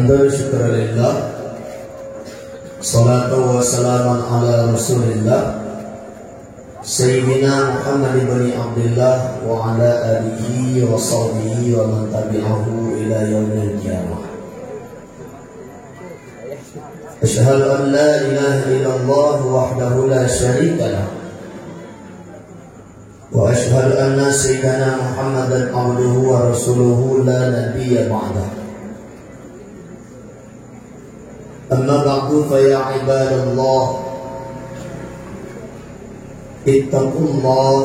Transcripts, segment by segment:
Hamdan syukurillah, salatu wa salaman ala rasulillah Sayyidina Muhammad ibn Abdullah wa ala alihi wa sahbihi wa man tabi'ahu ila yaumil qiyamah. Asyhadu an la ilaha illallah wahdahu la syarika lah, wa asyhadu anna sayyidana Muhammadan abduhu wa rasuluhu la nabiyya ba'dah. Amma ba'du fa ya ibadallah, ittaqullah,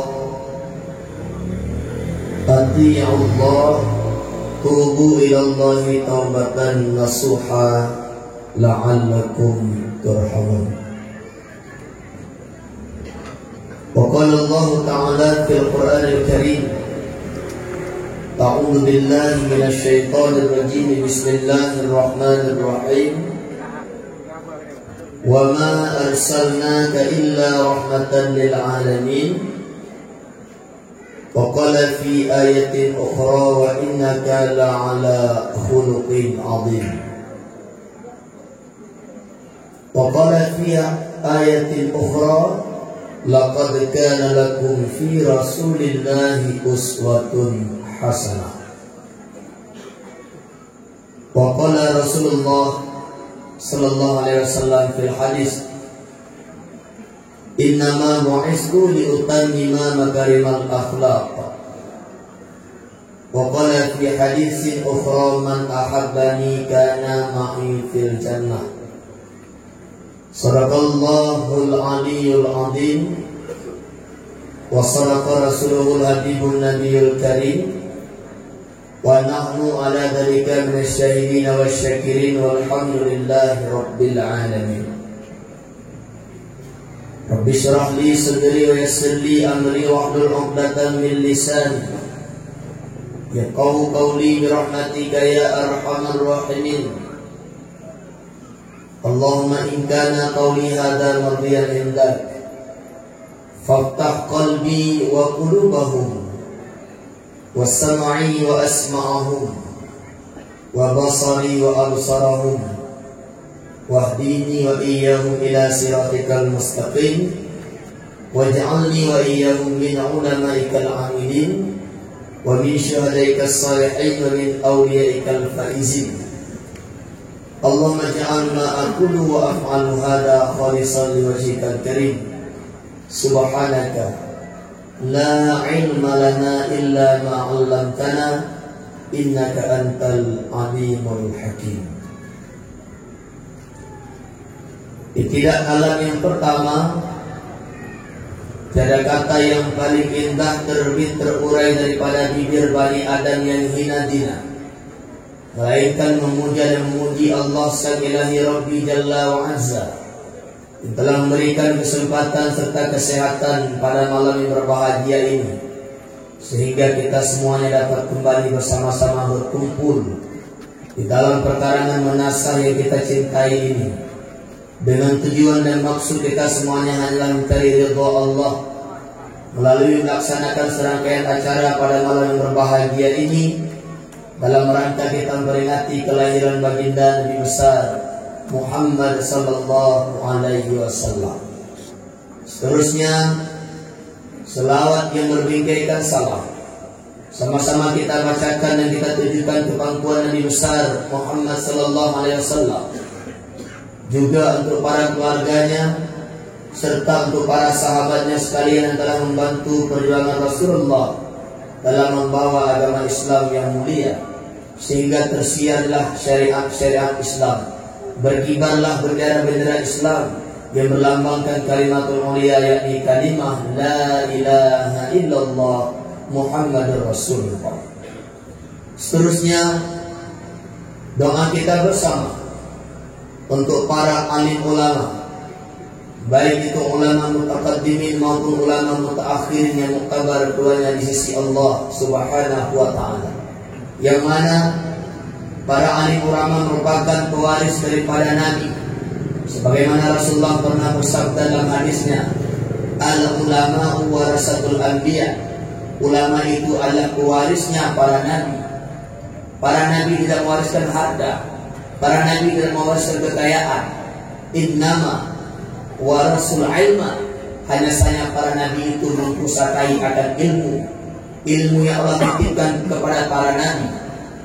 ati'ullah, tubu ilallahi taubatan nasuha la'allakum turhamun. Wa qala Allah ta'ala fil Qur'anil Karim, a'udzu billahi minasy syaithanir rajim, bismillahir rahmanir rahim. وَمَا أَرْسَلْنَاكَ إِلَّا رَحْمَةً لِلْعَالَمِينَ وَقَالَ فِي آيَةٍ أُخْرَى وَإِنَّكَ لَعَلَى خُلُقٍ عَظِيمٍ وَقَالَ فِي آيَةٍ أُخْرَى لَقَدْ كَانَ لَكُمْ فِي رَسُولِ اللَّهِ أُسْوَةٌ حَسَنَةٌ وَقَالَ رسول الله sallallahu alaihi wasallam fil hadis, innama bu'istu liutammima makarimal akhlaq. Wa qala fi haditsin ukhra, man ahabbani kana ma'i fil jannah. Sadaqallahul aliyyul azim wa sadaqa rasuluhul habibun nabiyul karim. Wa nahnu ala dhalika minasyahidin wasyakirin walhamdulillahi rabbil alamin. Rabbi syrah li sadri wa yassir li amri wahlul 'uqdatam min lisani yafqahu qawli bi rahmatika ya arhamar rahimin. Allahumma in kana qawli hadha mardiyan indak faftah qalbi wa qulubahum وَالسَّمْعِ وَأَسْمَعَهُمْ وَبَصَرِي وَأَبْصَرَهُمْ وَاهْدِنِي وَإِيَّهُمْ إِلَى صِرَاطِكَ الْمُسْتَقِيمِ وَاجْعَلْنِي وَإِيَّهُمْ مِنْ عُلَمَائِكَ الْعَامِلِينَ وَمِنْ شُهَدَائِكَ الصَّالِحِينَ وَمِنْ أَوْلِيَائِكَ الْفَائِزِينَ. اللهم اجعل ما أقول وأفعل هذا خالصا لوجهك الكريم. سبحانك la ilma lana illa ma 'allamtana innaka antal alimul hakim. Tidak alam yang pertama, tiada kata yang paling indah terbit terurai daripada bibir Bani Adam yang hina dina, melainkan memuja dan memuji Allah Sang Ilahi Rabbi Jalla wa Azza, yang telah memberikan kesempatan serta kesehatan pada malam yang berbahagia ini, sehingga kita semuanya dapat kembali bersama-sama berkumpul di dalam perkarangan menasah yang kita cintai ini, dengan tujuan dan maksud kita semuanya hanyalah mencari ridha Allah melalui melaksanakan serangkaian acara pada malam yang berbahagia ini, dalam rangka kita memperingati kelahiran baginda Nabi besar Muhammad sallallahu alaihi wasallam. Seterusnya, selawat yang berbingkaikan salam sama-sama kita bacakan dan kita tujukan ke pangkuan Nabi besar Muhammad sallallahu alaihi wasallam, juga untuk para keluarganya serta untuk para sahabatnya sekalian yang telah membantu perjuangan Rasulullah dalam membawa agama Islam yang mulia, sehingga tersiarlah syariat-syariat Islam, berkibarlah bendera-bendera Islam yang berlambangkan kalimatul mulia, yakni kalimah la ilaha illallah Muhammadur Rasulullah. Seterusnya, doa kita bersama untuk para alim ulama, baik itu ulama mutaqaddimin maupun ulama mutaakhirin yang muktabar keduanya di sisi Allah Subhanahu wa taala, yang mana para alim ulama merupakan pewaris daripada Nabi, sebagaimana Rasulullah pernah bersabda dalam hadisnya, al-ulama warasatul anbiya, ulama itu adalah pewarisnya para nabi. Para nabi tidak mewariskan harta, Para nabi tidak mewariskan kekayaan. Innama warasul ilma, hanya saja para nabi itu mempusakai akan ilmu. Ilmu yang Allah titipkan kepada para nabi,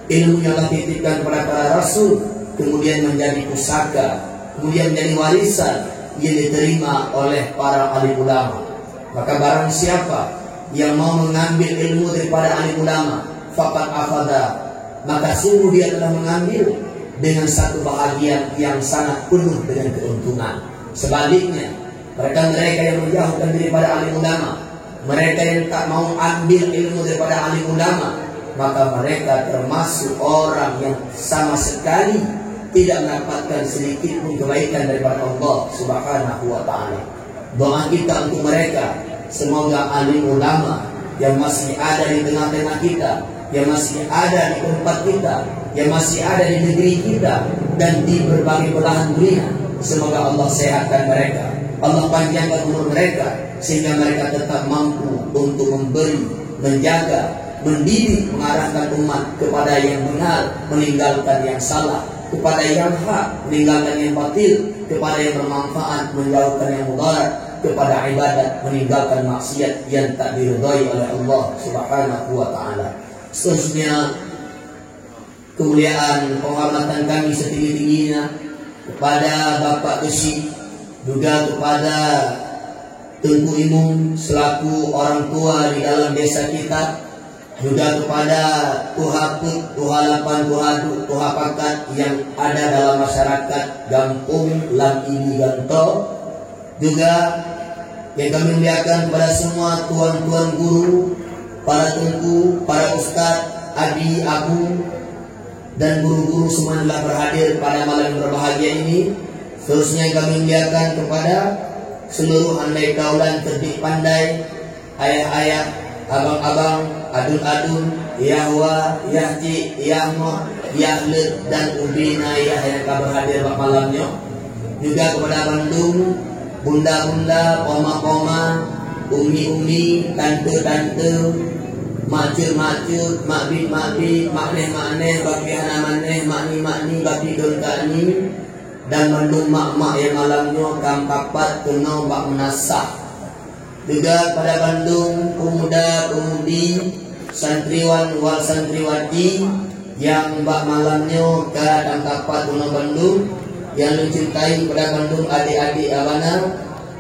ilmu yang Allah titipkan kepada para rasul, kemudian menjadi pusaka, kemudian menjadi warisan yang diterima oleh para alim ulama. Maka barang siapa yang mau mengambil ilmu daripada alim ulama, faqad afada, maka sungguh dia telah mengambil dengan satu bahagian yang sangat penuh dengan keuntungan. Sebaliknya, mereka yang menjauhkan daripada alim ulama, mereka yang tak mau ambil ilmu daripada alim ulama, maka mereka termasuk orang yang sama sekali tidak mendapatkan sedikit pun kebaikan daripada Allah Subhanahu wa ta'ala. Doa kita untuk mereka, semoga alim ulama yang masih ada di tengah-tengah kita, yang masih ada di tempat kita, yang masih ada di negeri kita dan di berbagai belahan dunia, semoga Allah sehatkan mereka, Allah panjangkan umur mereka, sehingga mereka tetap mampu untuk memberi, menjaga, mendidik, mengarahkan umat kepada yang benar, meninggalkan yang salah, kepada yang hak, meninggalkan yang batil, kepada yang bermanfaat, menjauhkan yang mudarat, kepada ibadat, meninggalkan maksiat yang tak diridhai oleh Allah Subhanahu wa ta'ala. Seterusnya, kemuliaan penghormatan kami setinggi-tingginya kepada Bapak Gesi, juga kepada Tengku Imung selaku orang tua di dalam desa kita, juga kepada Tuhaput, Tuhalapan, Tuhadu, Tuhapakat yang ada dalam masyarakat Gampung Lam Ini Ganto, juga yang kami muliakan kepada semua tuan-tuan guru, para tengku, para ustadz, adi, abu, dan guru-guru semua telah berhadir pada malam yang berbahagia ini. Seterusnya kami muliakan kepada seluruh andai kaulan cerdik pandai, ayah-ayah, abang-abang, adun-adun, yahwa, yahji, yahmoh, yahlid, dan ubina yang akan berhadir pada malamnya. Juga kepada Bandung, bunda-bunda, poma-poma, umi-umi, tante-tante, macur-macur, makbid-makbid, makneh-makneh, babi hanamaneh, makni-makni, babi dolkani, dan Bandung mak-mak yang malamnya kampapat kena bak menasah. Juga pada Bandung pemuda-pemudi, santriwan wal santriwati yang bak malamnya ke kampapat kena Bandung, yang mencintai pada Bandung adik-adik abana,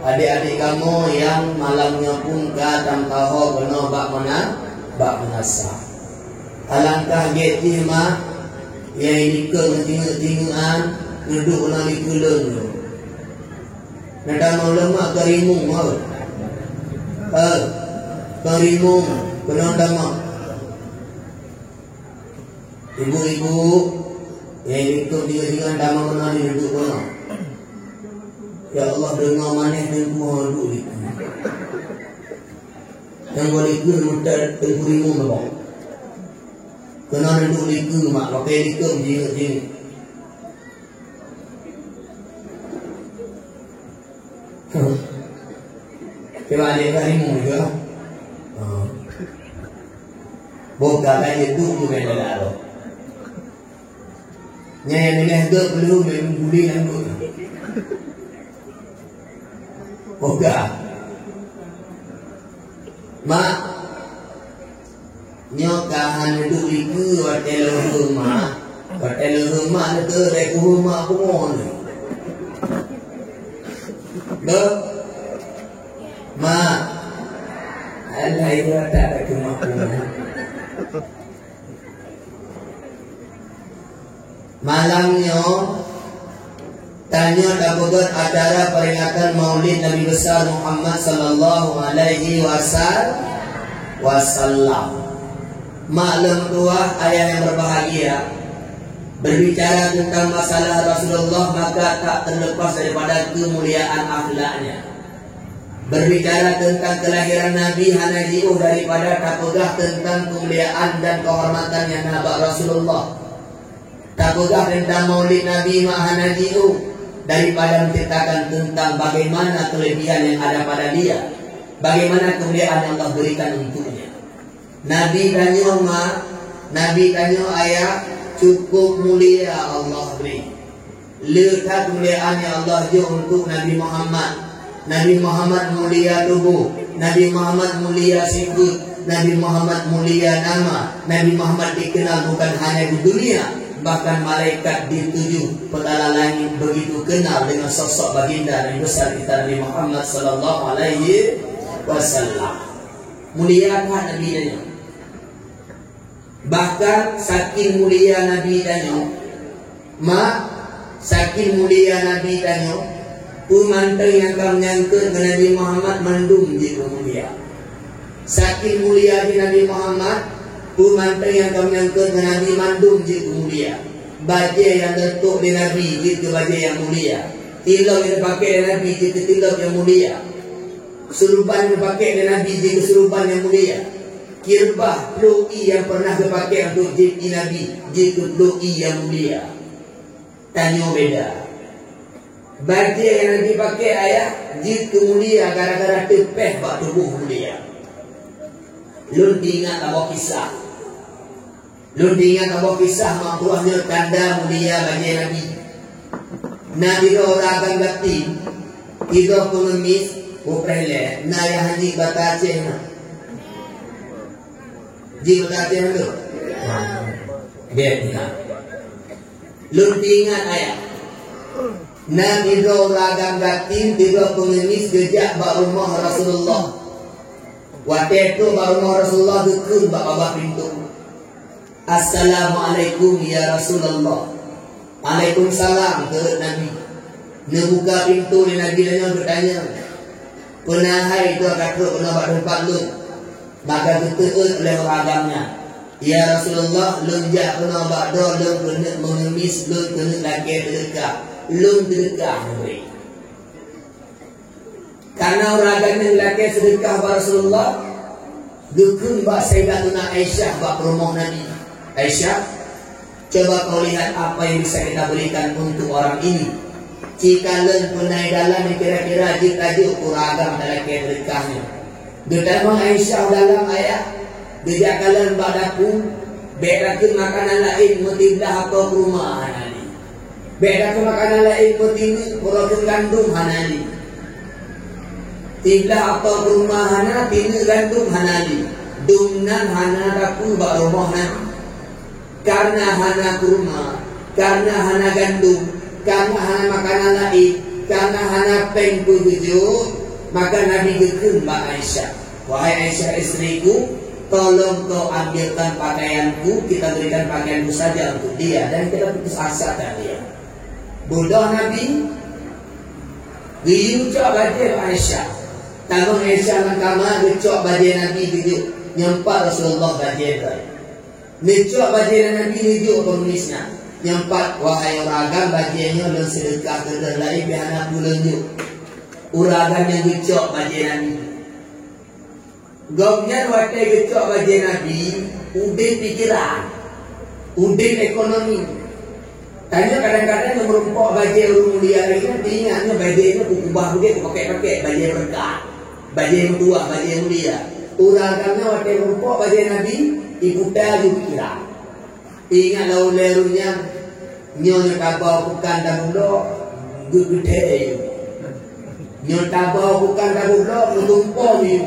adik-adik kamu yang malamnya pun ke tampaho kena bak menasah. Alangkah getih mah yang dikek tinggal-tinggalan duduk nang kulun. Nada mau lemak kerimung mau. Kerimung kena damak. Ibu-ibu yang itu tinggal damak kena duduk kena. Ya Allah, dengar maneh dan kuah duduk itu. Yang boleh ikut mudah kerimung apa? Kena duduk ikut mak pakai ikut jing-jing. Coba adik karimu juga. Bukan aja tu bukan lalu. Nyai ni tu perlu membuli aku. Bukan. Mak nyokahan duduk itu hotel rumah. Hotel rumah tu rek rumah aku mohon. Ma, Allah itu tak ada kemampuan. Malamnya tanya dapat acara peringatan Maulid Nabi besar Muhammad sallallahu alaihi wasallam. Maklum tua ayah yang berbahagia, berbicara tentang masalah Rasulullah maka tak terlepas daripada kemuliaan akhlaknya. Berbicara tentang kelahiran Nabi hanajiuh daripada takugah tentang kemuliaan dan kehormatannya Nabi Rasulullah. Takugah tentang Maulid Nabi hanajiuh daripada menceritakan tentang bagaimana kelebihan yang ada pada dia, bagaimana kemuliaan yang Allah berikan untuknya. Nabi tanya ayah, cukup mulia Allah beri. Letak kemuliaan yang Allah je untuk Nabi Muhammad. Nabi Muhammad mulia tubuh, Nabi Muhammad mulia sikut, Nabi Muhammad mulia nama. Nabi Muhammad dikenal bukan hanya di dunia, bahkan malaikat di tujuh petala langit begitu kenal dengan sosok baginda Nabi besar kita Nabi Muhammad sallallahu alaihi wasallam. Muliakan Nabi dan bahkan saking mulia Nabi dan saking mulia Nabi dan Pemantang yang kau nyangkut ke Nabi Muhammad mandum jika mulia. Saking mulia di Nabi Muhammad, pemantang yang kau nyangkut ke Nabi mandum jika mulia. Bajai yang letuk di Nabi jika bajai yang mulia. Tilok yang dipakai di Nabi jika tilok yang mulia. Kesurupan yang dipakai di Nabi jika kesurupan yang mulia. Kirbah doi yang pernah dipakai untuk jiki Nabi jika doi yang mulia. Tanya beda. Bajai yang dipakai ayah jika mulia gara-gara tepeh bak tubuh mulia. Lun diingat abah kisah. Lun diingat abah kisah makruahnya tanda mulia bajai Nabi. Nabi orang akan gati tiga pengemis buprele na yang haji bata Aceh na. Ji bata Aceh tu. Dia ingat. Lun diingat ayah. Na tiga ragam gatin, tiga pengemis gejak bak rumah Rasulullah. Waktu itu bak rumah Rasulullah dukun bak abah pintu. Assalamualaikum ya Rasulullah. Waalaikumsalam ke Nabi. Dia buka pintu di Nabi dan bertanya, penahai itu kata pernah bak tempat lu. Maka diteut oleh ragamnya. Ya Rasulullah, lu jak pernah bak do, lu kena mengemis, lu kena laki terdekat. Lung sedekah memberi. Karena orang yang lelaki sedekah kepada Rasulullah, dukun bak Sayyidatuna Aisyah bak rumah Nabi. Aisyah, coba kau lihat apa yang bisa kita berikan untuk orang ini. Jika len punai dalam kira-kira jika kuragam lelaki sedekahnya. Gedamang Aisyah dalam ayat, dia kalian bak dapur, berakin makanan lain mutiblah apa rumah Nabi. Beda ke makanan lain petini, protein gandum hanali. Tiblah apa perumahan tini gandum hanali. Dumnan hana dapur bak rumah Nabi. Karena hana kurma, karena hana gandum, karena hana makanan lain, karena hana pengku gejut, maka Nabi gekun bak Aisyah. Wahai Aisyah istriku, tolong kau ambilkan pakaianku, kita berikan pakaianku saja untuk dia dan kita putus asa dari dia. Bodoh Nabi diucap bajai Aisyah. Tanggung Aisyah langkama dicok bajai Nabi gitu. Nyempat Rasulullah bajai itu. Dicok bajai Nabi dijuk penulisnya. Nyempat wahai uragam bajainya dan sedekah kedar lain bihana pulenjuk. Uragam yang dicok bajai Nabi. Gomnya waktu dicok bajai Nabi, udin pikiran, udin ekonomi. Tanya kadang-kadang yang merumpok bajai orang mulia ini, diingatnya bajai ini kubah begitu, pakai-pakai bajai berkah, bajai tua, bajai mulia. Uragamnya waktu merumpok bajai Nabi, ibu dah juga kira. Ingat lalu-lalunya, nyonya kabau bukan dahulu, gede. Nyonya kabau bukan dahulu, merumpok ni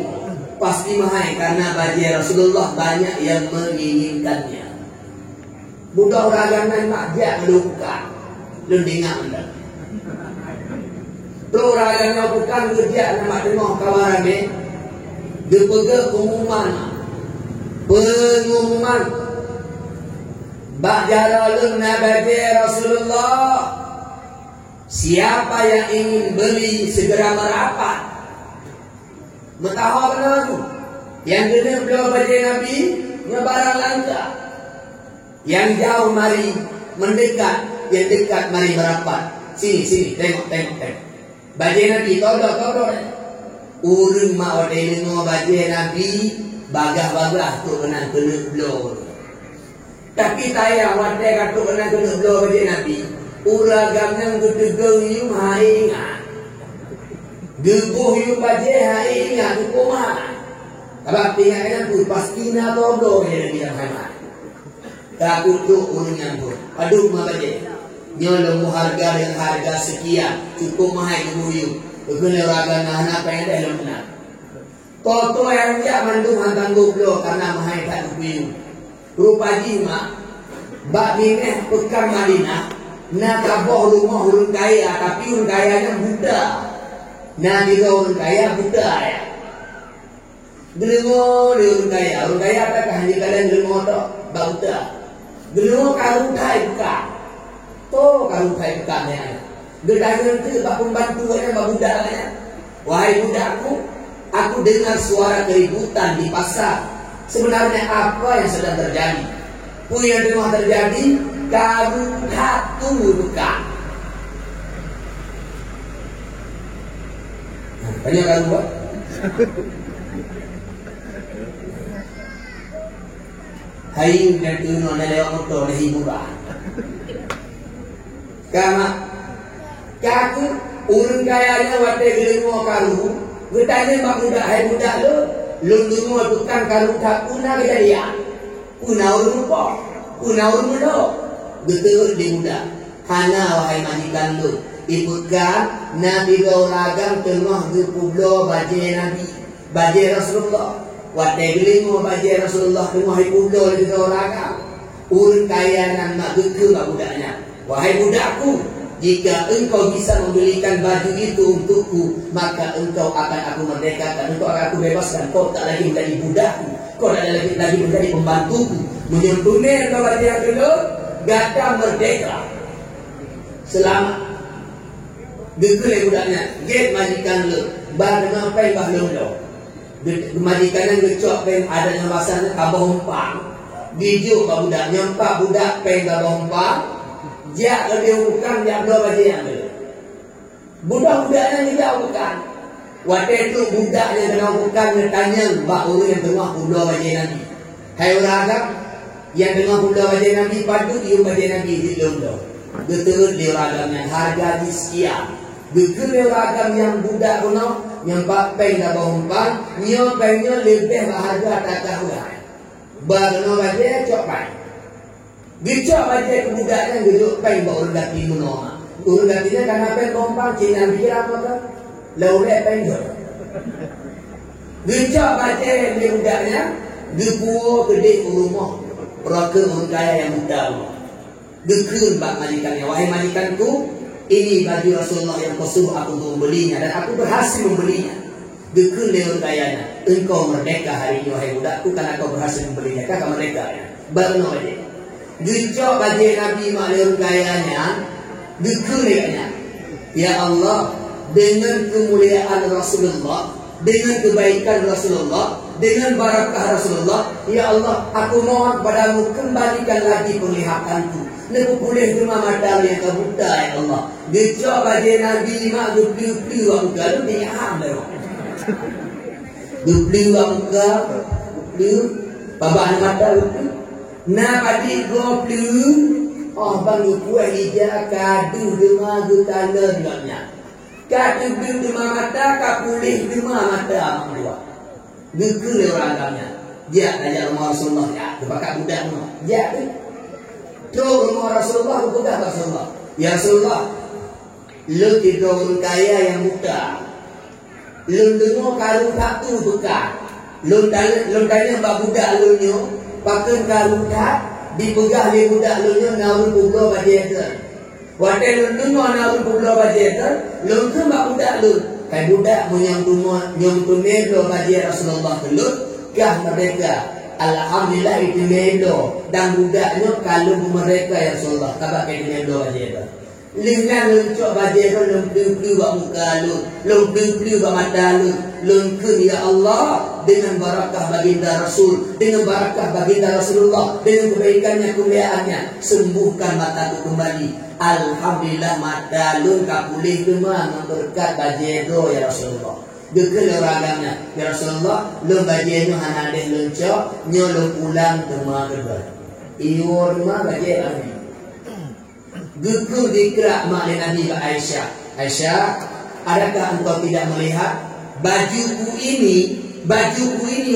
pasti mahal karena bajai Rasulullah banyak yang menginginkannya. Budak orang lain makjak luka. Lu dengar anda. Tu orang yang bukan kerja nama tengok kawaran ni. Dia pergi pengumuman. Bak jara luna bagi Rasulullah. Siapa yang ingin beli segera merapat. Metahu benar tu. Yang kena beliau bagi Nabi, barang langka. Yang jauh mari mendekat, yang dekat mari merapat. Sini, tengok. Bajai Nabi, todok. Urung mak wadai dengar bajai Nabi, bagah-bagah tu kena blow. Tapi tayang wadai kata kena blow bajai Nabi. Uragamnya gedegeng yu hai ingat. Gebuh yu bajai hai ingat hukuman. Sebab tinggalkan tu pasti nak todok dia bilang hemat. Aku tu urunnya tu. Aduh mabade. Nyolong harga dengan harga sekian. Cukup mahal kebuyu. Kena raga anak pengen dalam benar. Toto yang dia mandung hantang goblo karena mahal tak kebuyu. Rupa jima. Bak mineh pekan Madinah. Nak kabah rumah urun kaya. Tapi urun kayanya Buddha. Nah juga urun kaya Buddha ya. Gelengo dia urun kaya. Urun kaya apakah hanya kalian gelengo tu? Bak Buddha. Gelengo karung thai bukan. To karung thai bukan ya. Gedagan tu bak pembantu ya bak Buddha ya. Wahai buddhaku, aku dengar suara keributan di pasar. Sebenarnya apa yang sedang terjadi? Yang tengah terjadi karung hatu bukan. Banyak karung buat. Hai dan tuno na lewat motor na hiburan. Karena kaku urun kayanya wate gelengo karung. Getanya mak muda hai muda lo. Lundungo tukang karung tak puna kejadian. Puna urun po. Puna urun lo. Betul di muda. Hana wahai majikan lo. Ikutkan Nabi Gauragang tengah di Pulau Bajai Nabi. Bajai Rasulullah. Watai gelingo bajai Rasulullah tengah di Pulau di Gauragang. Urun kaya nan nak geke bak budaknya. Wahai budakku, jika engkau bisa membelikan baju itu untukku, maka engkau akan aku merdekakan. Engkau akan aku bebaskan. Kau tak lagi menjadi budakku. Kau tak lagi menjadi pembantuku. Menyentuhnya engkau bajai yang dulu, gata merdeka. Selamat. Gegel budaknya. Get majikan lu. Bah dengan apa yang bah lu. Majikan yang gecok pen ada yang bahasanya abah umpang. Gijuk bah budak. Nyempak budak pen abah umpang. Jak lebih bukan jak dua baju yang dulu. Budak-budaknya tidak bukan. Waktu itu budaknya tengah bukan tanya bah urut yang tengah pulau baju Nabi. Hai orang yang tengah pulau baju Nabi padu dia baju Nabi di Londo. Betul dia ragamnya harga di sekian. Betul ragam yang budak kuno yang pak peng dah bahumpan, nyo pengnya lebih harga tak tahu dah. Bagno baje copai. Gicok baje budaknya geduk peng baru dati kuno. Urun datinya karena peng bahumpan Cina pikir apa tu? Laure peng je. Gicok baje di budaknya gepuo gede rumah. Raka orang kaya yang muda. Gekun bak majikannya. Wahai majikanku, ini baju Rasulullah yang kau suruh aku untuk membelinya dan aku berhasil membelinya. Gekun leon kayanya. Engkau merdeka hari ini wahai budakku karena kau berhasil membelinya. Kakak merdeka ya. Baru aja. Gecok baju Nabi mak leon kayanya. Gekun leonnya. Ya Allah, dengan kemuliaan Rasulullah, dengan kebaikan Rasulullah, dengan barakah Rasulullah, ya Allah, aku mohon padamu kembalikan lagi penglihatanku. Lepas pulih rumah mata yang kau buta ya Allah. Gecok baju Nabi mak dupli muka lu dia hamil. Dupli muka, dupli, babak mata dupli. Nah padi dupli, oh bang kuah hijau kadu demam gutala bilangnya. Kadu demam mata, kapulih demam mata dua. Gekul orang agamnya. Dia ajak rumah Rasulullah ya, kebakat budak semua. Dia tu. Terus rumah Rasulullah, budak Rasulullah. Ya Rasulullah, lu tidur orang kaya yang buta. Lu dengar karung tak tu bukan. Lu tanya bak budak lu nyo, pakai karung tak dipegah di budak lu nyo naun pulau bajeter. Waktu lu dengar naun pulau bajeter, lu tu bak budak lu. Kai budak menyang tumelo bagi Rasulullah telut kah mereka. Alhamdulillah itu melo dan budaknya kalau mereka ya Rasulullah kabak kai melo bagi dia. Lingkan luncuk bagi dia lemplu bak muka lu, lemplu bak mata lu, lengkun ya Allah dengan barakah baginda Rasul, dengan barakah baginda Rasulullah, dengan kebaikannya kemuliaannya sembuhkan mataku kembali. Alhamdulillah mata lu tak boleh demam berkat bajedo ya Rasulullah. Gekel ragamnya ya Rasulullah, lu bajedo hanadeh luncok, nyo lu pulang demam kedua. Iyo demam bajed Nabi. Gekul dikrak mak Nabi ke Aisyah. Aisyah, adakah engkau tidak melihat bajuku ini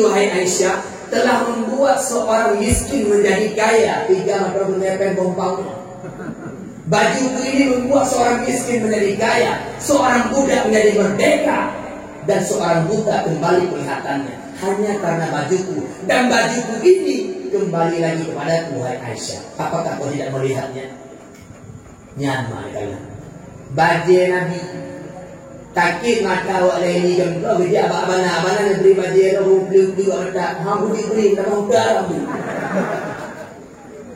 wahai Aisyah, telah membuat seorang miskin menjadi kaya. 3 mata menepen pompangnya. Bajuku ini membuat seorang miskin menjadi kaya, seorang budak menjadi merdeka, dan seorang buta kembali penglihatannya hanya karena bajuku. Dan bajuku ini kembali lagi kepada wahai Aisyah. Apakah kau tidak melihatnya? Nyaman kalian. Baju Nabi takik mata awak lain jam kau kerja abang-abang yang beri baju kau beli ada. Hang beri tak mau garam.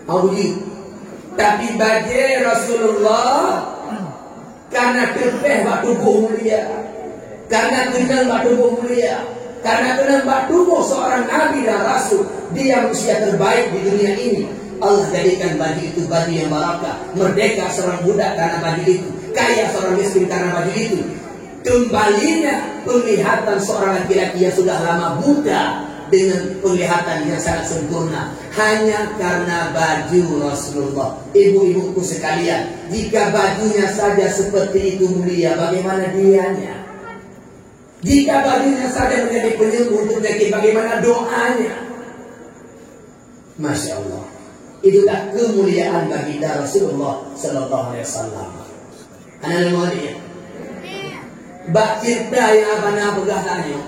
Hang beri. Tapi baju Rasulullah karena terpeh bak tubuh mulia, karena kenal bak tubuh mulia, karena kenal bak tubuh seorang Nabi dan Rasul, dia manusia terbaik di dunia ini. Allah jadikan baju itu baju yang barakah, merdeka seorang budak karena baju itu, kaya seorang miskin karena baju itu. Kembalinya penglihatan seorang laki-laki yang sudah lama buta dengan penglihatan yang sangat sempurna hanya karena baju Rasulullah. Ibu-ibuku sekalian, jika bajunya saja seperti itu mulia, bagaimana dianya? Jika bajunya saja menjadi penyembuh untuk penyakit, bagaimana doanya? Masya Allah. Itulah kemuliaan baginda Rasulullah Sallallahu Alaihi Wasallam. Anak mulia, bak cerita yang abang pegah tanya,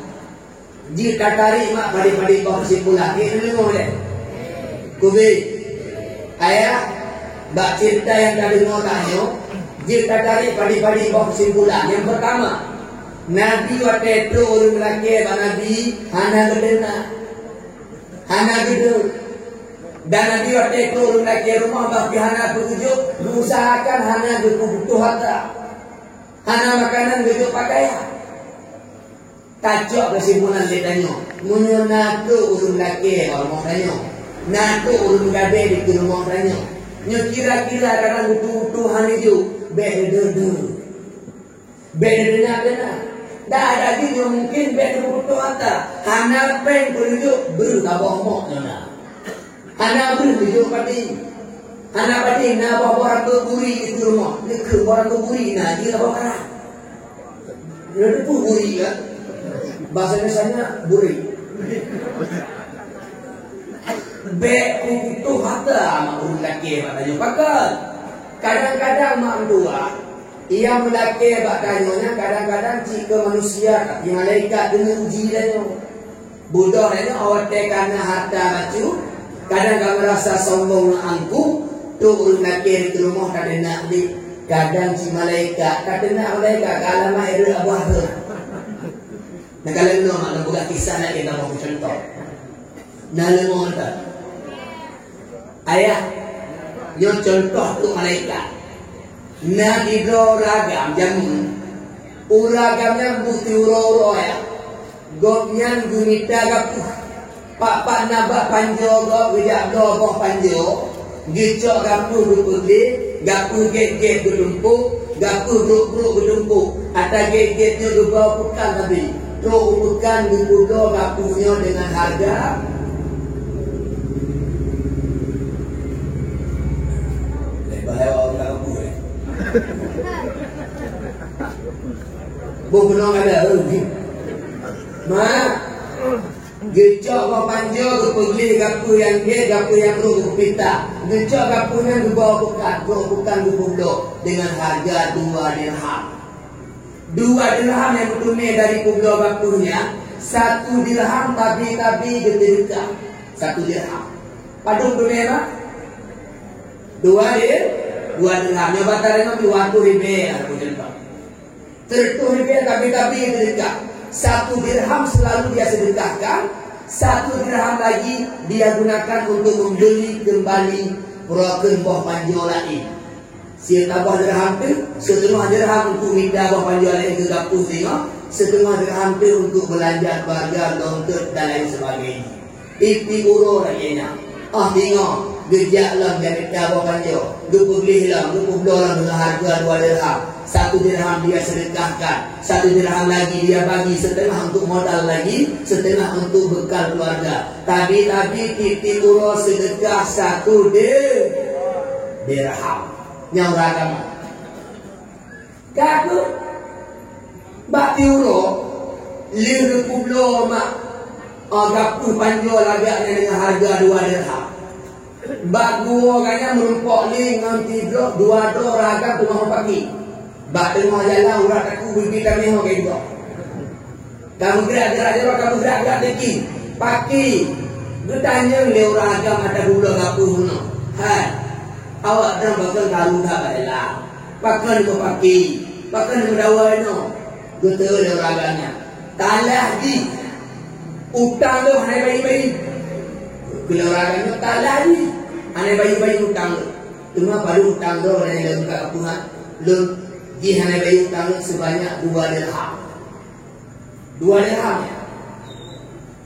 jika tarik mak padi-padi kau kesimpulan, ini dulu boleh. Kubi, ayah, bak cerita yang tadi mau tanya, jika tarik padi-padi kau kesimpulan. Yang pertama, Nabi waktu itu orang lelaki Nabi hana gedena, hana gedung. Dan Nabi waktu itu orang lelaki rumah bagi hana berujuk, berusahakan hana butuh harta, hana makanan berujuk pakaian. Tajuk kesimpulan dia tanya, munyo naku urun laki kalau mau tanya, naku urun gabe di rumah tanya. Nyo kira-kira kadang butuh-butuhan itu beda benar. Dah ada lagi yang mungkin beda butuh harta. Hana peng berujuk bertabah mok nona. Hana berujuk padi. Hana padi na bawa buri itu rumah. Ni ke bawa buri na dia bawa. Dia tu buri kan. Bahasa Indonesia buri. Beku itu harta mak urun laki mak tanya pakai. Kadang-kadang mak tua ia melaki bak tanya, kadang-kadang jika manusia tapi malaikat dengan uji dia. Bodoh dia awak karena harta baju. Kadang kadang merasa sombong angku tu urun laki di rumah kadang nak di. Kadang si malaikat kadang nak malaikat kalau mah ada abah tu. Nah kalau lu mak buka kisah nak kita mau contoh. Nah lu mau tak? Ayah, yo contoh tu malaikat. Nah di ragam jamu, uragamnya bukti uro ya. Gopnya gunita gapuh. Pak nabak panjo gop gejak doboh panjo. Gicok gapuh dupuli, gapuh get bertumpuk, gapuh bruk bertumpuk. Ada get-getnya dibawa bukan tapi. Terus bukan dibudo gapuhnya dengan harga. Bahaya orang gapuh. Bukan ada lagi. Ma, gecok kau panjo ke pegli gapu yang dia gapu yang lu pita. Gecok gapunya dibawa bukan dibudo dengan harga 2 dirham. 2 dirham yang tunai dari pulau gapunya. 1 dirham tapi gedeka. 1 dirham. Padung tunai apa? 2 dirham. Yang batalnya 20 ribu aku jumpa. 30 ribu tapi sedekah. 1 dirham selalu dia sedekahkan. 1 dirham lagi dia gunakan untuk membeli kembali broken buah panjo lain. Siapa buah dirham tu, setengah dirham untuk minta buah panjo lain ke dapur tengok, setengah dirham tu untuk belanja keluarga, dompet dan lain sebagainya. Ipi uro lainnya. Tengok. Gejak lah jadi buah panjo. Dia beli lah, dia beli dengan harga 2 dirham. 1 dirham dia sedekahkan, 1 dirham lagi dia bagi, setengah untuk modal lagi, setengah untuk bekal keluarga. Tapi kita uro sedekah 1 dirham. Yang ragam. Kaku bak uro 50 mak Gapuh panjol agaknya dengan harga 2 dirham. Bak gua kayaknya merumpok ni nganti blok 2 do ragam tu mau pagi. Bak tengah jalan urat aku pergi kami ho kayak gitu. Kamu gerak-gerak je kamu gerak-gerak deki. Pagi. Dia tanya dia ragam ada gula gapuh no. Hai. Awak dah bakal kalu dah baiklah. Pakan ko pagi. Pakan mendawa no. Betul dia ragamnya. Talah di utang tu hai bayi-bayi. Gula ragamnya talah di. Hai bayi-bayi utang tu. Cuma baru utang tu orang yang buka kapungan. Lu di hai bayi utang tu sebanyak 2 dirham. 2 dirham ya.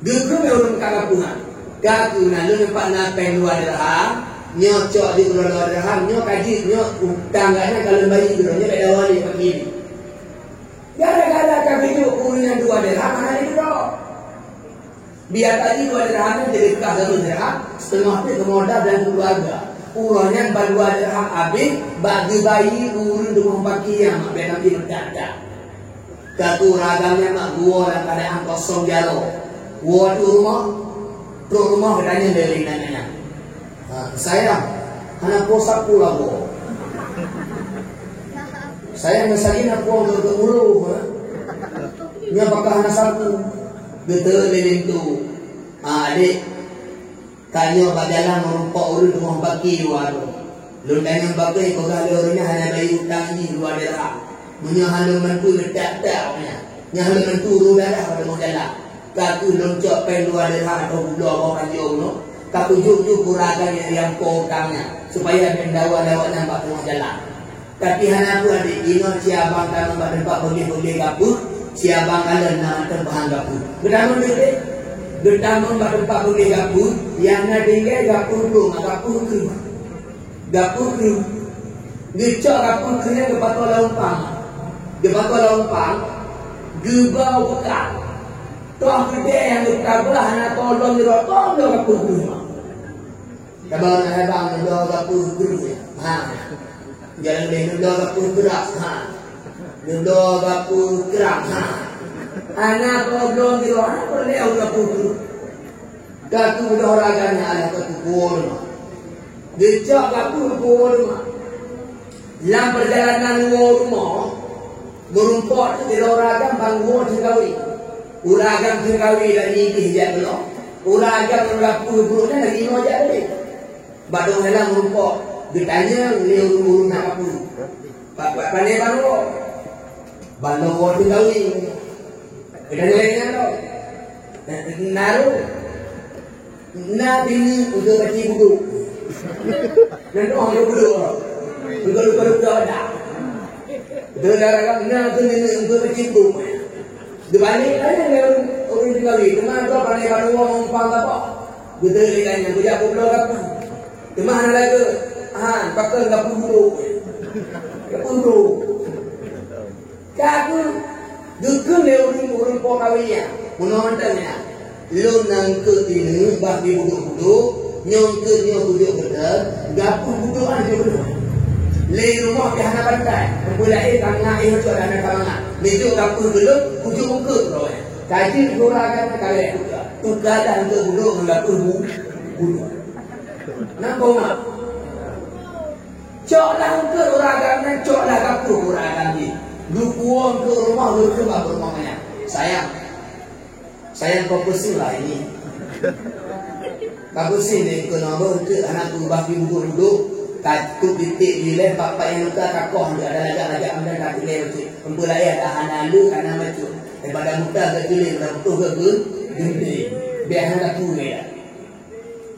Geku me urun buka kapungan. Gaku na lu nampak na pen 2 dirham. Nyocok di 2 dirham, nyo kaji nyo utang gaknya kalau bayi tu nyo dak wali pagi ni. Gara-gara kami tu urunan 2 dirham mana ni bro? Biar tadi 2 dirham jadi bekas 1 dirham, setengah tu kemodal dan keluarga. Urunnya 2 dirham habis, bagi bayi urun 24 kiam, biar nanti berdadak. Katu ragamnya mak gua dalam keadaan kosong jaro. Gua tu rumah katanya dari nanya. Sayang, anak posak pula gua. Saya misalnya aku untuk ulu, nya bakal anak satu, betul leleng tu. Adik, tanya berjalan merumpok urut rumah baki waru. Lu tanya baki kau kalau urutnya hanya bayi utang ni 2 dirham. Punya haluman tu letak-letak punya. Nya haluman tu rudah dah pada jalan. Katu loncok pen 2 dirham atau budak bawa kanjung no. Katu juk kuragan yang kau utangnya supaya pendawa-dawa nampak tengah jalan. Tapi hana aku adik ingat siabang kan tempat boleh-boleh gapur, siabang kan nak terbahan gapur. Gedang boleh, gedang tempat boleh gapur, yang nak tinggal gapur tu, gapur tu, gapur tu. Gecok gapur tu yang kepatul lompang, gebau bekat. Tuah gede yang bertablah nak tolong dirotong gapur tu. Kabar nak bang gapur tu, Jalan dia duduk gapur gerak, duduk gapur gerak, anak problem di luar, boleh gapur gerak. Gatu dah orangnya anak gapur rumah, dicak gapur rumah. Dalam perjalanan rumah, berumpot di orangnya bangun sengkawi, uragam sengkawi lagi hijab lo, uragam gapur rumahnya lagi nojak ni, baru dalam berumpot. Ditanya beliau urun nak apa? Pak pandai balo tu gawi. Kita lainnya tu. Naru. Na bini udah baca buku. Nanti orang buku. Buku ada. Dara na tu ni udah baca buku. Dibalik aja orang tu gawi. Cuma tu pandai orang umpang apa? Kita lainnya budak pulau apa? Cuma ada lagi. Pakai gapur dulu. Kaku dukun urun pokawinya, menontonnya. Lu nangkut ini bagi buduk-buduk, nyongkut buduk betul, gapur budukan juga. Le rumah di hana pantai, mulai tangga itu ada anak kalangan. Mejuk gapur dulu, bujuk ukut roh. Kaji kuragan kalian tukar dan untuk buduk gapur buduk. Nampak mak? Coklah ke uragannya, coklah kapur uragan ni. Lu puang ke rumah, lu coba ke rumahnya. Sayang kau pusing lah ini. Kau pusing ni, kau nombor ke anak tu bagi duduk-duduk. Katuk titik bila bapak yang luka kakoh dia ada lagak-lagak ambil tak boleh macam. Empulai ada anak lu karena macam. Daripada muka ke kiri, dah betul ke gede. Biar hendak tu ya.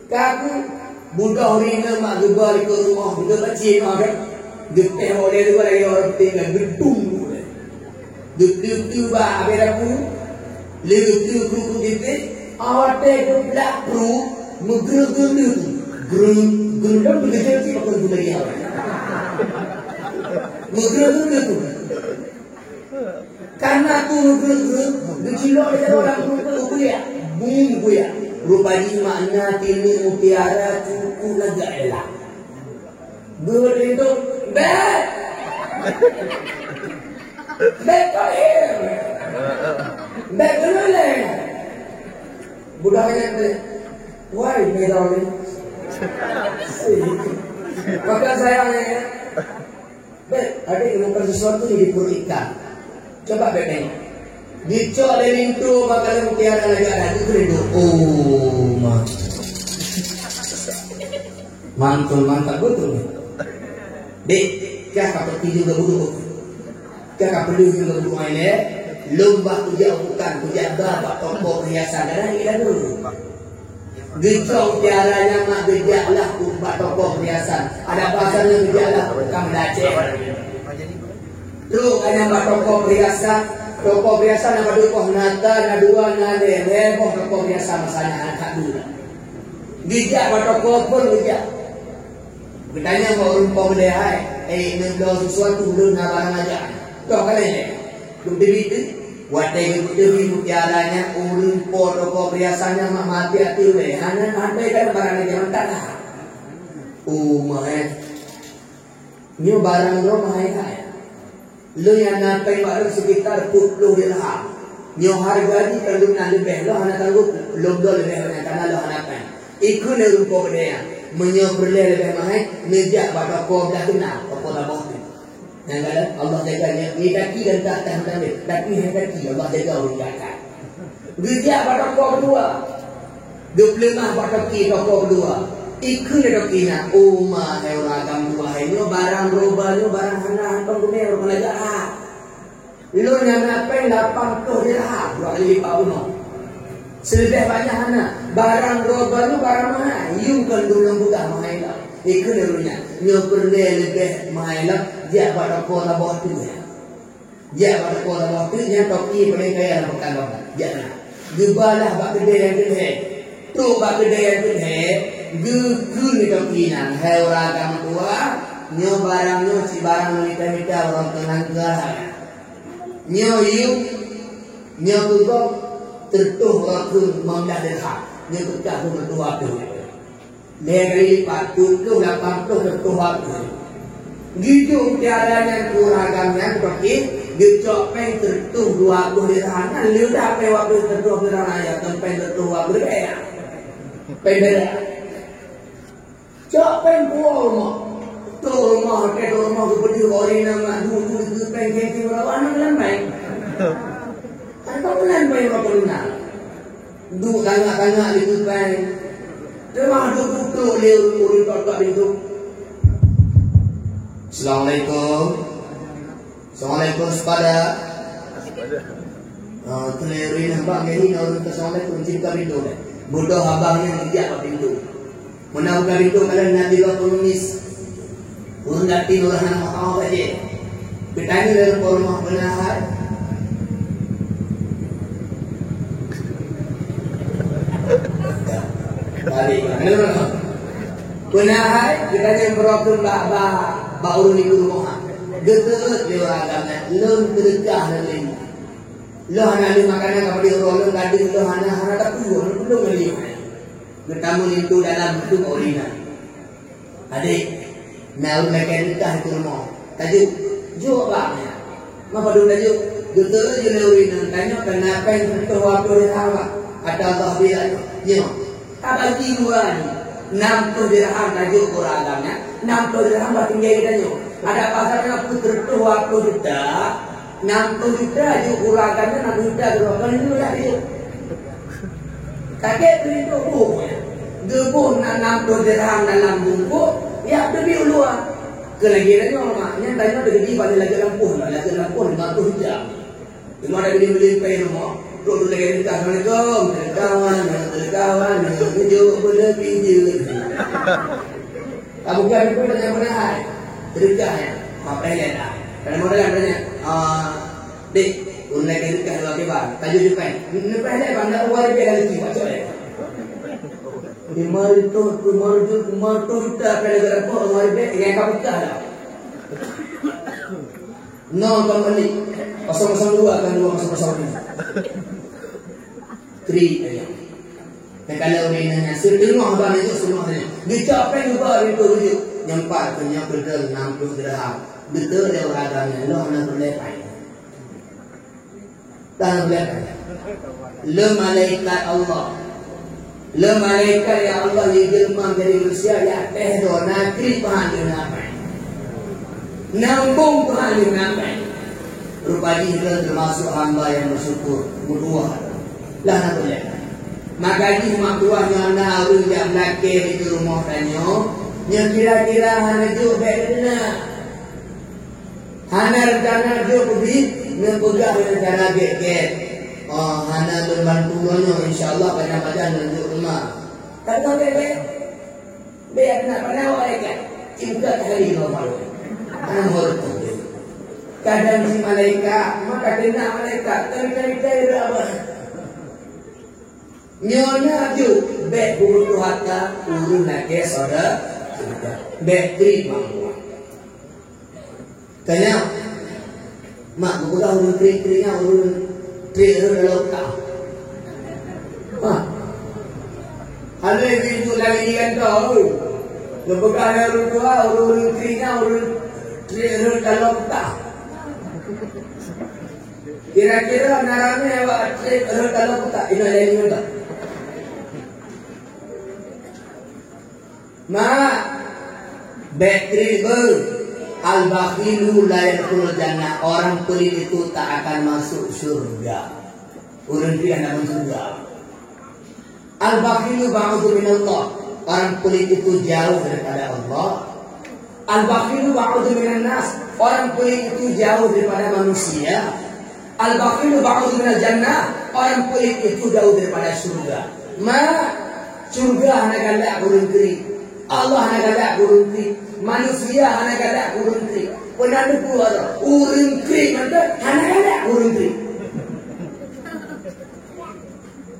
Kaku budak orang mak gebar ke rumah budak kecil mak geteh oleh tu lagi orang tinggal gedung gedung ba abera pu letu ku gitu awate gelak pru mugrugunu gundam begitu sih pakai gula dia mugrugunu karena tu mugrugunu dicilok dia orang tu ya bung ya rupanya makna tini mutiara cukup lega elak. Good itu bad. Bad to him. Bad to him. Budaknya why darling? Maka sayangnya ada ilmu sesuatu yang diberikan. Coba tengok. Dicok dari itu maka mutiara lagi ada itu itu. Oh, mantap betul. Dek, kaya kapal juga butuh. Kaya kapal juga butuh ini. Lomba tujuh bukan tujuh bapak toko perhiasan dan ini dulu. Dicok tiaranya mak gejaklah bapak toko perhiasan. Ada bahasanya gejaklah kamu Aceh. Terus hanya bapak toko perhiasan nama dukoh nata, nadua, nade, reboh toko perhiasan masanya anak dulu. Gejak bapak toko pun gejak. Bertanya mau rumpah berdehai, mendoa sesuatu belum nabarang aja. Tahu kalian ni, belum dibit. Watai betul mutiaranya ulun toko perhiasannya mak mati hati we. Hanya sampai kan barang aja mentah. Mahal. Ni barang lo mahal kan? Lo yang nampai baru sekitar 20 dirham. Ni harga ni kalau nak lebih lo hanya tangguh lebih banyak karena lo hanapan. Ikut le rupa berdaya. Menyobrol lebih mahal. Nejak pada kau dah kenal. Kau dah bawa. Yang kata Allah jaganya ni kaki dan tak tahan tapi yang kaki Allah jaga orang jaga. Gejak pada kau kedua. 25 pada kaki kau kedua. Ikut kaki nak umah orang dua ini barang berubah ni barang hanah kau guna orang lagi lu yang napai 80 dirham 2 kali lipat umah. Selebih banyak hanah barang berubah ni barang mahal. You kan dulu bukan mahal. Ikut dulunya, nyopor lebih mahal. Dia pada kota bawah tu ya. Dia pada kota bawah tu yang topi paling kaya dalam perkara. Dia nak. Gebalah bak gede yang gede. Tu bak gede yang gede. Geku ni topi nang. Hai orang agama tua. Nyo barang nyo si barang mita orang tenang kerah. Nyo yuk. Nyo tukok tertuh waktu mendah derham. Nyo tukak tu bertuah tu. Dari 40 80 tertuh waktu. Gitu tiadanya kuragamnya seperti dicok peng tertuh 20 dirham. Kan lu dah pe waktu tertuh dirham ya kan peng tertuh waktu ya. Beda. Cok peng rumah. Tu rumah ke rumah seperti orang nama dulu itu peng kecil berapa bulan main. Kan bulan main berapa bulan. Du tanya itu peng. Terima tu leu tak itu. Assalamualaikum. Assalamualaikum sepada. Teleri nampak ni orang Assalamualaikum cinta pintu. Bodoh abangnya tidak apa pintu. Mana buka pintu kalau nanti lo pengemis. Urun nanti orang nama apa aja. Bertanya dari rumah penahar. Balik. Penahar kita yang berokun baru ni rumah. Getet dia agama. Lon terkah nanti. Lo hana ada makanan kepada orang lo tadi lo hana tak perlu belum lagi. Bertamu itu dalam bentuk orina. Adik, nak mereka nikah itu rumah. Tajuk, jauh baknya. Maka dulu tajuk, getet je le orina. Tanya kenapa yang tertuh waktu dia awak? Kata Allah dia, ya. Tak bagi dua ni. 60 dirham tajuk orang agamanya. 60 dirham tak tinggal kita nyo. Ada pasarnya aku tertuh waktu juta. 60 juta je kuragannya 60 juta kuragan itu lah dia. Kakek tu itu buhnya. Gebuh nak 60 dirham dalam bungkuk. Ya demi uluan. Kelagirannya orangnya tanya terjadi pada lagi lampuh. Lagi lampuh 50 jam. Cuma ada beli-beli pay rumah. Dulu lagi kita Assalamualaikum. Terkawan. Tujuh berlebih je. Kamu kan itu dengan benar. Terikah ya. Apa yang ada? Kalau modal tanya, dek, unai kita kalau kita tajuk juga. Ini pernah bangga orang kita lagi macam ni. Kumar tu kita pada apa orang kita yang kamu tahu. No kembali. 002 kan 2 3 aja. Kalau ni nanya semua abang itu semuanya. Dicapai juga itu rujuk. Nyempat punya bedel 60 dirham. Betul dia beragamnya. Lo nak berlepai. Tak berlepai. Lo malaikat Allah. Le malaikat ya Allah yang jelma jadi manusia ya teh do nakri pahan nampai. Nambung pahan nampai. Rupanya itu termasuk hamba yang bersyukur berdua. Lah nak boleh. Maka di mak buahnya na urus jam laki di rumah tanyo. Yang kira-kira hana jo bedena. Hana rencana jo pergi nempegah rencana get. Oh, hana berbantuannya insyaallah pada menunjuk rumah. Kata bebe. Bebe nak pada malaikat. Cinta kali baru. Ana horto. Kadang si malaikat, maka kena malaikat cari apa? Nyonya ju bek bulu hatta urun nak saudara. Bek terima. Tanya, mak buka urun trinya urun tri dalam kau. Mak, ada itu lagi kan kau. Buka urun tua urun trinya urun tri dalam kau. Kira-kira narame awak tri dalam kau ini lagi mana? Ma Bekri al-bakhilu la yadkhulul jannah. Orang pelit itu tak akan masuk surga. Urang dia nak masuk surga. Al-bakhilu ba'udhu minallah. Orang pelit itu jauh daripada Allah. Al-bakhilu ba'udhu minan nas. Orang pelit itu jauh daripada manusia. Al-bakhilu ba'udhu minal jannah. Orang pelit itu jauh daripada surga. Ma surga anak galak urang kiri. Allah hana kada kurunti, manusia hana kada kurunti. Penanda puara urunti, maka hana kada kurunti.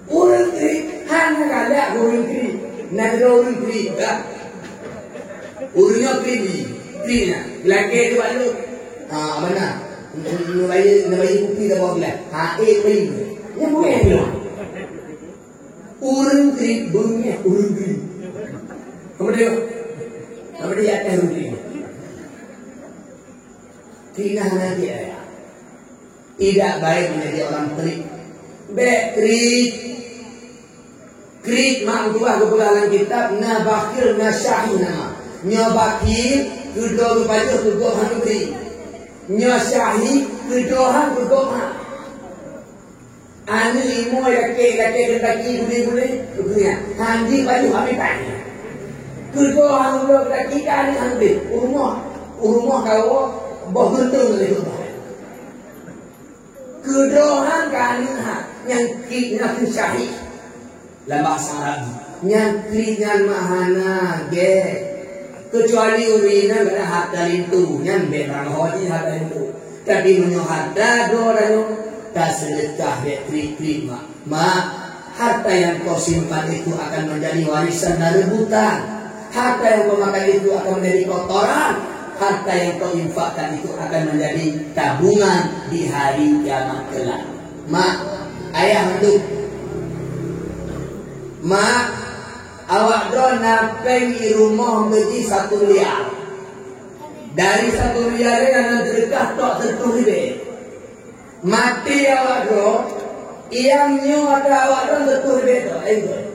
Urunti hana kada kurunti. Nagro urunti ka. Urunyo krina. Lagi tu alu. Mana? Nabai bukti dah bawa bila. Bayi. Yang boleh ni. Urunti bunyi urunti. Kemudian atas rugi. Tidak hanya dia. Tidak baik menjadi orang krik. Krik mak tua kepulauan kitab na bakir na syahih nama. Nyo bakir kedua baju kedua hanuri. Nyo syahih kedua kedua. Anu limo laki kaki boleh. Handi baju habis banyak. Kedua orang lelaki kita ni ambil rumah kau berhentung lagi tu. Kedua orang kami yang kita syahid dalam bahasa Arab yang kita mahana ge kecuali urina ada harta itu yang berang haji harta itu tapi menyo harta dorang tak sedekah terima harta yang kau simpan itu akan menjadi warisan dan rebutan. Harta yang kau makan itu akan menjadi kotoran. Harta yang kau infakkan itu akan menjadi tabungan di hari kiamat kelak. Mak, ayah hidup. Mak, awak drone napeng di rumah menjadi 1 miliar. Dari 1 miliar yang sedekah tak tentu hidup. Mati awak drone, yang nyu ada awak drone tentu hidup.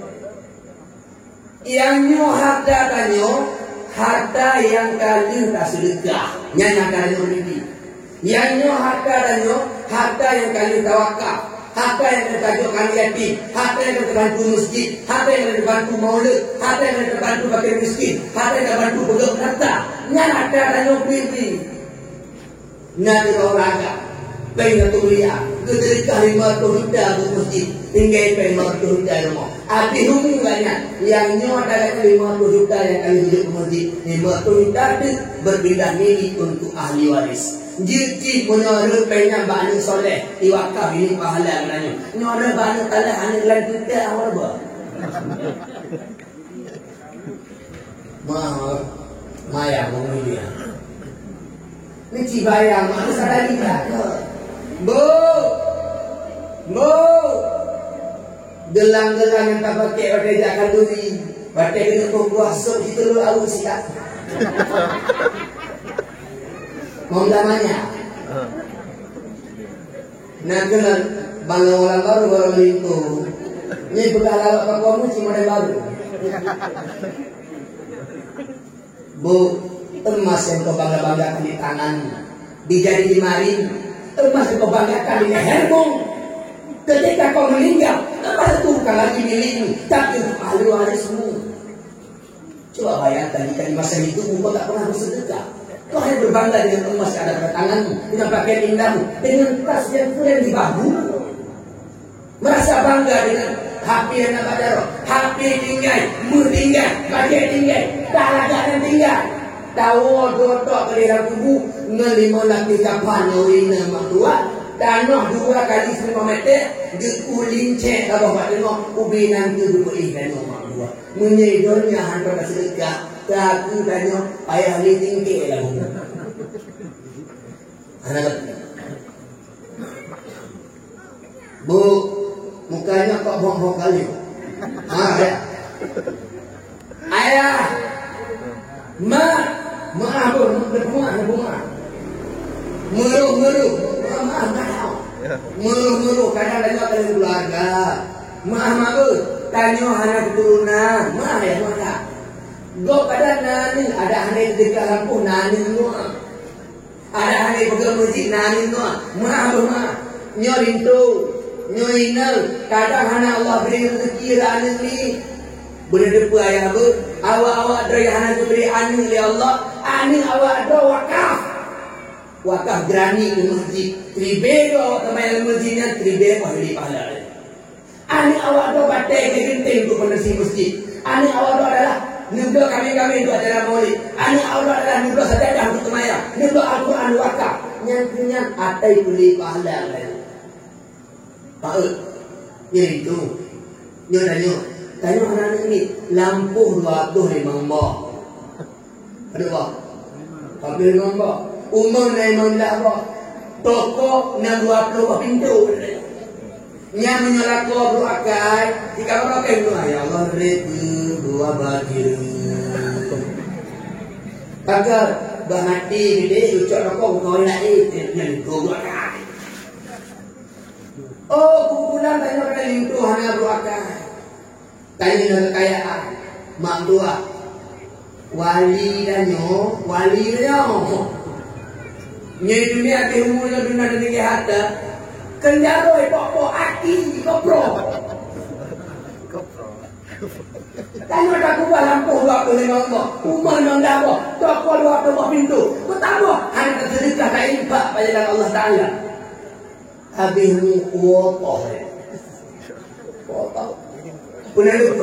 Yang nyu harta kanyo harta yang kalian tak sedekah nyanya kalian ini. Yang nyu harta kanyo harta yang kalian tawakal, harta yang tertajuk kalian yatim, harta yang terbantu masjid, harta yang terbantu maulid, harta yang terbantu fakir miskin, harta yang terbantu pegang harta. Nyanya harta kanyo pilih. Nanti orang pengen tulia, ketika 50 juta ke masjid, tinggal 50 juta rumah. Api humi banyak, yang nyawa ada 50 juta yang kali hidup ke masjid, 50 juta itu berpindah milik untuk ahli waris. Jika punya rupanya bani soleh, diwakaf ini pahala menanya. Nyawa bani talah hanya dalam kita awal buat. Maya mengulia. Ini cibayang, mana sadar kita? Bu, gelang-gelang yang tak pakai pada jakan duri, pada kena pembuasuk di telur awal siap. Mau namanya? Nak kena bangun orang baru itu. Ni belah lawak ke kamu si model baru. Bu, emas yang kau bangga-banggakan di tangan, dijadi di mari, emas yang kau banggakan di lehermu. Ketika kau meninggal, emas itu bukan lagi milikmu, tapi untuk ahli warismu. Coba bayangkan jika di masa hidupmu kau tak pernah bersedekah. Kau hanya berbangga dengan emas yang ada pada tanganmu, dengan pakaian indahmu, dengan tas yang keren di bahu. Merasa bangga dengan HP yang nak pada HP tinggal, mu tinggal, pakai tinggal, tak lagak dan tinggal. Tahu dotok ke dalam kubu, ngelima lagi kapan urina mak tua, tanah 2 kali 5 meter, dia kulincek ke bawah tengok, ubi nanti duduk ikan mak tua. Menyedornya hantar ke sedekah, aku tanya, ayah ni tinggi lah. Anak Bu, mukanya kok bong-bong kali. Ya. Ayah, maaf, bunga. Meruh, meruh, kadang tanya ke keluarga. Maaf, tanya anak keturunan. Maaf ya, maaf. Gak kadang nani, ada anak dekat lampu nani semua. Ada anak pegang masjid nani semua. Maaf. Nyorin tu. Nyoinal, kadang anak Allah beri rezeki anak ni. Benar depa ayah ber, awak dari anak beri anak oleh Allah, anak awak ada wakaf. Wakaf gerani ke masjid. Tribe awak kemayan masjidnya, tribe ahli pahala. Anak awak ada batai ke genting untuk bersih masjid. Anak awak adalah nubla kami itu acara maulid. Anak awak adalah nubla sajadah untuk kemayan. Nubla Al-Quran wakaf. Yang atai beli pahala. Pak itu tanya anak ini lampu 250 ada apa? Tapi 50 umur memang dah apa? Toko 20 pintu nya menyalako berakai jika berakai doa ya Allah rebu dua bagir agar bahati gede ucap rokok kau nak yang dua kai. Oh, kumpulan tanya pada lintu hanya berakai. Tanya dengan kekayaan. Mak tua. Wali danyo. Nyai dunia ke umurnya dunia dan tinggi harta. Kendaroi pokok aki kopro. Tanya pada kubah lampu 25 umur mendapo. Toko 20 pintu. Betapa hanya tersedekah tak impak pada dalam Allah Ta'ala. Habis ni kuotoh. Benar itu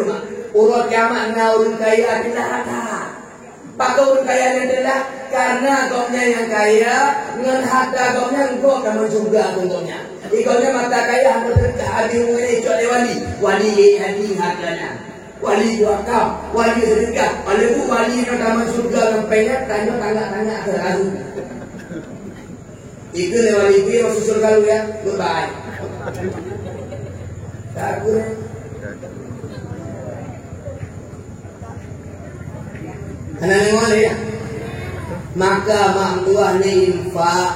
urut kiamat dengan orang kaya tidak ada. Pakai orang kaya yang adalah karena gomnya yang kaya dengan harta gomnya engkau kamu juga tentunya. Ikonnya mata kaya hampir terdekat habis mengenai cok wali hati hartanya. Wali wakaf, wali sedekah, wali yang taman surga sampainya tanya terakhir. Itu lewat itu yang susul kalau ya, goodbye. Takut. Karena memang ya, maka mak tua ni infak,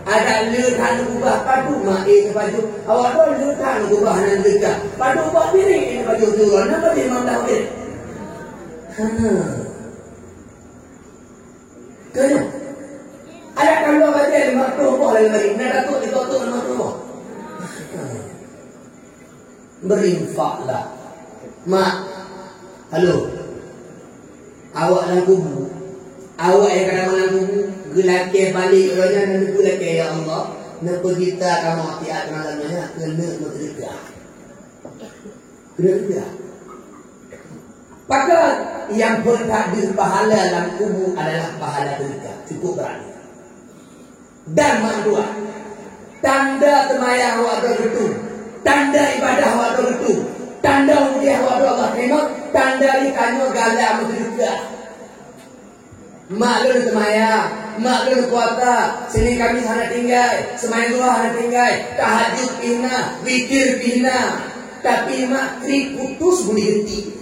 ada letan ubah padu mak baju, awak tu letan ubah nan dekat, padu ubah piring baju turun, nama dia memang dah kena. Ada kalau baca 50 boleh beri. Nak datuk dikotok 50. Berinfaklah. Mak. Halo. Awak dalam kubu. Awak yang kadang dalam kubu gelakir balik orangnya dan gelakir ya Allah. Napa kita kamu hati-hati malamnya kena berdekat. Kena. Maka yang bertakdir pahala dalam kubur adalah pahala berkah. Cukup berani. Dan kedua, tanda temayang waktu itu, tanda ibadah waktu itu, tanda ujian waktu Allah terima, tanda ikannya galak berkah. Mak lu temayang, mak lu puasa, sini kami sana tinggal, semayang dua sana tinggal, tahajud pina, zikir pina, tapi mak kri putus boleh henti.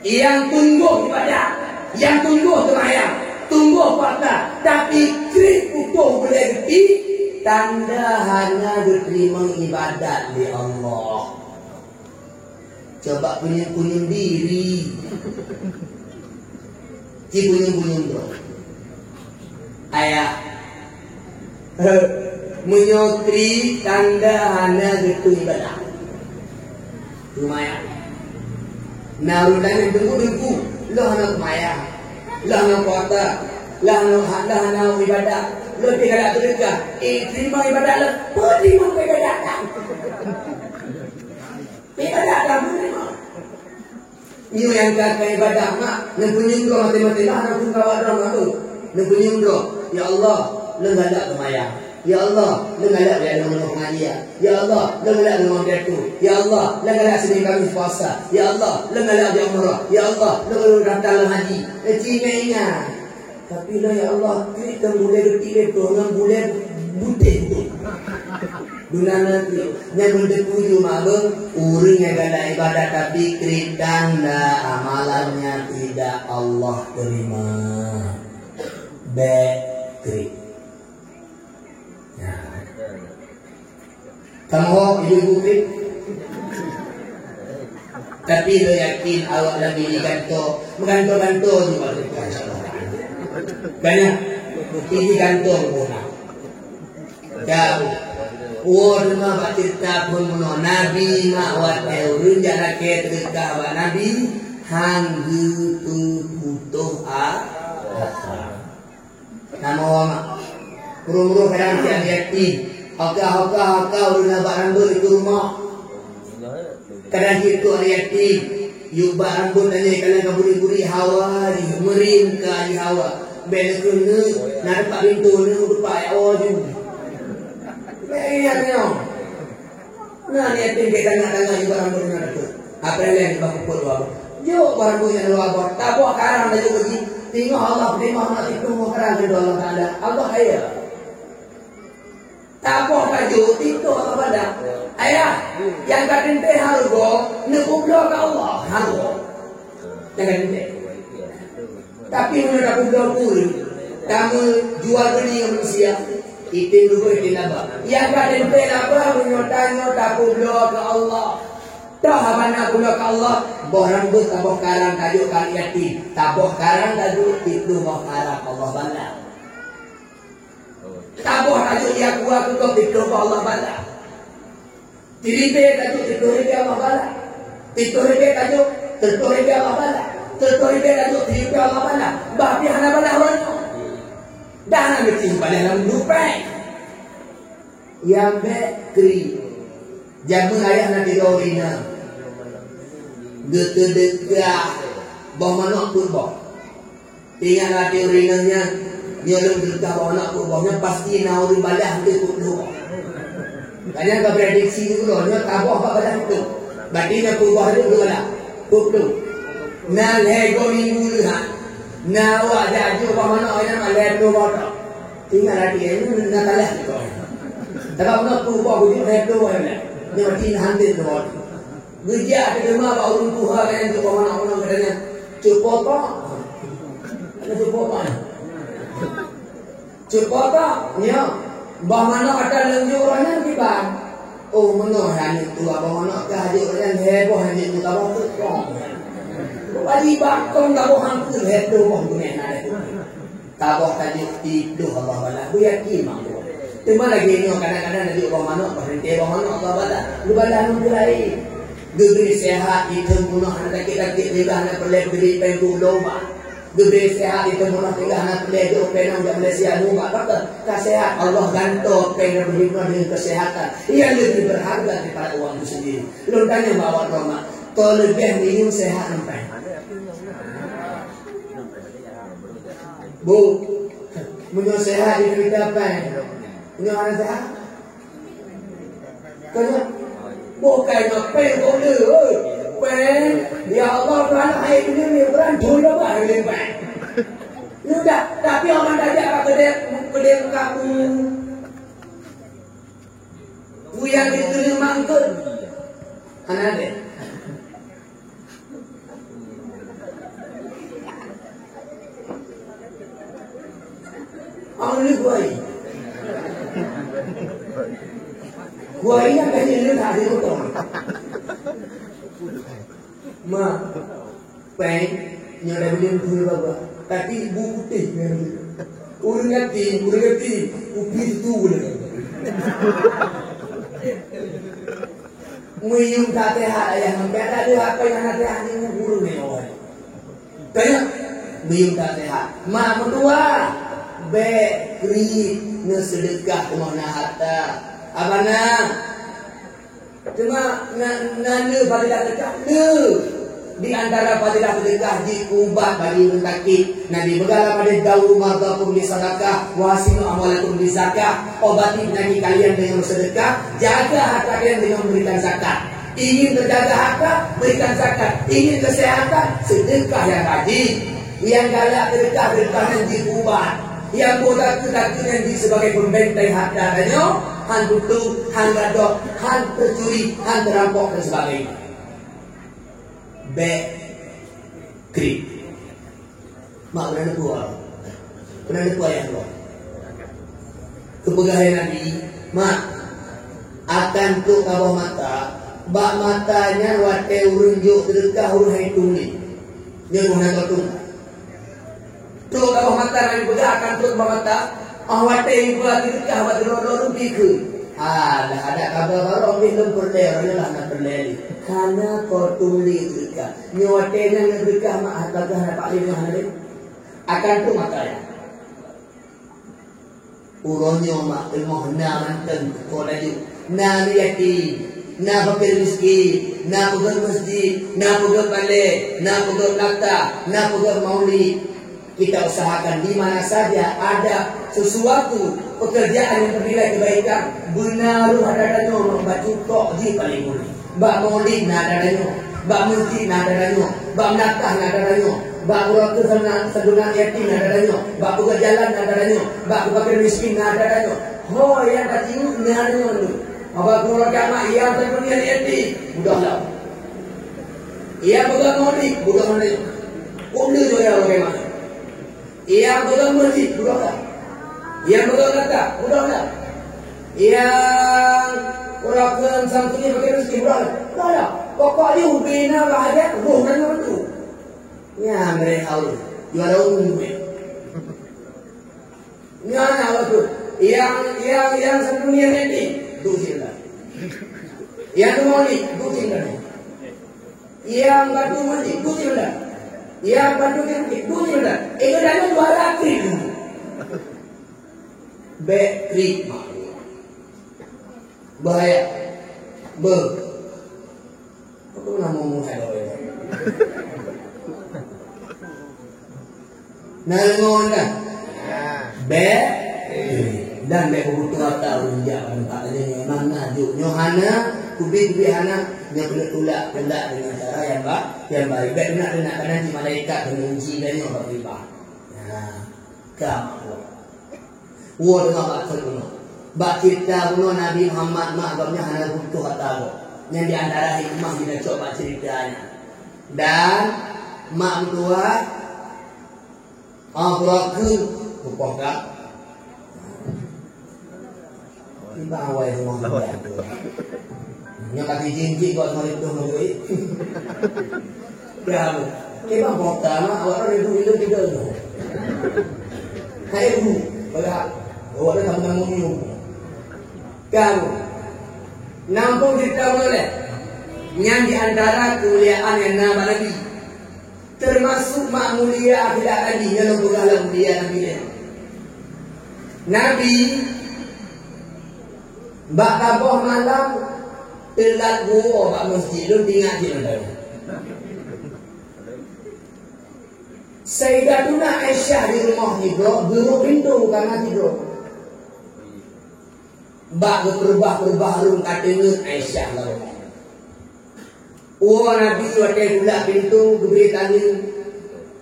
Yang tunggu ibadah, yang tunggu temayang, tunggu puasa, tapi krik utuh boleh henti, tanda hanya diterima ibadat di Allah. Coba punya-punya diri. Punya-punya bro. Ayah. Menyokri tanda hanya gitu ibadah. Lumayan. Nah, udah yang tunggu. Lo hanya maya. Lo hanya kuota. Lo hanya ibadah. Lo tidak terdekat. Terima ibadah lo. Terima ibadah tak. Ibadah tak terima. Ini yang kata ibadah mak. Nempunyung lo mati-mati lah. Nampu kawan orang tu. Nempunyung lo. Ya Allah. Lo nggak ada kemaya. Ya Allah, lu ngalak dia dengan pengajian. Ya Allah, lu ngalak dengan datu. Ya Allah, lu ngalak sini kami puasa. Ya Allah, lu ngalak dia umrah. Ya Allah, lu datang haji. Cimenya. Tapi lah ya Allah, kita boleh bertiga tu, orang boleh butir tu. Dunana tu, yang boleh puju mabe, urungnya ganda ibadah tapi tanda amalannya tidak Allah terima. Bekri. Kamu ibu bukit. Tapi lo yakin awak lagi ganto, mengganto-ganto juga banyak. Ini ganto guna. Jauh. Warna batirta pun mono Nabi mawat eurin jana ke terkawa Nabi hanggu tu butuh nama kurung-kurung kadang siang yakin. Haka udah barang itu rumah. Kadang itu ada yatim. Yuk barang pun tanya kalian kaburi-buri hawa di merin ke di hawa. Bela kena nak pak pintu ni lupa awak tu. Bayarnya. Nah yatim kita tengah-tengah di barang pun nak tu. Apa yang bapak pukul bapak? Jo barang pun yang bapak. Tak buat karang dah juga. Tengok Allah terima nak itu mau karang kedua Allah Taala. Allah kaya. Tak apa baju itu apa pada ayah yang katin teh hargo nekublo ke Allah hargo jangan teh tapi menurut kublo pun kamu jual beli manusia itu dulu itu apa yang katin teh apa menyota kublo ke Allah dah mana kublo ke Allah borang bus taboh karang kajuk kali yatim taboh karang kajuk itu mau karang Allah bala tabuh tajuk dia kuat untuk tidur Allah bala. Diribe tajuk tidur Allah bala. Tidur tajuk tidur Allah bala. Tidur tajuk tidur Allah bala. Babi hana bala orang. Dah nak mesti bala dalam lupa. Yang bekri. Jamu ayah nak tidurina. Dek-dek bah mana pun bah. Tinggal nak tidurinanya. Dia lebih berkata anak kubahnya pasti nauri balah dia kubah. Kadang kau prediksi itu loh, dia tahu apa balah itu. Berarti dia kubah itu balah, kubah. Nah lego minggu lah, nah wajah ju mana orang malah lego botol. Tinggal lagi ini nak kalah itu. Tapi nak kubah itu lego mana? Dia berarti nanti itu botol. Gejak di rumah baru Tuhan yang tu mana orang katanya cukup tak? Ada cukup tak? Cukup tak? Ya. Bagaimana ada lenju orangnya kita? Oh mana hanya itu bagaimana kehadir orang heboh hanya itu kalau tu kong. Bagi bakong kalau hampir heboh bang dunia ada. Tabok tadi tidur Allah bala. Bu yakin mampu. Cuma lagi ni kadang-kadang nanti bagaimana berhenti bagaimana Allah bala. Lu bala mulai. Gede sehat itu munah anak kita kita nak perlu beri pengu lomba. Gede sehat itu munah kita nak perlu penang jam Malaysia rumah kata kesehat Allah ganto penang berhikmah dengan kesehatan. Ia lebih berharga daripada uang itu sendiri. Lu tanya bawa Roma, kau lebih minum sehat sampai. Bu, minum sehat itu kita apa? Minum apa sehat? Kau bukan ngapain boleh, pen, ya Allah Tuhan ayat ini beran jodoh bah lempan. Sudah, tapi orang dah kedai kamu, buyan itu mangkut, anak deh. Orang ni buai. Gua ini kan ini ada betul. Ma, peng, nyada beliau tuh bapa. Tapi ibu putih yang urung ngerti, upi itu boleh. Muyung kate ayah hampir ada apa yang ada ini guru nih orang. Kayak muyung kate ma mentua be kri ngesedekah kemana harta abana cuma nane pada dekat di antara pada sedekah di ubah bagi mentakik nabi begala pada dawu mardakum di sedekah wasinu amwalakum di zakah obati penyakit kalian dengan sedekah jaga harta kalian dengan memberikan zakat ingin terjaga harta berikan zakat ingin kesehatan sedekah yang rajin yang galak sedekah yang diubah yang bodoh ketakut yang sebagai pembentai harta danyo han butuh han gadok han tercuri han terampok dan sebagainya kri mak benar dua yang lo kepegahan Nabi mak akan tu kawah mata bak matanya wate urunjuk sedekah urhai tuli nyeruh nak tu kawah mata Nabi pegang akan tu kawah mata wate ibu sedekah wate rodo biku ada kabar baru belum perle lah nak perle karena kau tuli sedekah nyuatenya sedekah mak apakah dapat lima hari akan tu makanya uronyo mak ilmu na manten ko laju na yatim na fakir miskin na pegang masjid na pegang pale na pegang lakta na pegang maulid kita usahakan di mana saja ada sesuatu pekerjaan yang bernilai kebaikan benar ada baca tok di paling mulia bak maulid na ada bak masjid na ada bak nakah na ada bak urut sedunan yatim na ada bak pekerja jalan na ada bak fakir miskin na ada ho yang kecil ni ada apa keluarga mak yang terpenuhi yatim mudahlah ia pegang maulid mudahlah umur juga bagaimana ia pegang masjid mudahlah ia pegang nakah mudahlah yang orang santunya pakai rezeki mudahlah pokoknya ubina bahagia ruh dan itu ya mereka juara umum ni anak waktu yang santunya ini dusinlah yang maulid dusinlah yang batu mandi dusinlah yang batu kiri dusinlah itu dalam dua laki bekri bahaya aku nak ngomong hello ya nalngon dah dan butuh tahu jangan paknya mana nyohana kubi hana yang tulak kelak dengan cara yang baik nak karena di malaikat menguji dari orang riba kamu wo dengan maksud kuno bak cerita kuno Nabi Muhammad agaknya hana butuh tahu yang di antara hikmah kita coba ceritanya dan mak tua pelaku bukan tiba awal semua yang kaki jinjik buat mau itu menduit ya kita pertama orang itu tidak hai bu pada orang sama ngomong kamu nampung kita boleh yang di antara kemuliaan yang nama lagi termasuk mak mulia akhirat tadi yang bergalam mulia Nabi bak tabuh malam telat gua bak masjid lu tinggal di mana Sayyidatuna Aisyah di rumah tidur pintu karena tidur bak berubah rum katanya Aisyah lalu Nabi waktu buka pintu keberitanya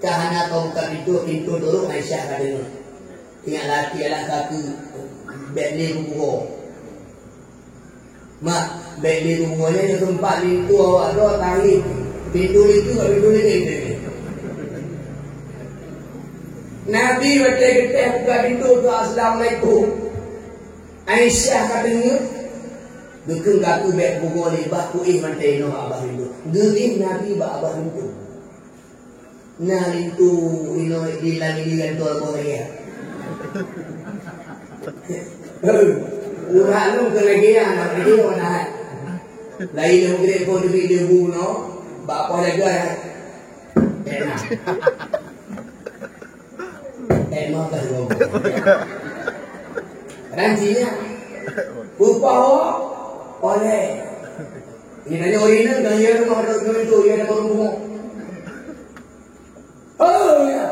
kahana kau buka pintu turun Aisyah katanya tinggal laki anak kaki bekli buku mak bekli bukunya yang tempat pintu awak ada tarik pintu itu Nabi waktu kita buka pintu tu Assalamualaikum Aisyah katanya, dukung kaku bek buku ni baku mantai no abah itu. Gurih Nabi ba abah itu. Nah itu ino dilangi tu abah ya. Urang kelegian nak dia mana. Lain yang gede pun dia buno, bapa jaga. Enak. Enak tak lo. Ranjinya, upah oleh. Ini nanya orang ni, dia rumah ada orang tu, dia ada orang rumah. Oh ya,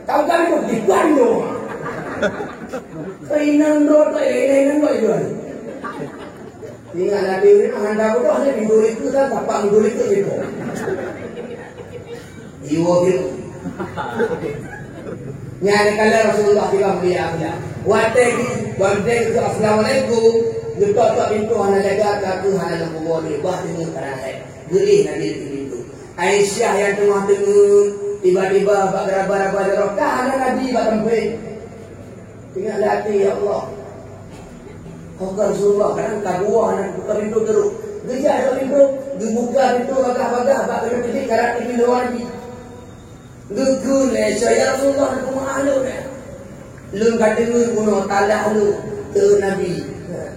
tahu kan itu di Bandung. Kainan dot, kainan dot jual. Tinggal lagi ni, anda tu ada pintu itu dah, apa pintu itu itu. Iwo itu. Nyari kalau Rasulullah bilang dia ada. Wate itu assalamualaikum. Juta pintu hana jaga kaku hana lampu bodi bah dengan karai. Gurih nabi pintu. Aisyah yang tengah tiba-tiba bak geraba-geraba derokah hana nabi bak tempe. Tinggal hati ya Allah. Kau Rasulullah kadang kadua hana buka pintu teruk. Gejak pintu, dibuka pintu bagah-bagah bak pintu karat ini luar ni. Gugul saya Rasulullah aku malu ya. Lun kata lu kuno talah lu tu Nabi.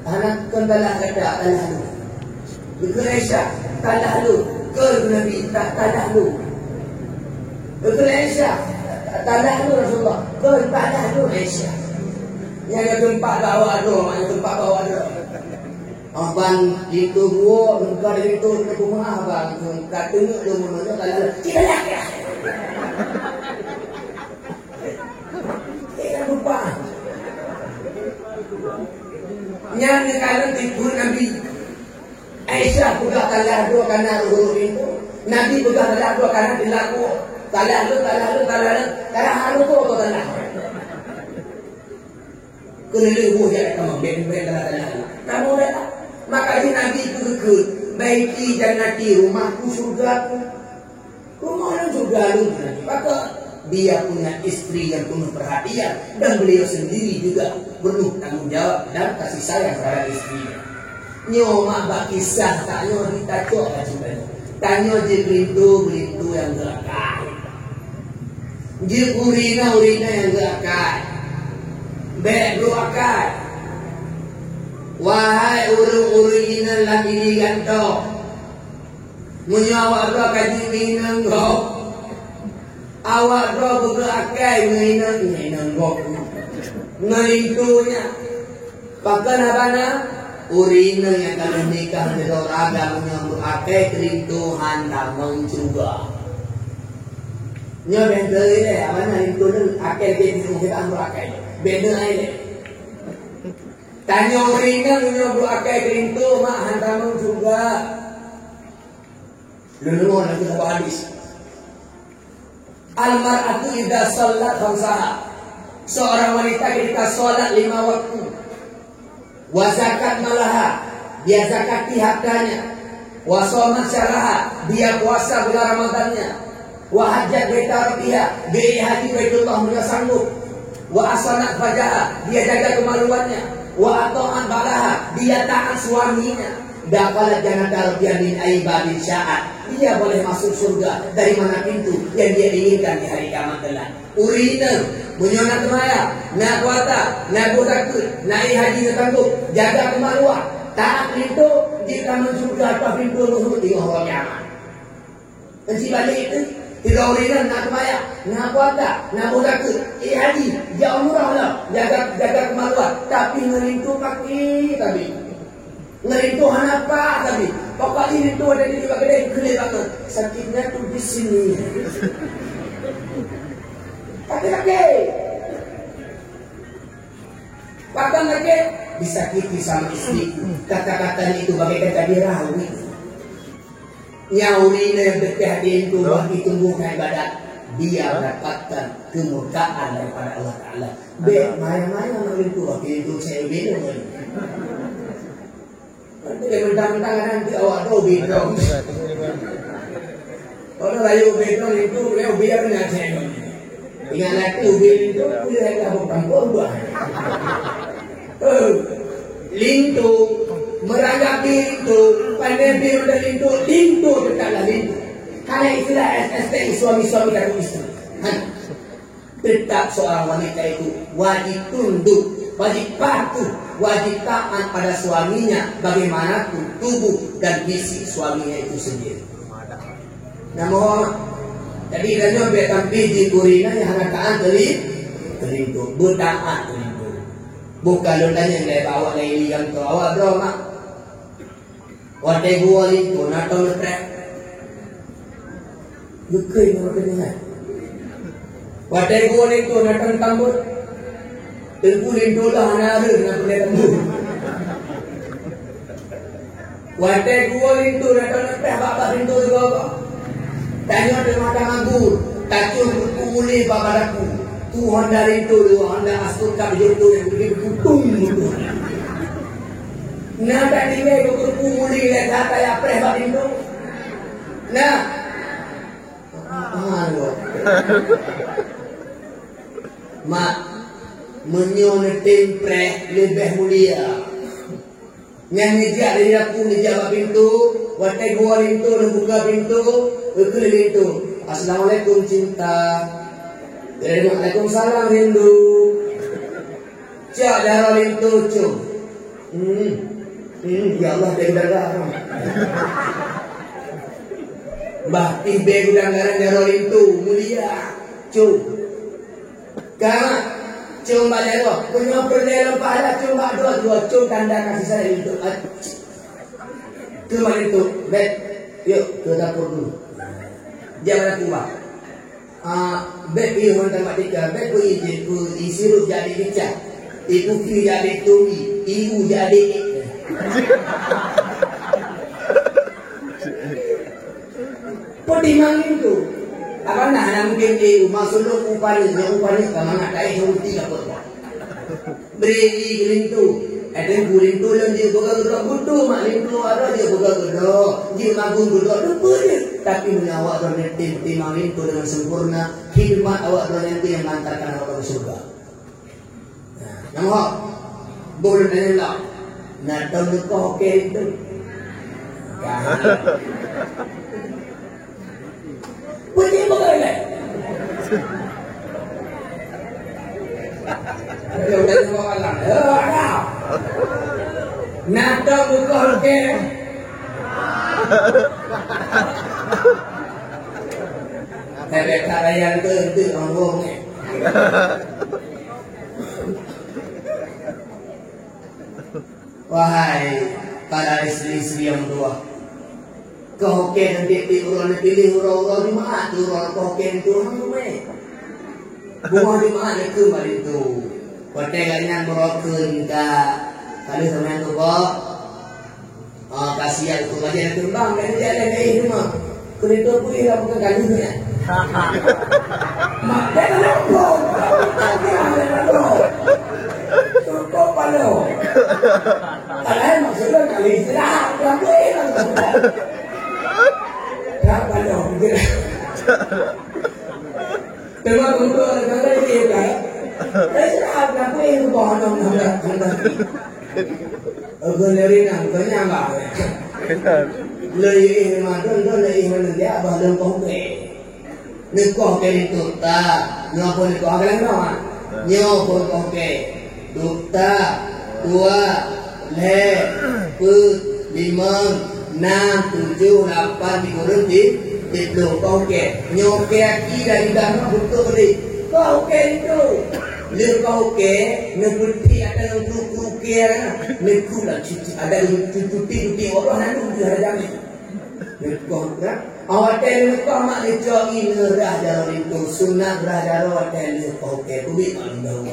Anak kan talah kata talah lu. Gugul Aisyah talah lu ke Nabi tak talah lu. Gugul Aisyah talah lu Rasulullah ke talah lu Aisyah. Yang tempat bawa tu, yang tempat bawa tu. Abang itu gua engkau itu rumah abang kata lu kuno talah lu. Tidak lah. Tidak lupa. Yang kalau tipu Nabi Aisyah juga talah dua karena urut itu. Nabi juga talah dua karena dilaku. Talah lu halu tu talah. Keliling buah kamu ben talah. Kamu dah. Makanya Nabi itu kekut. Baiki jannati rumahku surgaku. Rumahnya juga lu nanti. Maka dia punya istri yang penuh perhatian dan beliau sendiri juga penuh tanggung jawab dan kasih sayang terhadap istrinya. Nyoma bak kisah tak nyo ditacok aja. Tanya je belintu yang gerakai. Je urina yang gerakai. Bek gerakai. Wahai urina lagi digantok. Menyawak dua kaji minang gok. Awak dua berakai minang gok. Ngelintunya. Bahkan apa-apa urina yang kalau nikah dengan raga menyambut akai kerintuhan tamang juga. Nya benda ini apa nak itu akai kita kita berakai. Benda ini. Tanya urina menyambut akai kerintu mak hantamang juga. Dulu nanti sampai habis. Almar'atu idza shallat khamsaha. Seorang wanita ketika salat 5 waktu. Wa zakat malaha, dia zakati hartanya. Wa shamat syahraha, dia puasa bulan Ramadannya. Wa hajjat baita rabbiha, dia haji Baitullah punya sanggup. Wa asanat fajaha, dia jaga kemaluannya. Wa ata'an balaha, dia taat suaminya. Dakhalat jannata rabbiha min aibabin sya'at. Dia boleh masuk surga dari mana pintu yang dia inginkan di hari kiamat kelak. Urina, menyonat kemaya, nak kuata, nak bodakut, naik haji tertangguh, jaga kemaluan, taat pintu, jika masuk surga apa pintu luhur di hari kiamat. Nanti balik itu, tidak urina, nak kemaya, nak kuata, nak bodakut, haji, jauh murah lah, jaga kemaluan, tapi ngerintu kaki tapi. Ngerintuhan apa tadi? Pokok ini tuh ada di juga gede banget. Sakitnya tuh di sini. Kaki. Bahkan lagi disakiti sama istriku. Kata-katanya itu bagaikan tadi rawi. Nyaurina yang berkehadian itu bagi tumbuhkan ibadat. Dia mendapatkan kemurkaan daripada Allah Ta'ala. Maya-maya ngerintu. Itu saya beda. Nanti dia mentang-mentang nanti awak tahu bedong. Kalau layu bedong itu beliau biar ngaceng. Ingat lagi ubin itu kuliah kamu kampung buah. Lintu meranggapi lintu, pandai biru dan lintu dekatlah lintu. Karena istilah SSTI suami-suami dan istri. Tetap seorang wanita itu wajib tunduk, wajib patuh, wajib taat pada suaminya bagaimanapun tubuh dan fisik suaminya itu sendiri. Namun tadi dan juga betan biji kurina yang hanya taat telintu, bertaat telintu. Bukan londanya yang dia bawa dari yang tu awak bro mak. Wadai buah lintu, natong letrek. Bukai nak dengar. Wadai buah lintu, natong tambut. Tengku lintu lah anak ada nak boleh tambut. Wadai buah lintu, natong letrek, bapak lintu juga apa? Tanya dengan makan anggur, tacun berkumuli bapak aku. Tuhan dari itu, Tuhan dah asal kami jodoh yang begitu kutung itu. Nah, tak tinggal itu berkumuli lihat kata yang prehbat itu. Nah, mak menyonetin preh lebih mulia. Yang nijak dari aku nijak pintu, watai gua pintu, buka pintu, ikut pintu. Assalamualaikum cinta. Waalaikumsalam rindu. Cak darah rindu cum. Ya Allah dari darah. Mbah tibe gudang darah rindu mulia cum. Kak cum balik punya perdalam pada cum dua cum tanda kasih saya itu. Cuma itu, bet, yuk ke dapur dulu. Jangan aku mbak. Bet ihon tempat tiga, bet ku isiru jadi bicara, ibu ki jadi tumi, ibu jadi. Pedimang itu, apa nah mungkin di rumah solo upani kamana kai hoti kapot. Beri gelintu, ada gelintu yang dia buka butu, mak lintu ada dia buka gedo, dia magung gedo ada boleh. Tapi awak dan timang itu dengan sempurna, khidmat awak dan itu yang mengantarkan awak ke surga. Nampak boleh nela, nak tahu kau ke itu. Boleh boleh. Dia udah bawa lah. Nak tahu kau ke. Tapi cara yang itu ngomongnya. Wahai para istri-istri yang tua, kehokian nanti orang pilih orang di mana tu orang kehokian tu orang tu meh. Bunga di mana itu mari tu. Pertanyaan berokin ka kali sama tu kok. Kasihan tu macam tu bang kan dia ada ni mah. Kereta pun dia bukan kali ni. Mak dia nak pun. Cukup palu. Kalau maksudnya kali istirahat, kamu hilang. Tak palu. Terima untuk negara ini kan. Istirahat, kamu hilang bohong hendak. Agenerin angkanya enggak. Lei madon lei dia badan kau ke. Nikoh ke itu ta, nyopo nikoh agak lama. Nyopo kau ke. Dukta, dua, le, put, lima, enam, tujuh, lapan dikurung di kau ke. Nyoke aki dari dalam betul ni. Kau ke itu. Le kau ke, nebuti ada yang kuku nekula cuci ada cuci orang nanti dia jamin. Nekong kan? Awak nekong mak lecok ini nerah jalan itu sunnah nerah jalan awak nekong ke kubik malu.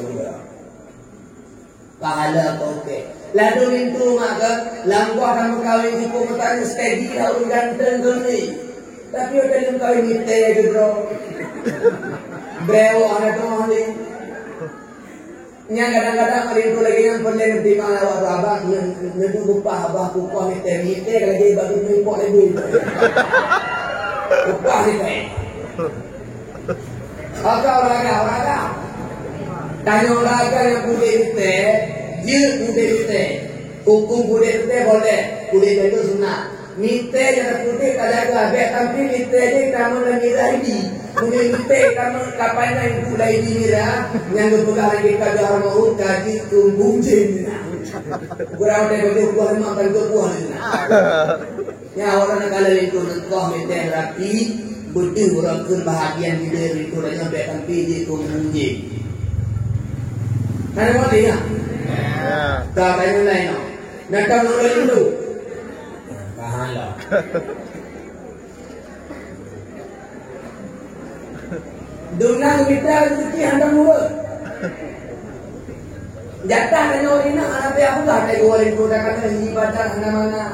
Pahala kau ke. Lalu itu maka langkah kamu kawin di komentar steady harus ganteng gini. Tapi udah yang kawin itu ya bro. Bro ada tuh ni. Nya kadang-kadang hari itu lagi yang perlu di mana awak abah nentu upah abah upah ni lagi bagi import lagi. Upah ni teh. Orang. Tanya orang yang punya itu je kude kita. Hukum kude kita boleh, kude itu sunnah. Mite yang kude kada gabe tapi mite je kamu lagi lagi. Kude mite kamu kapan yang kude lagi mira yang kebuka lagi kada mau kaji kumbung je. Kurang ada baju buah makan buah ni. Ya orang nak kalau itu nak mite rapi, betul orang kebahagiaan di diri itu dan sampai tapi di kumbung je. Mana mau dia? Tak payah lain. Nak tahu orang itu. Bahala. Dunang kita rezeki anda mula. Jatah dan orang ini anak aku tak ada orang itu dah kata ini badan anda mana?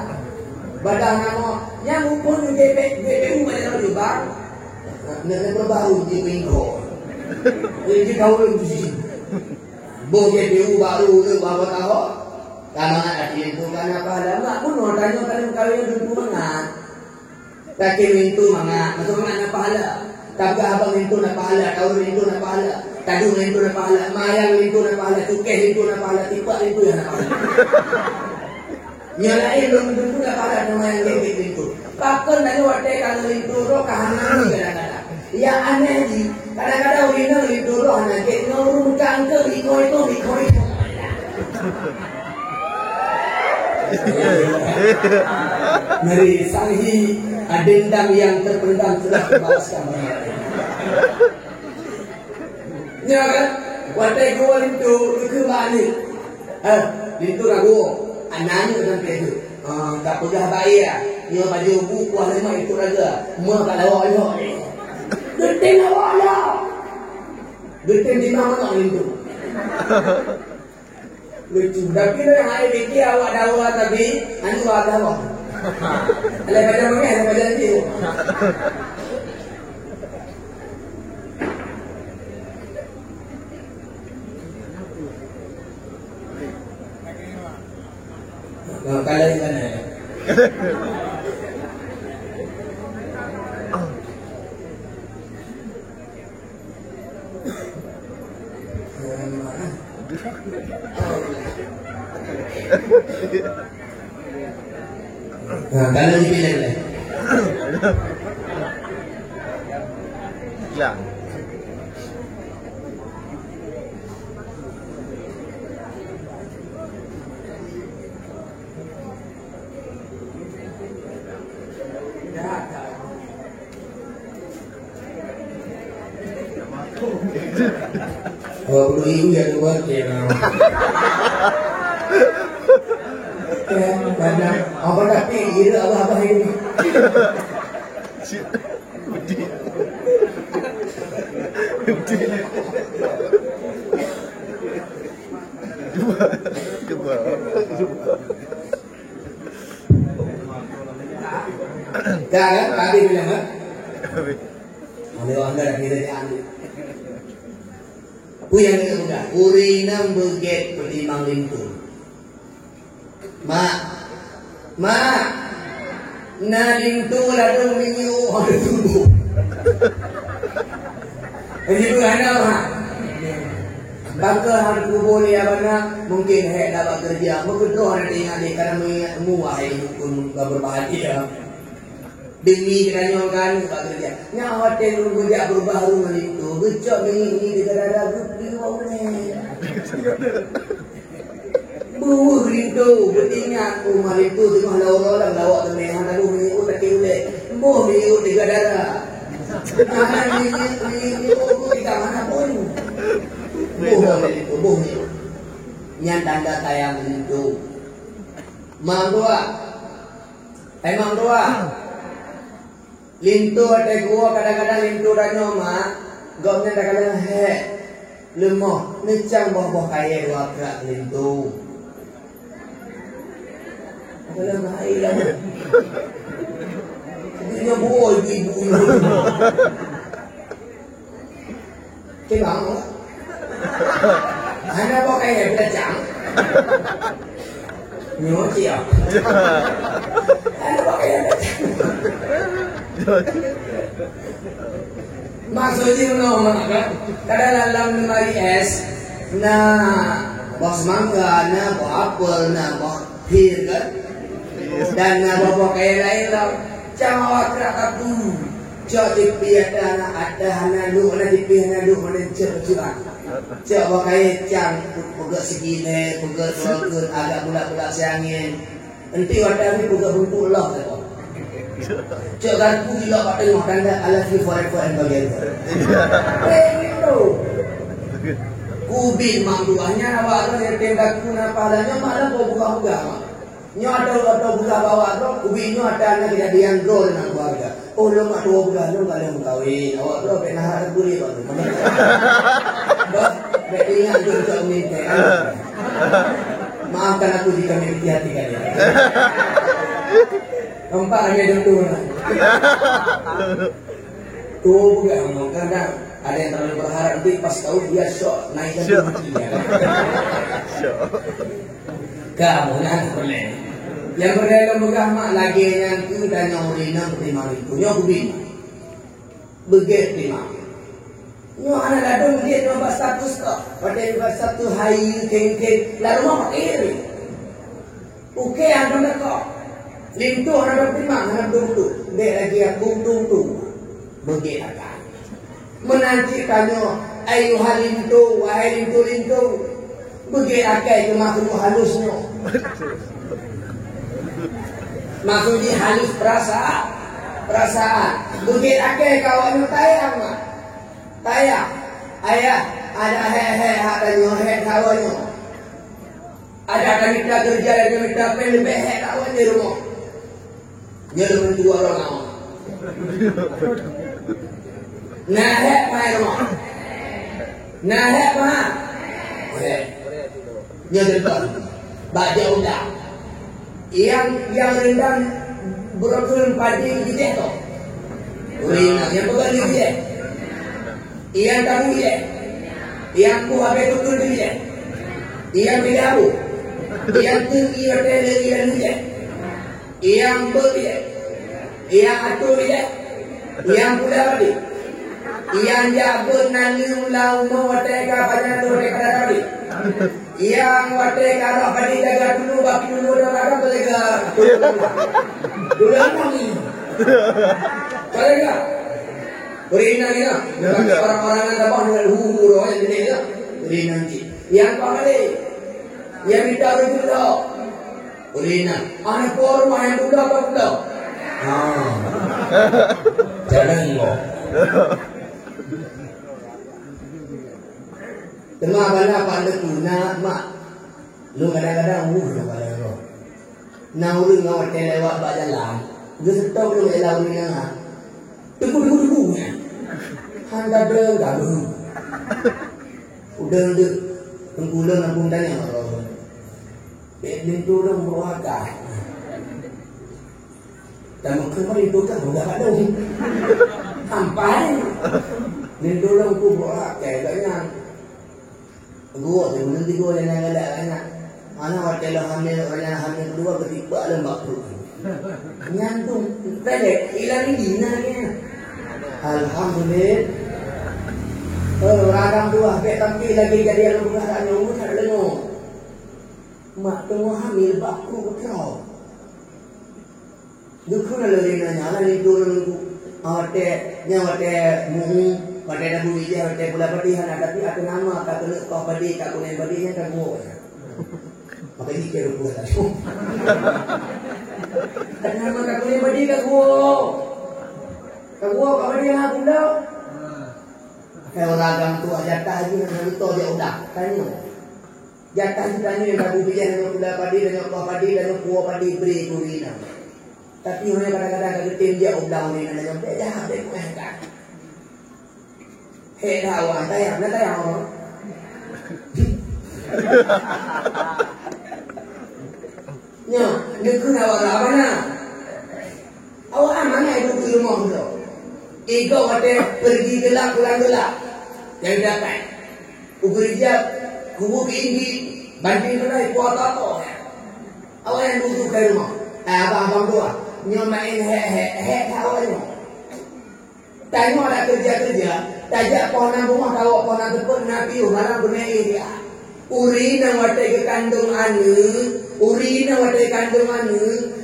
Badan nama yang upun GPU mana juga. Nak terbaru di minggu. Jadi kau lagi. Boleh GPU baru ke bawa tahu? Karena ada itu kan apa lama pun orang tanya kalau yang dulu mana? Tapi itu mana? Masuk mana pahala? Tapi abang itu nak pahala, kau itu nak pahala, kadung itu nak pahala, mayang itu nak pahala, cukai itu nak pahala, tipak itu yang nak pahala. Nyalain belum tentu nak pahala nama yang lebih itu. Pakar dari waktu kalau itu roh kahanan kadang-kadang. Ya aneh di kadang-kadang orang itu roh anak kita ngurung kanker iko itu. Ngeri sanghi dendam yang terpendam sudah dibalaskan. Ya kan? Waktu gua itu kembali. Itu ragu. Anaknya kan itu. Tak punya bayar. Dia baju buku lama itu raga. Mua kalau ayo. Genting awak. Genting di mana itu? Lucu. Tapi yang ada fikir awak dawa tapi anu ada awak. Alai baca mana? Alai baca nanti. Kalau di mana? Kalau dipilih lah. Ya. Kalau perlu ibu ya buat ya. Banyak apa tapi ini apa ini? Coba. Jangan tadi bilang kan? Kalau anda dah kira jangan. Yang kedua, urinam beget pertimang lintur. Ma, na lintur ada minyu ada tubuh. Ini bukan apa. Bangka harus kubur ni apa mungkin hek dapat kerja. Mungkin tu orang ingat ni karena mengingat muah ini pun berbahagia. Demi kerana kan dapat kerja. Nyawa telu kerja berbaru dengan itu. Becok ini dikadang-kadang bukti boleh. Buh itu bertinyak rumah itu tengah orang lawak temehan aku minggu tak kira. Buh minggu tiga darah. Jangan minggu tiga mana pun. Buh itu. Yang tanda tayang itu. Mang dua. Lintu ada gua kadang-kadang lintu dan nyoma. Gopnya kadang-kadang lemah. Necang boh kaya dua kerak lintu. Dalam air lah. Dia buat ibu. Kemang. Anda pakai yang kacang. Nyuci ya. Anda pakai yang kacang. Maksudnya mana kan? Kadang dalam lemari es, nah Bawa semangka, bawa apel, bawa pir kan. Dan bawa kaya lain lah. Jangan wakrak aku. Cok tipi ada anak lu, ada tipi anak lu, ada cek-cekan. Cok bawa kaya cang, pegak segini, pegak tolakun, agak bulat-bulat siangin. Nanti wadah ni pegak bungkuk lah. Cok kan ku gila kat tengah tanda I love you forever and together. Bro. Kubin mak duanya awak tu yang tembak ku nak padanya malah kau buka-buka mak. Nyo ada buka bawa tu, kubin nyo ada anak kejadian drone dengan keluarga. Oh lo mak dua bulan lo kalau kawin, awak tu pernah ada buri tu. Bos, beti ingat tu cak minta. Maafkan aku jika memiliki hati kalian. Nampak hanya tentu lah. Tuh bukan kadang ada yang terlalu berharap nanti pas tahu dia shock naikkan tinggi. Kamu nak boleh. Yang berdalam begah mak lagi yang tu dan yang urina terima itu. Nyo kubin. Beget terima. Nyo anak ladung beget nombor status kok. Pada nombor satu hai keng-keng. Lalu mak pakai. Oke ada nak kok. Lintu anak berterima, anak berdu. Dek lagi aku tu. Begitu kan. Menanti kanyo, ayuh lintu, wahai lintu. Begitu akai ke makhluk halusnya. Maksudnya halus perasaan. Begitu akai kawan tayang mah. Tayang. Ayah, ada he ada nyohe kawannya. Ada kita kerja dan kita lebih he kawan di rumah. Dia lebih dua orang awak. Nahek mai rumah. Nahek mah. Dia dekat. Baca undang. Yang rendang berokul padi kita tu. Urina yang bukan dia. Yang tahu dia. Yang ku habis betul dia. Yang bidahu. Yang tinggi hotel dia. Yang berbeda, yang atur beda, yang pula beda, yang jabut nanti ulang wateka pada tu wateka tadi, yang wateka roh pada jaga dulu baki dulu dah ada jaga dulu nanti, boleh tak? Beri nanti lah, orang-orang yang dapat dengan huru yang ini lah, beri nanti. Yang kali, yang minta begitu dah. Urina, anak korma yang budak apa budak? Jangan lo. Tengah bala pada tuna mak. Lu kadang-kadang nak pada lo. Nah urang ngawat lewat bak jalan. Dia stop lu elah urina. Tunggu. Handa gaduh. Udah tenggulang aku tanya Allah. Lintu orang berwakah. Dan mengkemar itu kan sudah ada. Sampai lintu orang ku berwakah. Kayaknya gua tu nanti gua yang ada anak. Anak waktu hamil kedua ketiga lembak tu. Nyantung. Tadi hilang dinanya. Alhamdulillah. Radang dua. Tapi lagi jadi yang berwakah. Yang tak dengar. Mak tengah hamil baku kau. Dukun lagi nanya, lah itu nunggu. Awak muhu, pada dah bui dia, awak pula padihan. Tapi ada nama, tak kena kau padi, tak kena padinya tak gua. Maka dikira gua tak. Ada nama tak kena padi tak gua. Tak gua kau padi yang aku dah. Kalau ragam tu aja tak lagi nak itu dia udah tanya. Jatah ditanya yang baru bijan dengan kuda padi dan kuah padi dan kuah padi beri kurina. Tapi hanya kadang-kadang ada tim dia undang urina dan sampai dah habis kuahkan. Hei dah awak tayang awak. Nya, dia kena awak mana? Awak mana itu di rumah tu? Ego ada pergi gelap pulang gelap. Yang dapat ugerijat kubu tinggi banding dengan kuat apa? Awak yang duduk di rumah, abang tua nyomain awak. Tanya ada kerja, tajak pohon rumah kawak pohon tepuk nabi malam benar dia. Urina watai kandung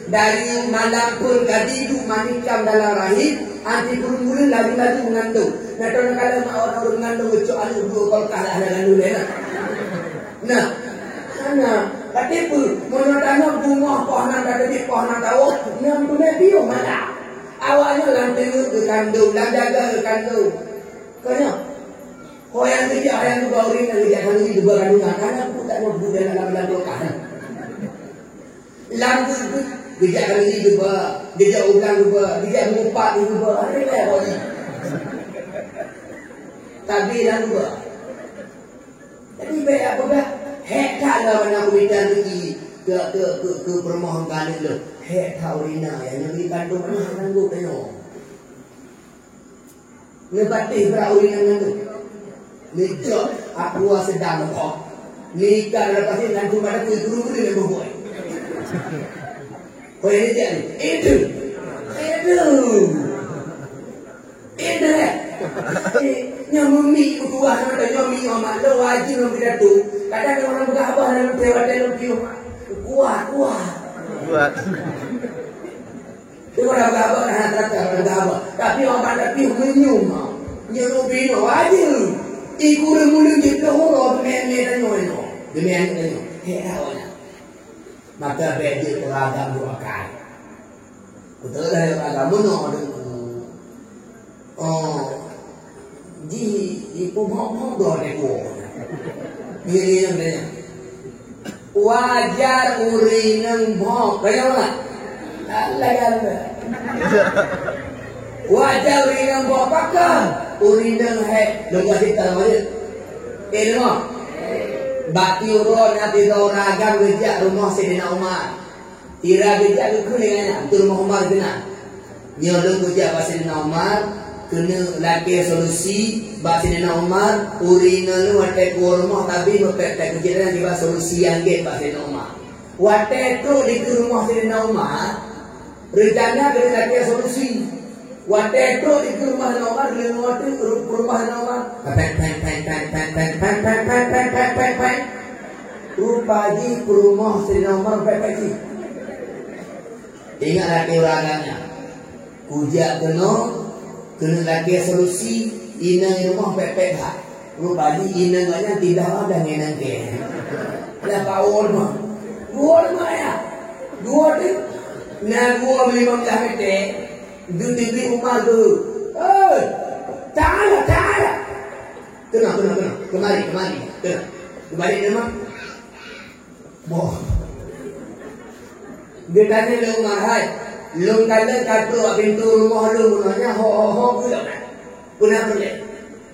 dari malam pun kadidu manikam dalam rahim anti burung-burung lalu mengandung. Nah kalau orang mengandung itu anu dua kalau kalah ada kandung nah karena katipu menurut bunga pohon dari pohon tahu yang punya bio mana awalnya lantai ke kandung dan jaga ke kandung karena yang kerja yang bawa urina kerja kandung itu berkandungan karena aku tak mau bukan dalam kanan lampu kerja kandung itu kerja ulang kerja mengumpat itu ada lagi tapi lampu jadi baik apa dah hek tak lah mana aku minta pergi ke permohonan itu hek tak urina yang beri kandung mana nanggup tengok ngebatih berak urina nanggup Nijak aku sedang kok nikah lepas ini nanti pada guru-guru yang membuat kau ini dia ni itu nyamumi kuah nama nyamumi omak lo wajib memberi tu kadang orang bergabar dalam tewa dalam piu kuah itu orang bergabar nak terkata bergabar tapi omak dah piu menyum nyamumi wajib ibu remulu kita horor meme nyono demian nyono herawnya maka beda beragam dua kali betul dari agama no di pemong do deko ini yang dia wajar urinang bong kaya mana Allah kan wajar urinang bong pakai urinang hai lemah kita mana ilmu bati uron nanti ragam kerja rumah Sayyidina Umar tira kerja ke kuningan tu rumah Umar kena nyolong kerja Sayyidina Umar kena laki solusi Sayyidina Umar urina lu watai rumah tapi mepet kerja dan tiba solusi yang ke Sayyidina Umar watai tu di rumah Sayyidina Umar rencana kena laki solusi watai tu di rumah Umar dengan watai rumah Umar rupaji rumah Sayyidina Umar pepeki ingat laki uragannya kujak kena laki solusi inang rumah pepek hak rupaji inang banyak tidak ada ngenang ke kenapa ulma ya dua tu na gua 15 meter di Umar tu tak ada kena kemari kembali memang boh dia tanya lu Umar lu kata satu pintu rumah lu munanya ho punya boleh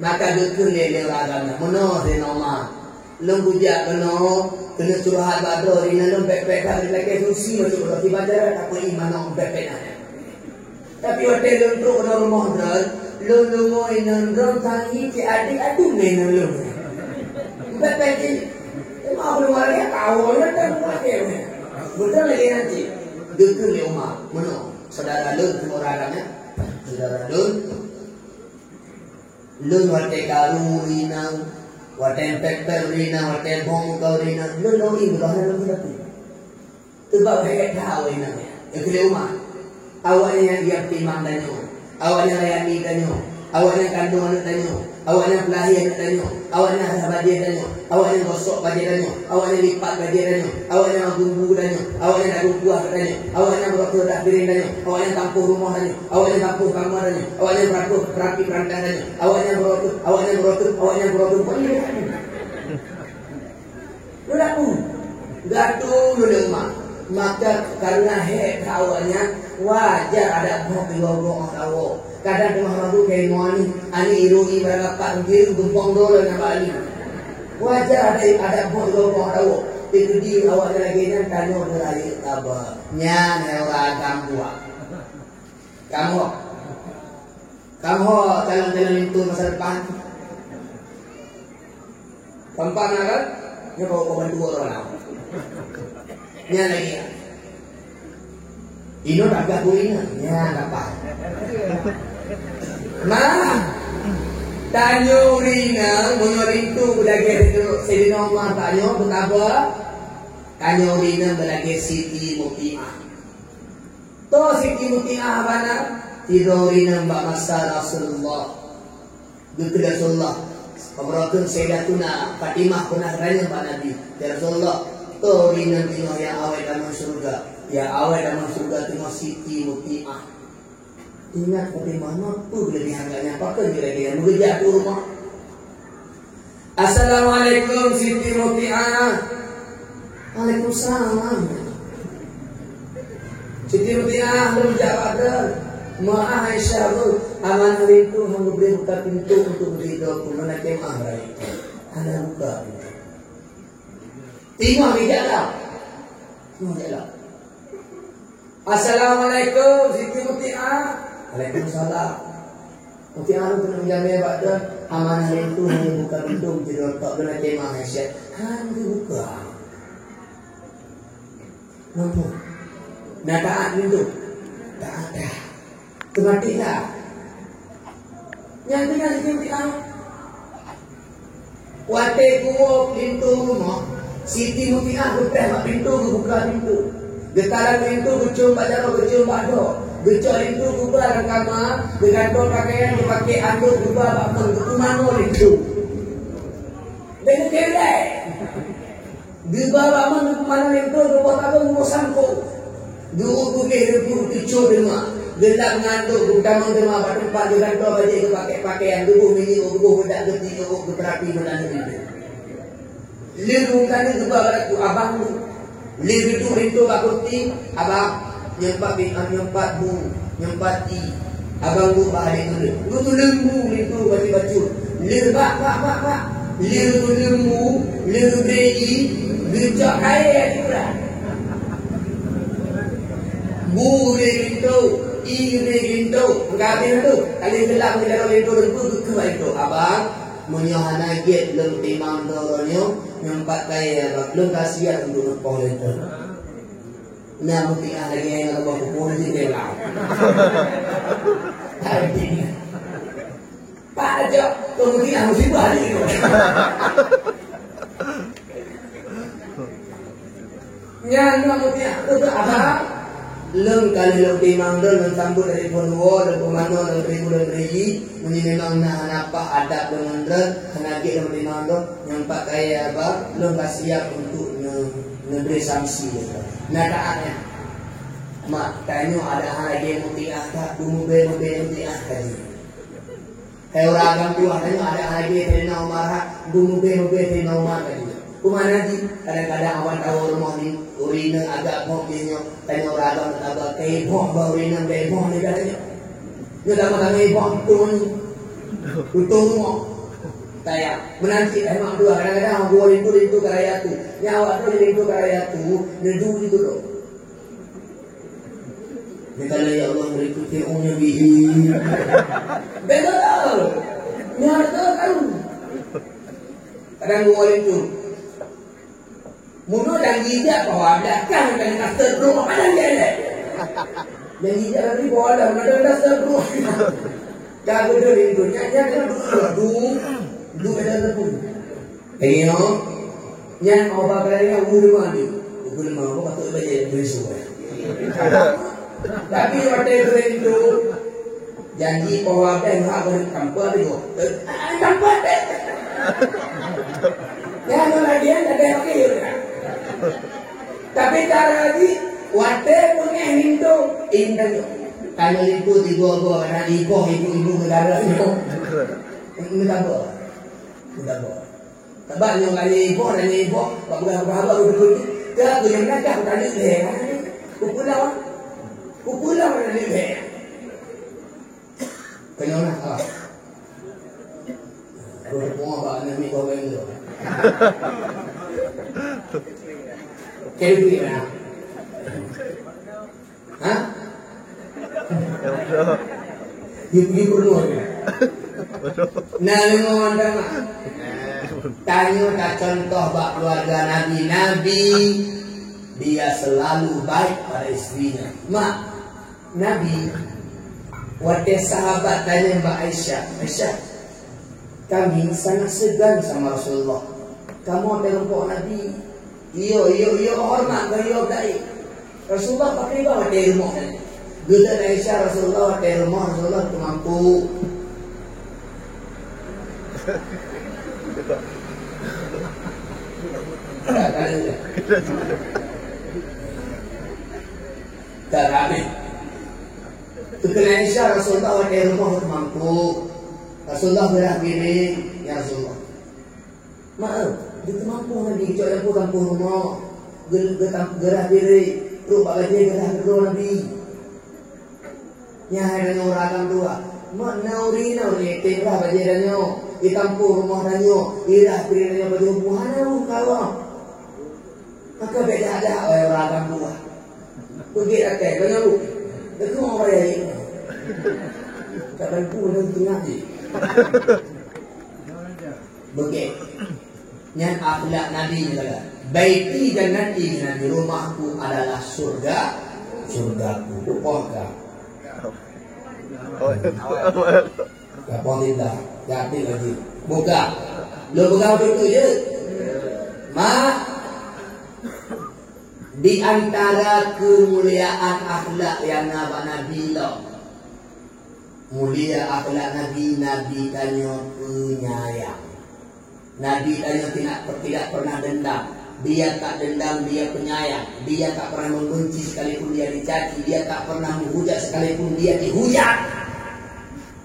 maka dukun dia agama mono de nama lu bujak kena curhat badro ina lu pepek dah lagi susi macam roti bandar tak boleh iman pepek tapi hotel untuk rumah dal lu mau ina ron tangi ti adik adu mena lu pepek ni mau lu mari tahu lah tak boleh betul lagi nanti dukun dia Umar mono saudara lu semua orangnya saudara lu watai karu rina watai pepek rina watai bong kau rina lu ini berapa lu kita sebab hebat tahu rina yang kedua Umar awalnya dia timang danyo awalnya layani danyo awalnya kandungan danyo awalnya pelahir danyo awalnya sahabat danyo awalnya gosok baje danyo awalnya lipat baje danyo awalnya bumbu danyo awalnya dagu buah danyo awalnya berokok dak piring danyo awalnya tampuh rumah danyo awalnya tampuh kamar danyo awalnya berapi perangkat danyo awalnya berokok lu dak gatung lu lemah maka karena awalnya wajar ada bohong tahu kadang tengah rabu kayak muani ani irungi berapa ngir gumpong dolo na bali wajar ada bohong tahu itu di awalnya lagi nan tano berai apa nya neuragam buat kamu jalan itu masa depan tempat kan nya kau bantu orang nya lagi ino tak gak ina nya dapat nah Tanyo rina menyorintu belage Sayyidina Umar tanyo betapa tanyo rina belage Siti Muti'ah. To Siti Muti'ah bana tido rina mbak masa Rasulullah. Gitu Rasulullah. Kabarkan Sayyidatuna Fatimah pernah tanya Pak Nabi, ya Rasulullah, to rina tino yang awet dalam surga. Ya awet dalam surga tino Siti Muti'ah. Ingat bagaimana pun lebih harganya pakai kira-kira mengejar ke rumah. Assalamualaikum Siti Muti'ah. Waalaikumsalam. Siti Muti'ah belum jawab dah. Maaf Aisyah bu, aman hari itu hamba beri buka pintu untuk beri doa mana kemah hari. Ada buka pintu. Tengok bijaklah. Tengok. Assalamualaikum Siti Muti'ah. Waalaikumsalam. Mungkin aku pernah menjamin pada aman hari itu hanya buka pintu menjadi tak benar kemah Aisyah. Hanya buka. Nampak? Nak taat pintu? Tak ada. Kematilah. Yang tinggal di pintu. Wate kuo pintu rumah. Siti Muti'ah buka pintu buka pintu. Getaran pintu kecum baca kecum bado. Gecor itu gubah rangkama dengan pakaian dipakai anduk gubah bakal kumano itu. Dengan kere. Gubah bakal kumano itu gubah tahu ngosangko. Dulu kere itu kecor demah. Gelak nganduk utama demah pada tempat dengan to baca dipakai pakaian dulu mini gubah budak geti gubah berapi menan itu. Liru kan gubah itu abang. Liru itu bakuti abang. Nyempat i abang bu bahari tu lu tu lembu itu baju lebak pak liru tu lembu liru dei bijak kaya itu lah bu itu i itu enggak itu kali gelap gelap itu itu abang menyohana get lem timang doronyo nyempat kaya belum kasihan untuk politer. Nah, mungkin ada yang kalau bawa kupon di dalam. Hari Pak aja, kemudian harus dibalik. Nyana mungkin itu apa? Leng kali leng timang dan sambut dari ponwo dan pemano dan bulan regi, memang apa adab dengan kenagi dan timang yang pakai apa? Leng siap untuk negeri sanksi. Nah taatnya mak tanya ada hal lagi Muti'ah tak Muti'ah tadi kayak orang agam tua tanya ada hal lagi Sayyidina Umar Muti'ah Sayyidina Umar tadi kumana di kadang-kadang awan tahu rumah ni urina agak moknya tanya orang agam agak kayak boh bau urina kayak boh ni katanya dia dah makan kayak boh tu rumah saya menanti emang dua kadang-kadang gua itu karya tu nyawa tu itu karya tu nedu itu loh. Kalau ya Allah berikuti umnya bihi. Betul. Nyawa tu kan. Kadang gua itu. Mula dan jijak bahwa belakang kan kata rumah mana dia. Dan jijak tadi bawa dah ada dasar rumah. Jago dia itu nyanyi du ada pun. Ini no, yang mau pakai yang rumah ni, rumah apa patut baca besok. Tapi waktu itu janji bahwa ada yang akan tanpa itu, tanpa deh. Jangan lagi ada yang kira. Tapi cara lagi waktu punya Hindu, Indah. Kalau itu dibawa ada ibu negara itu, negara. Sudah bawa. Sebab yang kali ibu dan ibu, apa betul dia tu yang nak tadi deh. Kupulau tadi deh. Kenapa ah? Rumah bahan ni kau benda. Kiri mana? Hah? You perlu ni. Nalungan dah. Tanya tak contoh bak keluarga Nabi dia selalu baik pada istrinya. Mak Nabi waktu sahabat tanya Mbak Aisyah Kami sangat segan sama Rasulullah. Kamu terlupa Nabi. Iyo hormat beliau baik. Rasulullah pakai bawa di rumah ni. Guna Aisyah Rasulullah di rumah Rasulullah tu mampu. Tak habis. Guna Aisyah Rasulullah di rumah tu mampu. Rasulullah berah diri, ya Rasulullah. Maaf, dia mampu Nabi kecuali yang pun kampung rumah. Gerah diri, tu pak gaji gerah kedua Nabi. Nyahai dan orang dua. Mak nauri tinggal gaji dan di kampung rumah dan irah diri dan baju buahnya kawan. Maka beda ada orang dua. Pergi rakyat banyak. Dekat orang yang ini. Tak bantu dan tengah je. Begitu. Yang akhlak Nabi juga. Baiti dan nanti Nabi, rumahku adalah surga, surgaku. Bukankah? Kapal tidak, jadi lagi. Buka. Lo buka begitu je. Di antara kemuliaan akhlak yang Nabi lo. Mulia akhlak Nabi tanya penyayang. Nabi tanya tidak pernah dendam. Dia tak dendam, dia penyayang. Dia tak pernah membenci sekalipun dia dicaci. Dia tak pernah menghujat sekalipun dia dihujat.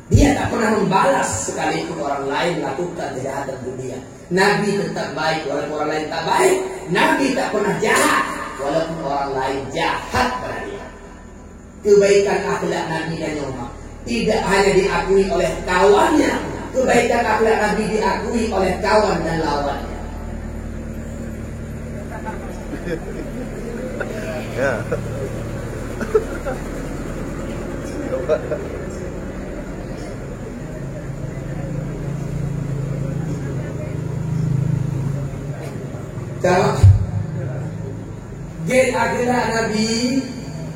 Dia tak pernah membalas sekalipun orang lain lakukan kejahatan ke dia. Nabi tetap baik walaupun orang lain tak baik. Nabi tak pernah jahat walaupun orang lain jahat pada dia. Kebaikan akhlak Nabi dan Umar tidak hanya diakui oleh kawannya. Kebaikan akhlak Nabi diakui oleh kawan dan lawannya. Ya. Gate akhlak Nabi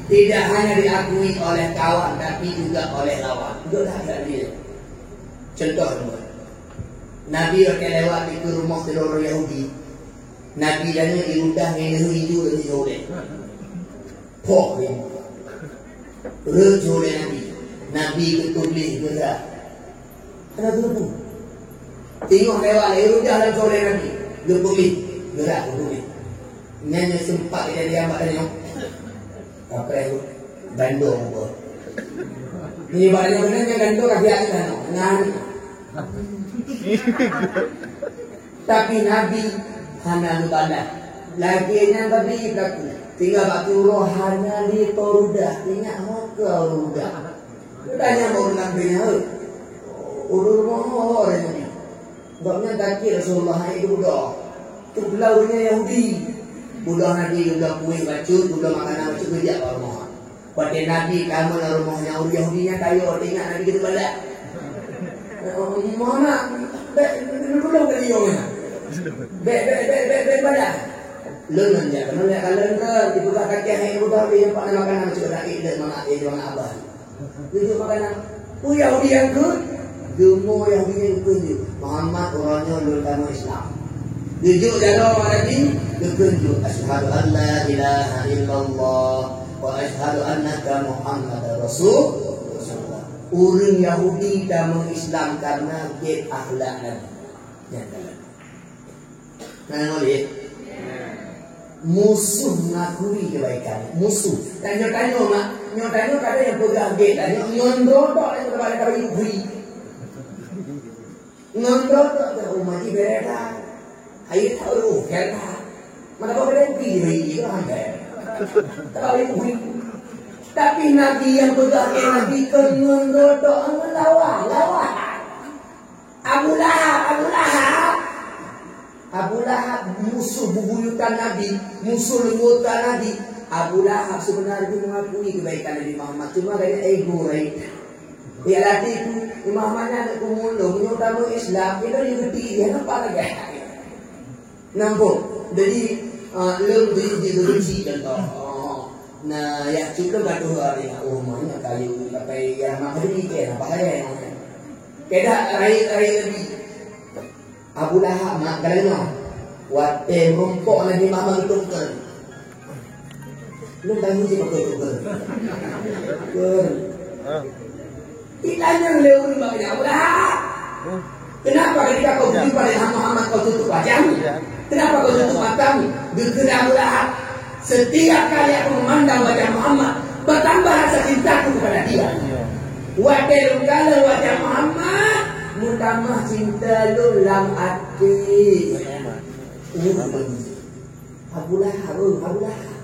tidak hanya diakui oleh kawan tapi juga oleh lawan. Itulah akhlak dia. Contoh Nabi akan lewat di rumah teror Yahudi. Nabi dan diundang dengan hijau dan hijau. Pok ni. Rejol Nabi. Nabi ketubli gerak. Ada tu. Tengok lewat diundang dan hijau Nabi. Ketubli gerak ketubli. Nyanyi sempat dia diambil tanya. Apa itu? Bandung apa? Ini badannya benarnya gandung kaki atas ngan. Tapi Nabi hana badan. Laginya Nabi berlaku. Tinggal waktu rohana di torudah. Ingat muka rudah. Tanya mau Nabi-nya. Urut mohon orangnya. Sebabnya kaki Rasulullah itu dah. Itu belaunya Yahudi. Budak Nabi udah kuih bacut, udah makanan bacut kerja kalau mohon. Pada Nabi kamu nak rumahnya orang Yahudinya kayu, ingat Nabi kita balik. Mohon nak, belum kali yang balik. Lengan je, kalau nak lengan, dibuka kaki yang budak dia nampak makanan bacut lagi dan mana abah. Tujuh makanan. Yahudi yang ke, demo Yahudi yang ke, Muhammad orangnya lulus Islam. Tujuh jalan Nabi. Ketunjuk asyhadu an la ilaha illallah wa asyhadu annaka Muhammadar Rasulullah. Orang Yahudi dah mengislam karena gate akhlak Nabi. Nah, boleh. Musuh mengakui kebaikan. Musuh. Dan nyotanya kada yang pegang gate. Dan nyondrodok yang berbalik pada ibu. Nyondrodok ke umat ibadah. Ayo tahu kerana. Mana kau berhenti di itu ada. Tapi Nabi yang pegang Nabi kenyondodok lawan. Abu Lahab musuh bubuyutan Nabi, musuh lembutkan Nabi. Abu Lahab sebenarnya mengakui kebaikan Nabi Muhammad, cuma dari ego right. Dia latih itu Muhammadnya ada kumulung menyutamu Islam, itu digerti dia nampak lagi. Nampak. Jadi lem dibenci contoh. Nah, ya juga gaduh hari mana kayu pakai yang macam ni ke apa ya. Keda rai lebih Abu Lahab mak kalena. Wate rompok Nabi Muhammad itu kan. Lu tahu sih apa itu kan? Itanya lewat maknya Abu Lahab. Kenapa ketika kau berjumpa dengan Muhammad kau tutup wajahmu? Kenapa kau tutup matamu? Gergeram Abu Lahab. Setiap kali aku memandang wajah Muhammad, bertambah rasa cintaku kepada dia. Wate kalau wajah Muhammad, mutambah cinta lu dalam hati. Abu Lahab, Abu Lahab.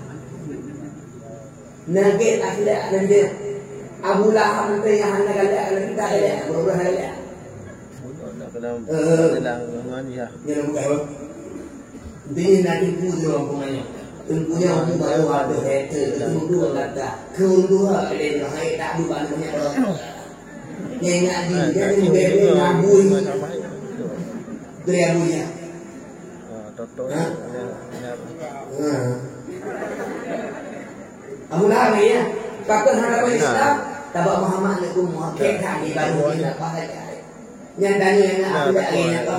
Nage tak ada nage. Abu Lahab nanti yang hendak ada kita ada, berubah ada. Yang bukan. Dia nanti punya orangnya. Tentunya orang baru ada hater, kedua kata, kedua ada yang hai tak bukan banyak orang. Yang ngaji dia yang bebe ngabui, beriabunya. Abu Lahab ya, pakar hadapan Islam, tabak Muhammad lekum Muhammad kami baru ini apa saja. Yang tanya yang apa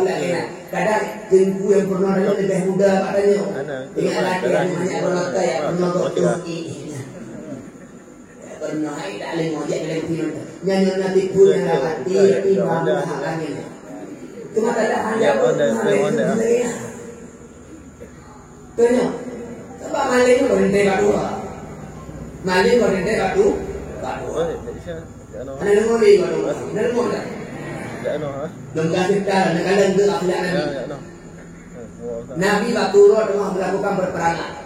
lagi nak. Kadang jengku yang pernah ada lebih muda katanya. Dengan laki yang banyak berlaku yang pernah berlaku. Pernah tak boleh ngojek dalam film. Nyanyi nanti pun yang hati timbang halannya. Cuma tak ada hanya Malaysia. Tanya, sebab Malaysia berhenti batu. Malaysia berhenti batu. Ada ngomong batu. Ada ngomong tak? Lembaga kita negara itu akhlak Nabi. Nabi baturut rumah melakukan berperangan.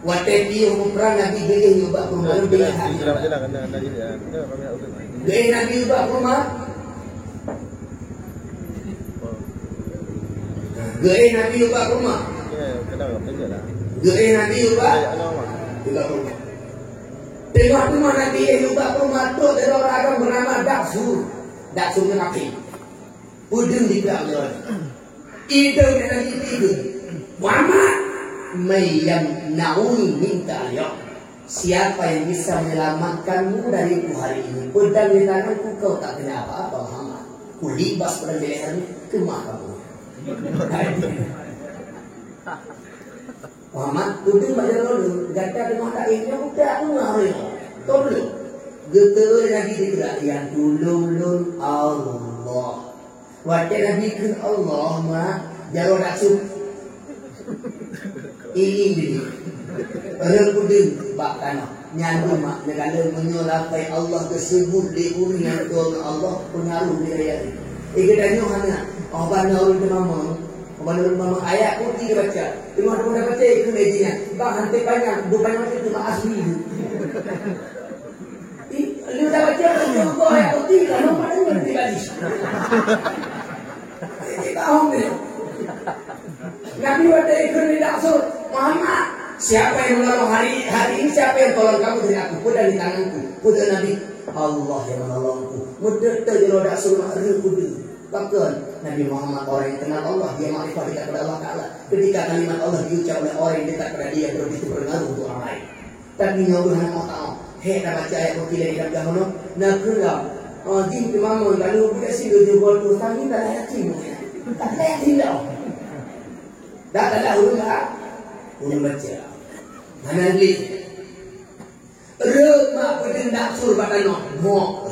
Wateti yang berperang Nabi gaya nyubak rumah lebih hati. Gaya Nabi nyubak rumah. Gaya Nabi nyubak rumah. Gaya Nabi nyubak rumah. Tengok rumah Nabi nyubak rumah tu ada orang bernama Daksur. Daksurnya kaki. Udeng di belakang. Itu yang lagi itu. Muhammad mayam nauni minta ya. Siapa yang bisa menyelamatkanmu dari hari ini? Pedang di tanganku kau tak kena apa-apa Muhammad. Kulibas pedang di lehermu kemah kamu. Muhammad udeng baca dulu. Gata dengan tak ini udah aku ngari. Tahu dulu. Getar lagi tidak yang tulung Allah. Wajah Nabi kan Allah mah jauh rasul. Ini Rekudin bak tanah nyandu mak negara menyolapai Allah tersebut di urunya Allah pengaruh di ayat ini. Kita nyohana abang orang mama ayat putih baca. Cuma dia baca itu medinya. Bang hantai panjang bukan macam itu asli. Lu dah baca contoh ayat putih kan mana ngerti lagi. Tahu ni. Nabi wada ikut Rasul Muhammad. Siapa yang menolong hari ini? Siapa yang tolong kamu dari aku? Pedang di tanganku. Pedang Nabi Allah yang menolongku. Mudah terjadi Rasul Muhammad. Bahkan Nabi Muhammad orang yang kenal Allah, dia makrifat dekat kepada Allah Taala. Ketika kalimat Allah diucap oleh orang yang dekat kepada dia begitu berpengaruh untuk orang lain. Tapi nyawa hanya Allah. Hei nak baca ayat putih dari dalam dahulu. Nak kerap. Jin kemamun kalau kita sih dia buat tu tangi tak ada yakin. Tak ada yakin dah. Dah ada urut tak? Urut baca. Mana lagi? Remak pedang daksur batano. Mok.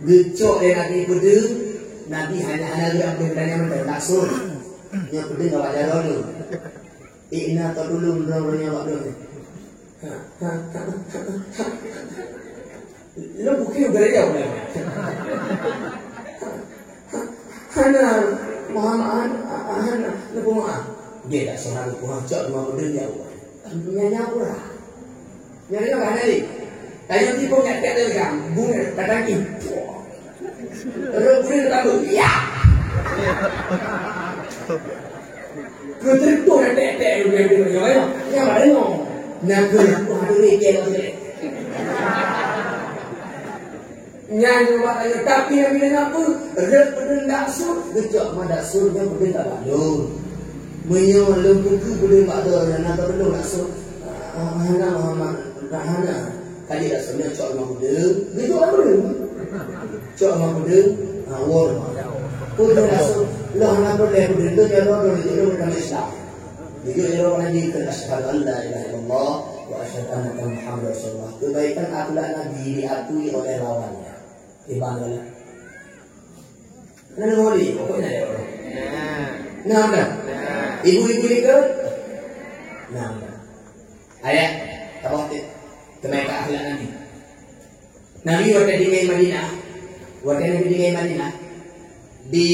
Gecok dia Nabi pedang. Nabi hanya dia pedang yang daksur. Yang pedang tak baca dulu. Ina tak dulu benar-benar waktu ni. Lo bukan beraya boleh. Hana Muhammad, hana lepas Muhammad. Dia tak seorang Muhammad cak rumah berdiri jauh. Nyanyi apa lah? Nyanyi apa hari? Tanya tipu nyatek dia kan, bunga kataki. Terus bunga tahu, ya. Ketertu nyatek dia dia. Yang mana no? Nak aku ada ni kelo ni. Nyanyi makanya tapi yang bilang apa? Rep pedang daksur, gejak mak daksur yang pedang tak balon. Menyol lembuku boleh ada yang nak pedang daksur. Hana Muhammad, hana. Kali daksurnya cok mak pedang, gejak apa dia? Cok mak pedang, awal. Pedang daksur, Lo hana boleh berdua jalo dulu dalam Islam. Jadi jalo Nabi kan asyhadu an la ilaha illallah wa asyhadu anna Muhammadar Rasulullah. Kebaikan akhlak Nabi diakui oleh lawannya. Ibadahlah. Nana ngoli, pokoknya ya orang. Nah, dah. Ibu-ibu ikut. Nah, ayat apa tu? Kebaikan akhlak Nabi. Nabi waktu di Madinah, di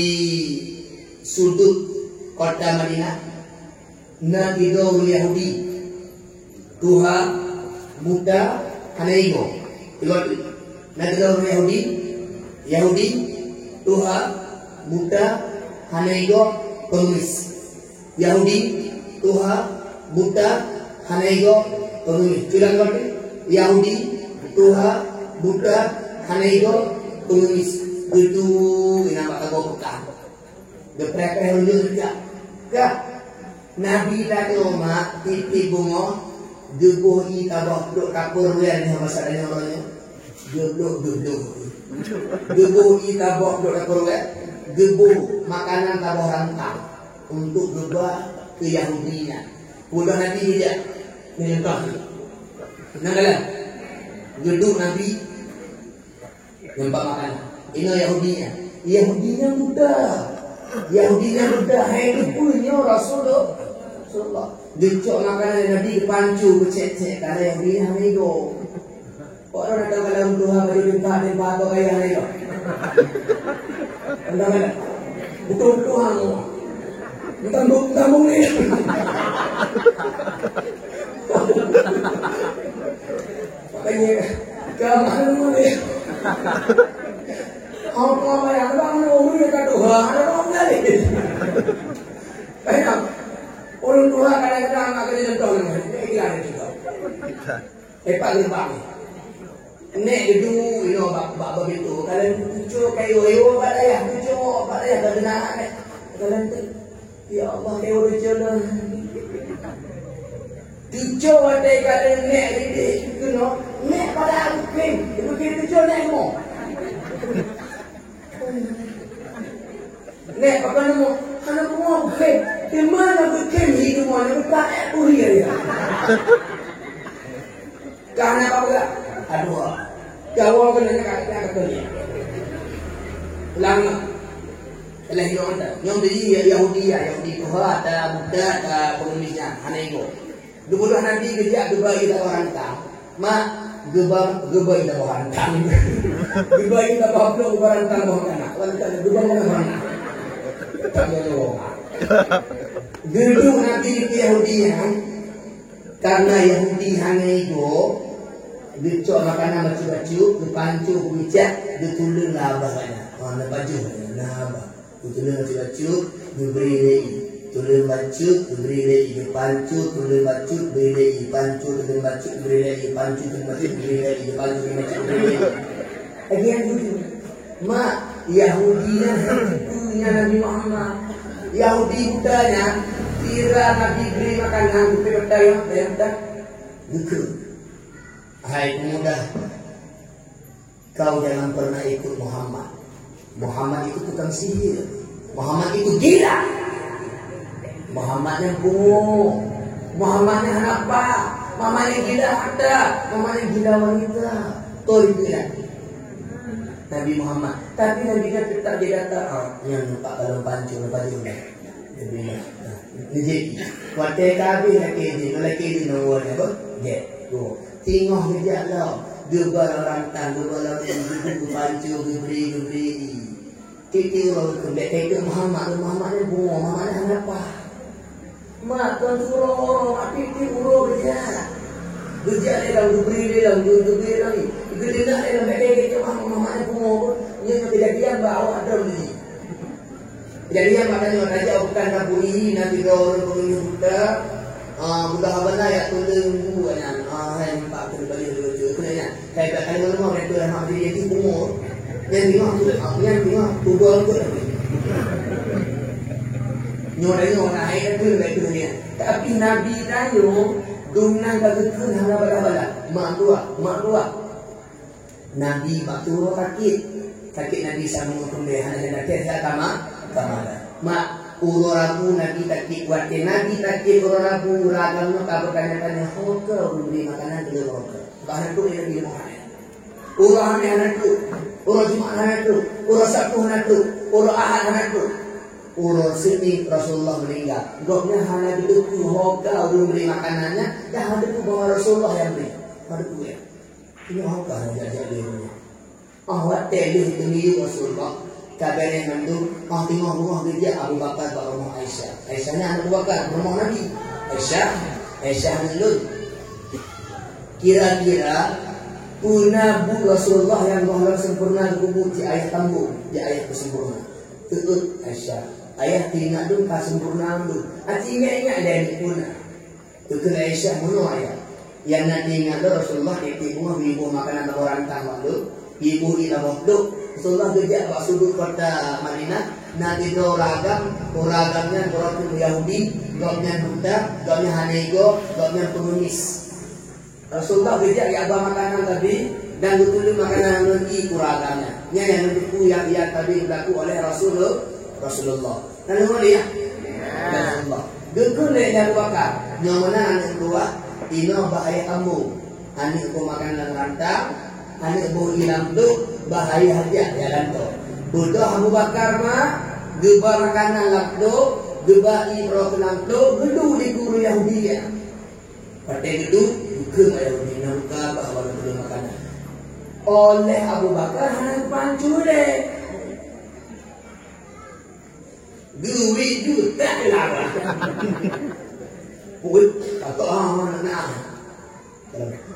sudut kota Madinah, Nabi dulu Yahudi, Tuhan muda Hanaigo. Nabi dulu Yahudi, Tuhan muda Hanaigo pengemis. Yahudi, Tuhan muda Hanaigo pengemis. Bilang kau Yahudi, Tuhan muda Hanaigo pengemis. Itu nama kau bukan. Geprek hendak tidak. Kah? Nabi tadi omak titi bungo gebuh itabah duk kapur lian ni masalahnya orangnya. Gebuh. Gebuh itabah duk kapur lian. Gebuh makanan tabah rantang untuk gebah ke Yahudinya. Udah Nabi tidak menyentuh. Nanggalan. Gedung Nabi nyembah makanan. Ini Yahudinya muda. Hidup punya Rasulullah. Dicok makanan Nabi dipancu becek-cek karena Yahudinya hidup. Orang datang dalam Tuhan bagi tempat atau kaya hidup. Anda betul Tuhan. Tanggung ni. Makanya kemana ni? Apa yang bang orang yang kata Tuhan ada orang lain. Baiklah, orang Tuhan kadang-kadang nak kena contoh ni, ikhlas juga. Pak gerbang. Nek gedung, bab itu. Kalau cucuk kayu badaya, cucuk badaya kena nek. Kalau tu, ya Allah kayu cucuk. Cucuk badai kalau nek ini, kena nek pada aku krim, itu cucuk nek mo. Nek apa nama? Anak mau bukan. Di mana bukan hidup mana bukan aku dia. Karena apa enggak? Aduh. Jawab kena kata dia. Lama. Telah hidup anda. Yang dia Yahudi Tuhan ada Buddha ada pengemisnya. Hanaigo. Dulu Nabi kerja gebah kita orang tak. Mak gebah kita orang tak. Gebah kita bawa orang tak bawa anak. Wanita gebah orang tak. Gedung Nabi itu Yahudian karena Yahudi Hanaigo dicok makanan baju-baju dipancu bijak ditulun labah banyak warna baju labah ditulun baju diberi lagi tulun baju diberi lagi dipancu tulun baju diberi lagi pancu tulun baju diberi lagi pancu tulun baju diberi lagi pancu tulun baju diberi lagi agian itu mak Yahudinya punya Nabi Muhammad Yahudi budanya kira Nabi beri makanan kepada yang gitu. Hai pemuda, kau jangan pernah ikut Muhammad. Muhammad itu tukang sihir. Muhammad itu gila. Muhammadnya bungo. Muhammadnya apa? Mamanya gila ada. Mamanya gila wanita. Tuh bilang Nabi Muhammad. Tapi Nabi kan tetap dia kata yang nampak kalau pancu baju ni. Dia bilang, jadi waktu kami lelaki di nomor ni apa? Dia, tu. Tengok dia lah. Gebar orang tan, gebar orang ibu pancu geberi. Titi orang kembali ke Muhammad ni bunga, Muhammad ni apa? Mak tuan suruh orang titi urut dia. Dia dalam geberi ni. Gede nak dalam kaki ke Muhammad ni bunga. Yang kejadian bawa ada ni. Kejadian maknanya raja bukan kaburi Nabi orang penghuni Buddha. Buddha abana ya tulung bukan. Hai nampak kembali dulu kenanya. Saya tak ada nama itu dah nak dia itu bunga. Yang tengok tu yang tengok tudung tu. Nyonya naik tu itu dia. Tapi Nabi tahu dunang begitu hanya bala-bala. Mak tua. Nabi waktu sakit Nabi sama kembali hanya nak kata kama. mak urorabu Nabi takik wate Nabi takik urorabu ragam no ka bertanya-tanya hoka beri makanan ke hoka bahana tu dia di mana urah ni anak tu urah Jumat anak tu urah Sabtu anak tu urah Ahad anak tu urah sini Rasulullah meninggal goknya hana itu hoka belum beri makanannya dah ada tu bawa Rasulullah yang beri ada tu ya ini hoka yang jadi dia awak tadi itu Rasulullah kabarnya nandu tengok rumah dia Abu Bakar ke rumah Aisyah. Aisyahnya anak Abu Bakar rumah Nabi. Aisyah ngelud. Kira-kira punabu Rasulullah yang Allah sempurna kubur di ayat tambu di ayat kesempurna. Tutut Aisyah. Ayah tinggal dulu ka sempurna dulu. Artinya ingat dari puna. Tutut Aisyah muno ayah. Yang nak tinggal dulu Rasulullah itu ibu makanan orang tangga dulu. Ibu ina bodoh. Rasulullah kerja kat sudut kota Madinah. Nanti do ragamnya orang Yahudi, goknya budak, goknya hanego, goknya pengemis. Rasulullah kerja di abah makanan tadi dan betul makanan lagi kuragamnya. Yang menurutku yang tadi berlaku oleh Rasulullah. Dan kemudian Rasulullah. Dukun yang bakar. Yang mana anak dua, ino bahaya kamu. Anak ku makanan rantang. Anak bu hilang tu bahaya hajat ya kan tu. Budak Abu Bakar mah gebar makanan lakdo, gebar ibro kenang tu, gedu di guru Yahudi ya. Pakai gedu bukan Yahudi nangka bahawa beli makanan. Oleh Abu Bakar hanya pancu deh. Duit juta lah. Put atau nak.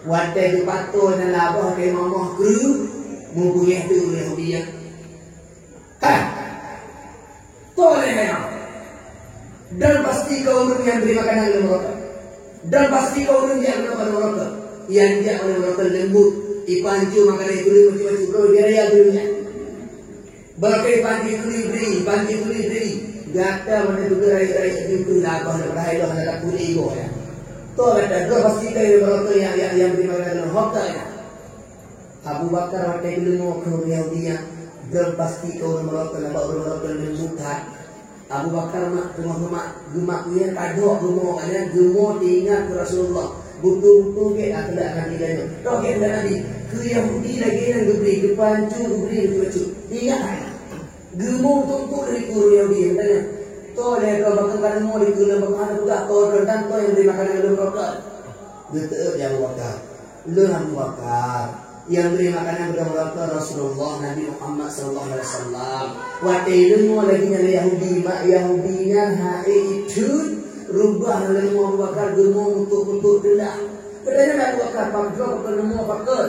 Wadah di patut dan labah ke mamah kru mempunyai tu Yahudi ya. Toleh memang. Dan pasti kau yang beri makanan oleh mereka. Dan pasti kau yang oleh mereka. Yang dia oleh mereka lembut. Ipancu makanan itu macam-macam bro dia raya dunia. Berkai panci kuli beri. Gata mana tu raya itu labah dan raya dah nak kuli go ya. To ada dua pasti kaya mereka yang beri makanan hoka ya. Abu Bakar waktu itu mau ke Yahudi dan pasti kau mereka nak bawa mereka lembutkan. Abu Bakar mak rumah gemak dia kado rumah kalian gemuk diingat Rasulullah. Butuh ke akan dilanya. Toh kita Nabi ke Yahudi lagi yang diberi kepancu diberi kepancu. Ingat gemuk tuntut dari guru Yahudi katanya. Toh dia kau bakal mau dikulah bagaimana juga kau rentan kau yang beri makanan lu rokok. Betul ya Abu Bakar. Lu Abu Bakar yang beri makanan kepada Rasulullah Nabi Muhammad sallallahu alaihi wasallam. Waktu itu mau lagi nyari Yahudi, mak Yahudinya hai itu rubah lalu Abu Bakar gemuk untuk tidak. Katanya Abu Bakar pakar mau pakar.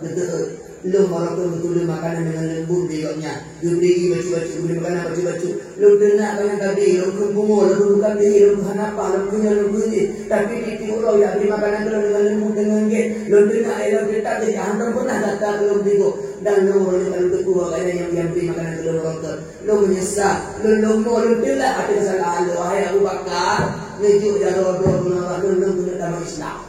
Betul. Lu mereka betul makanan dengan lembut dioknya. Diberi baju-baju, beri makanan baju-baju. Lu denak dengan tadi, lu kumpul, lu bukan diri, lu hanapa, lu punya lu bunyi. Tapi di ulo ya beri makanan kalau dengan lembut dengan get. Lu denak, lu kita tidak hantar pernah datang ke lu bego. Dan lu kalau kedua kaya yang beri makanan ke lu mereka. Lu menyesal, lu mau lu tidak ada kesalahan lu. Wahai Abu Bakar, ngejuk jarodoh menolak lu punya dalam Islam.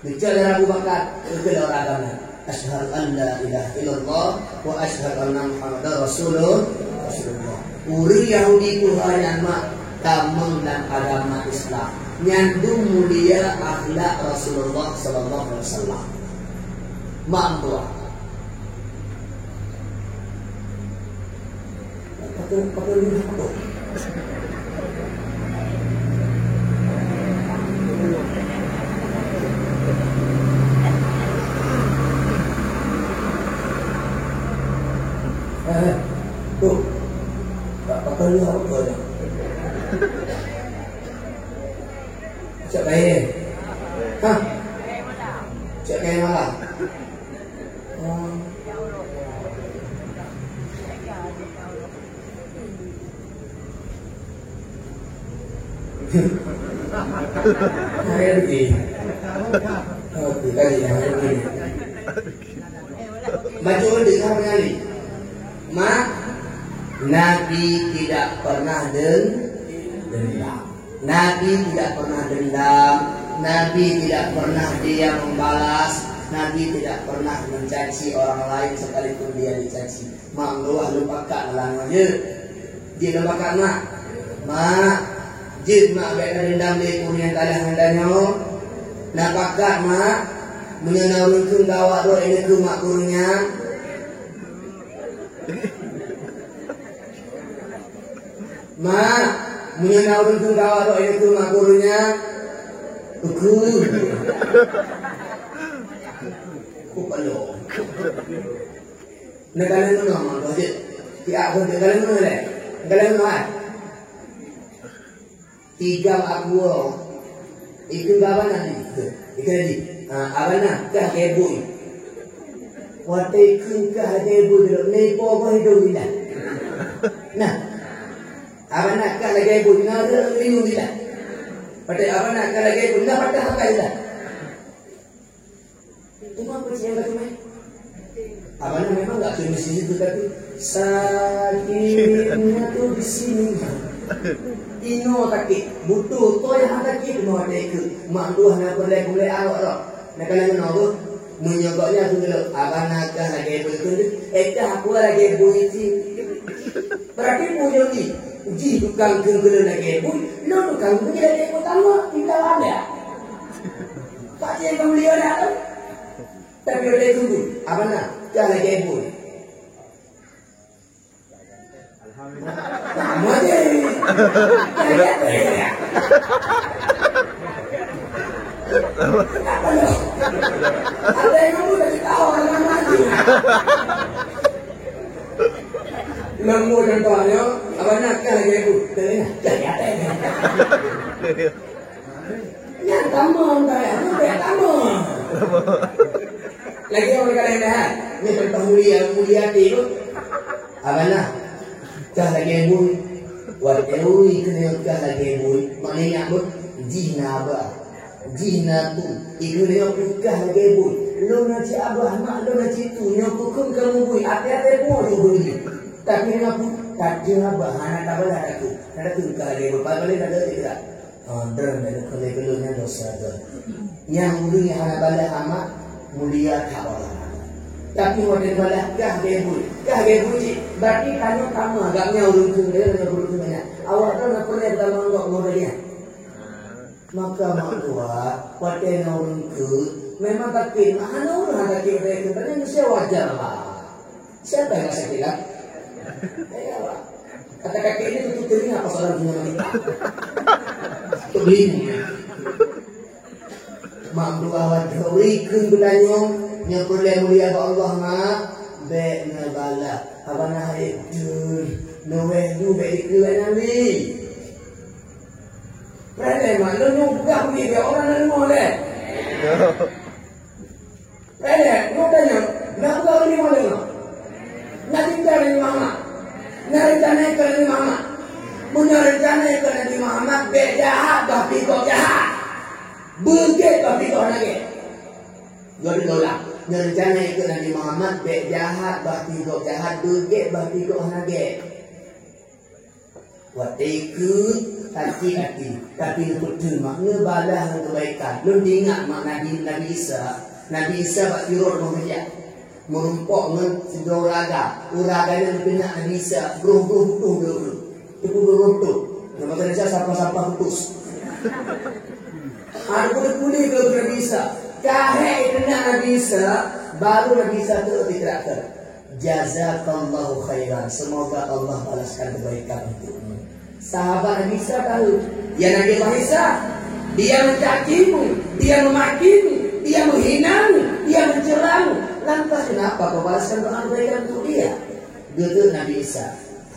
Bicara Abu Bakar, kedua orang agama. Asyhadu an la ilaha illallah wa asyhadu anna Muhammadar Rasulullah. Uri Yahudi Tuhan mak tameng dan agama Islam. Nyandung mulia akhlak Rasulullah sallallahu alaihi wasallam. Mak tua. Pakai ini apa? Tuh, tak pakai ni apa dah? Cak kaya, hah? Cak kaya malah. Kaya lagi. Okey, kali yang lagi. Baca ulit apa kali? Mak, Nabi tidak pernah dendam. Nabi tidak pernah dendam. Nabi tidak pernah dia membalas. Nabi tidak pernah mencaci orang lain sekalipun dia dicaci. Mak luah lupakan lang aja. Jid nak bakar mak. Mak. Jid mak baik rendam di kuning talah hendaknya. Nak bakar mak. Menyenau lengkung gawak doa ini ke mak kurungnya. Mak. Menyenau lengkung gawak doa ini ke mak kurungnya. Uku. Kupalo. Negara mana mak doa jid. Tiap pun negara mana le? Negara mana? Tiga aku. Iku gawan ni. Iku ni. Abana kah kebui. Wate kun kah kebui dulu. Nepo apa hidup dia? Nah. Abana kah lagi kebui. Nah, linu dia. Pada abana kah lagi kebui. Nah, pada apa dia? Itu apa sih yang kata mai? Abana memang tak cuma situ tapi sakitnya tu di sini. Ino takik butuh tu yang takik no takik mak dua nak boleh awak dah nak kena nopo menyogoknya tu dulu abang nak lagi betul aku lagi buiti berarti punya ni ji tukang kengkele lagi pun lo tukang punya lagi pertama tidak ada tak yang kamu lihat ada tapi ada tunggu abang nak lagi buit Mati. Ada yang kamu dah tahu orang mati. Lembu contohnya, apa nak lagi aku? Jadi apa ini? Yang tamu saya, yang tamu. Lagi orang kata dah, ni contoh mulia tu. Apa nak? Kah lagi bui, warteui kena kah lagi bui, maknanya apa? Jina tu, ibu dia kah lagi bui. Lo nak cakap abah, mak lo nak cakap tu, yang hukum kamu bui, hati-hati pun tu bui. Tapi aku tak jawab abah, anak tak boleh aku, ada tu kah lagi bui, pakai ada tidak? Drum ada kalau dosa tu. Yang mulia anak bala amak mulia tak boleh. Tapi model balah kah gebul berarti kamu agaknya urung dia dengan urung banyak awak tu nak pernah dalam enggak modalnya maka mak tua pakai urung memang takkin mana orang takkin itu kan mesti wajar lah siapa yang saya bilang ya lah kata kakek ini tutup telinga pas orang punya wanita tuh ini mak tua wadri kun belanyong yang boleh mulia Allah mak baik nabala apa nak itu nuweh du baik kuat nabi pernah mak lu nubah ni dia orang nak boleh pernah lu tanya nak kau ni boleh nak tinggal di mana nak rencana ke di mana punya rencana ke di Muhammad baik jahat tapi kau jahat bukit tapi kau lagi gua ditolak rencana ikut Nabi Muhammad baik jahat bahti kau jahat bukit bahti kau nage wat ikut hati-hati tapi betul makna balah kebaikan lu ingat mak Nabi Isa bak firur mengejar merumpok dengan sedoraga uraganya kena Nabi Isa beruh-beruh nama kena siapa-siapa putus aku berkuli ke Nabi Isa kahai kena Nabi Isa baru Nabi Isa itu diterapkan jazakallahu khairan semoga Allah balaskan kebaikan untukmu sahabat Nabi Isa tahu ya Nabi Isa dia mencacimu dia memakimu dia menghinamu dia mencelamu lantas kenapa kau balaskan doa kebaikan untuk dia gitu Nabi Isa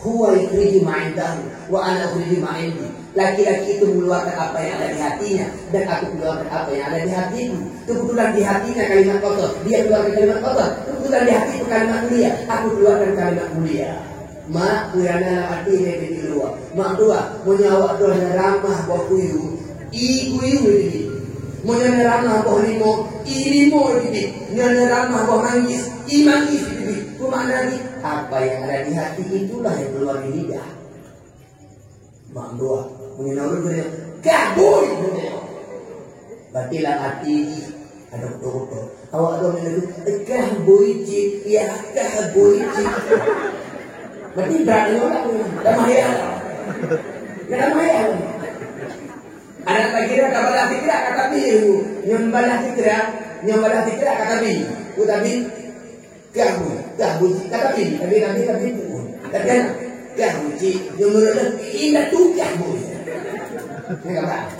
huwa yukhriju ma'indahu wa ana ukhriju ma'indi laki-laki itu mengeluarkan apa yang ada di hatinya dan aku mengeluarkan apa yang ada di hatiku kebetulan di hatinya kalimat kotor dia keluarkan kalimat kotor kebetulan di hatiku kalimat mulia aku keluarkan kalimat mulia mak kuyana hati ini di luar mak dua menyawak doa ramah buah kuyu kuyu ini menyana ramah buah limo limo ini menyana ramah buah manggis manggis ini kumana ni apa yang ada di hati itulah yang keluar di lidah mak dua mengenal dia kabur batilah hati ada betul-betul awak ada mengenal kabur ya kabur Berarti berat orang damai damai. Anak kira kabalah fikra kata biru, nyambalah fikra kata biru, utabi kamu kata biru, tapi pun. Kata kamu jumlah ini tu kamu. Kenapa?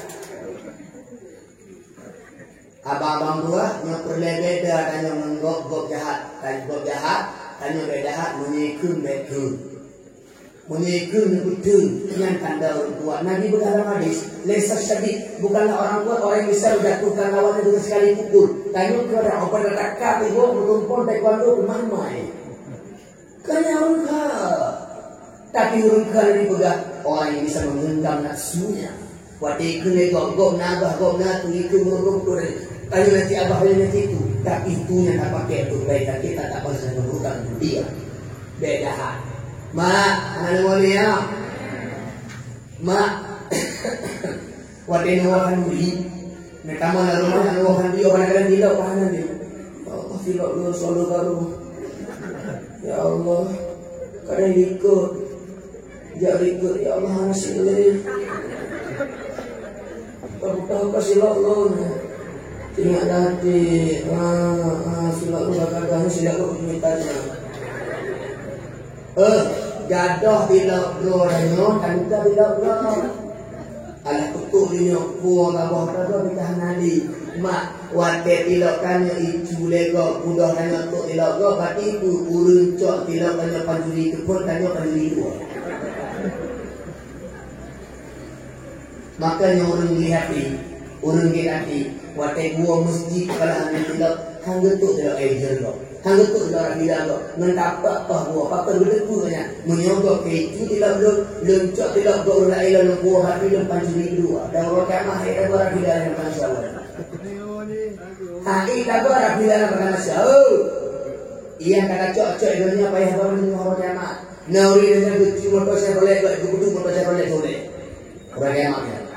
Abang dua yang berbeda dan yang menggok jahat, dan jahat menyikun betul. Menyikun betul yang tanda orang tua. Nabi berkata hadis, lesa syadid, bukanlah orang tua orang yang bisa menjatuhkan lawannya dengan sekali pukul. Tanya kepada apa yang takkan ibu bertumpul taekwondo bermamai. Kanya orang tapi orang kaya dipegang orang yang bisa menggenggam nafsunya. Waktu itu gok nabah tu itu meruguk. Tanya nanti abah nanti itu, tapi itu yang tak pakai itu baik kita tak pernah mengurutkan dia. Beda hal. Mak, anak mulia. Mak, waktu ini wahan beli. Mereka mana rumah wahan beli orang kalian tidak wahan dia. Allah tidak lu selalu baru. Ya Allah, kadang ikut. Ya ikut ya Allah nasib. Tahu kasih Allah. Ingat nanti, silap kadang silap mintanya. Gadoh bila bloranya, tanda bila blor. Alah kutuk dia puang abah gadoh kita nali. Mak wate bila kanya itu lego budak kanya tok bila go berarti itu urun cok bila kanya panjuri kepun kanya panjuri dua. Makanya orang lihat ni, orang lihat watai gua masjid kalau hanya tidak hangga tu tidak ajar lo, hangga tu tidak tidak lo, mendapat apa gua apa berdekurnya, menyogok itu tidak lo, lencok tidak lo orang lain lo gua hati lo panjuri dua, dan orang kamah itu orang tidak yang masalah. Hari tak orang tidak yang masalah. Ia kata cok dunia payah orang dengan orang kamah. Nauri dengan bucu motor saya boleh, bucu motor saya boleh boleh. Orang kamah.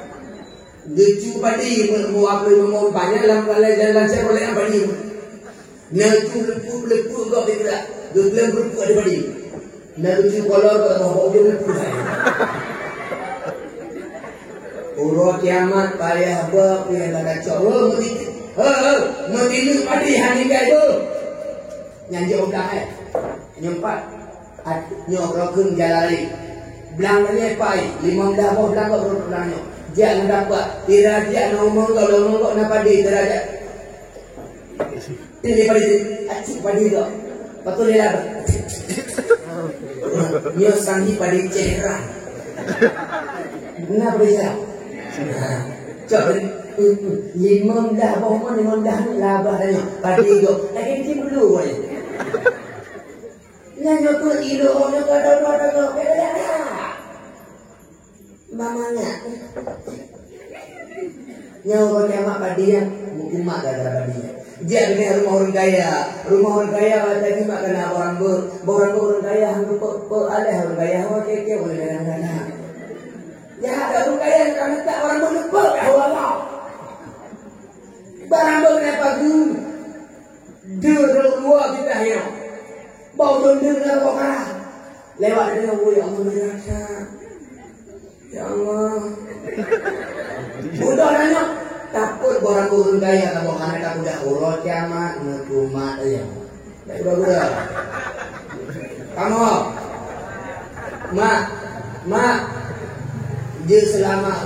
Geju padi mau banyak dalam balai jalan saya boleh apa ni? Lepu kau tidak, gelem lepu ada padi. Geju kolor kau mau dia lepu saya. Urut kiamat payah apa yang ada cowok mesti padi hari itu. Nyanyi udah nyempat nyorokun jalari. Belangnya pai 15 belang kau belangnya. Jangan dapat tiraja ngomong kalau napa di tiraja ini padi padi tu betul dia apa dia sangi padi cerah kenapa dia coba 15 labah dia padi tu lagi dia dulu boleh nyanyi tu ilo orang kadang-kadang mamanya nyawa kiamat padinya mukimat gara-gara padinya dia dengan rumah orang kaya tadi makan orang orang kaya hanggu ada orang kaya keke boleh dengan ya ada orang kaya karena tak orang berlupa Allah barang kenapa dulu dua kita hidup bau dengan orang lewat dengan ya Allah merasa. Ya Allah. Udah nanya takut orang urun gaya kalau anak tak udah urut kiamat ngerumat aja. Udah. Kamu, mak, dia selama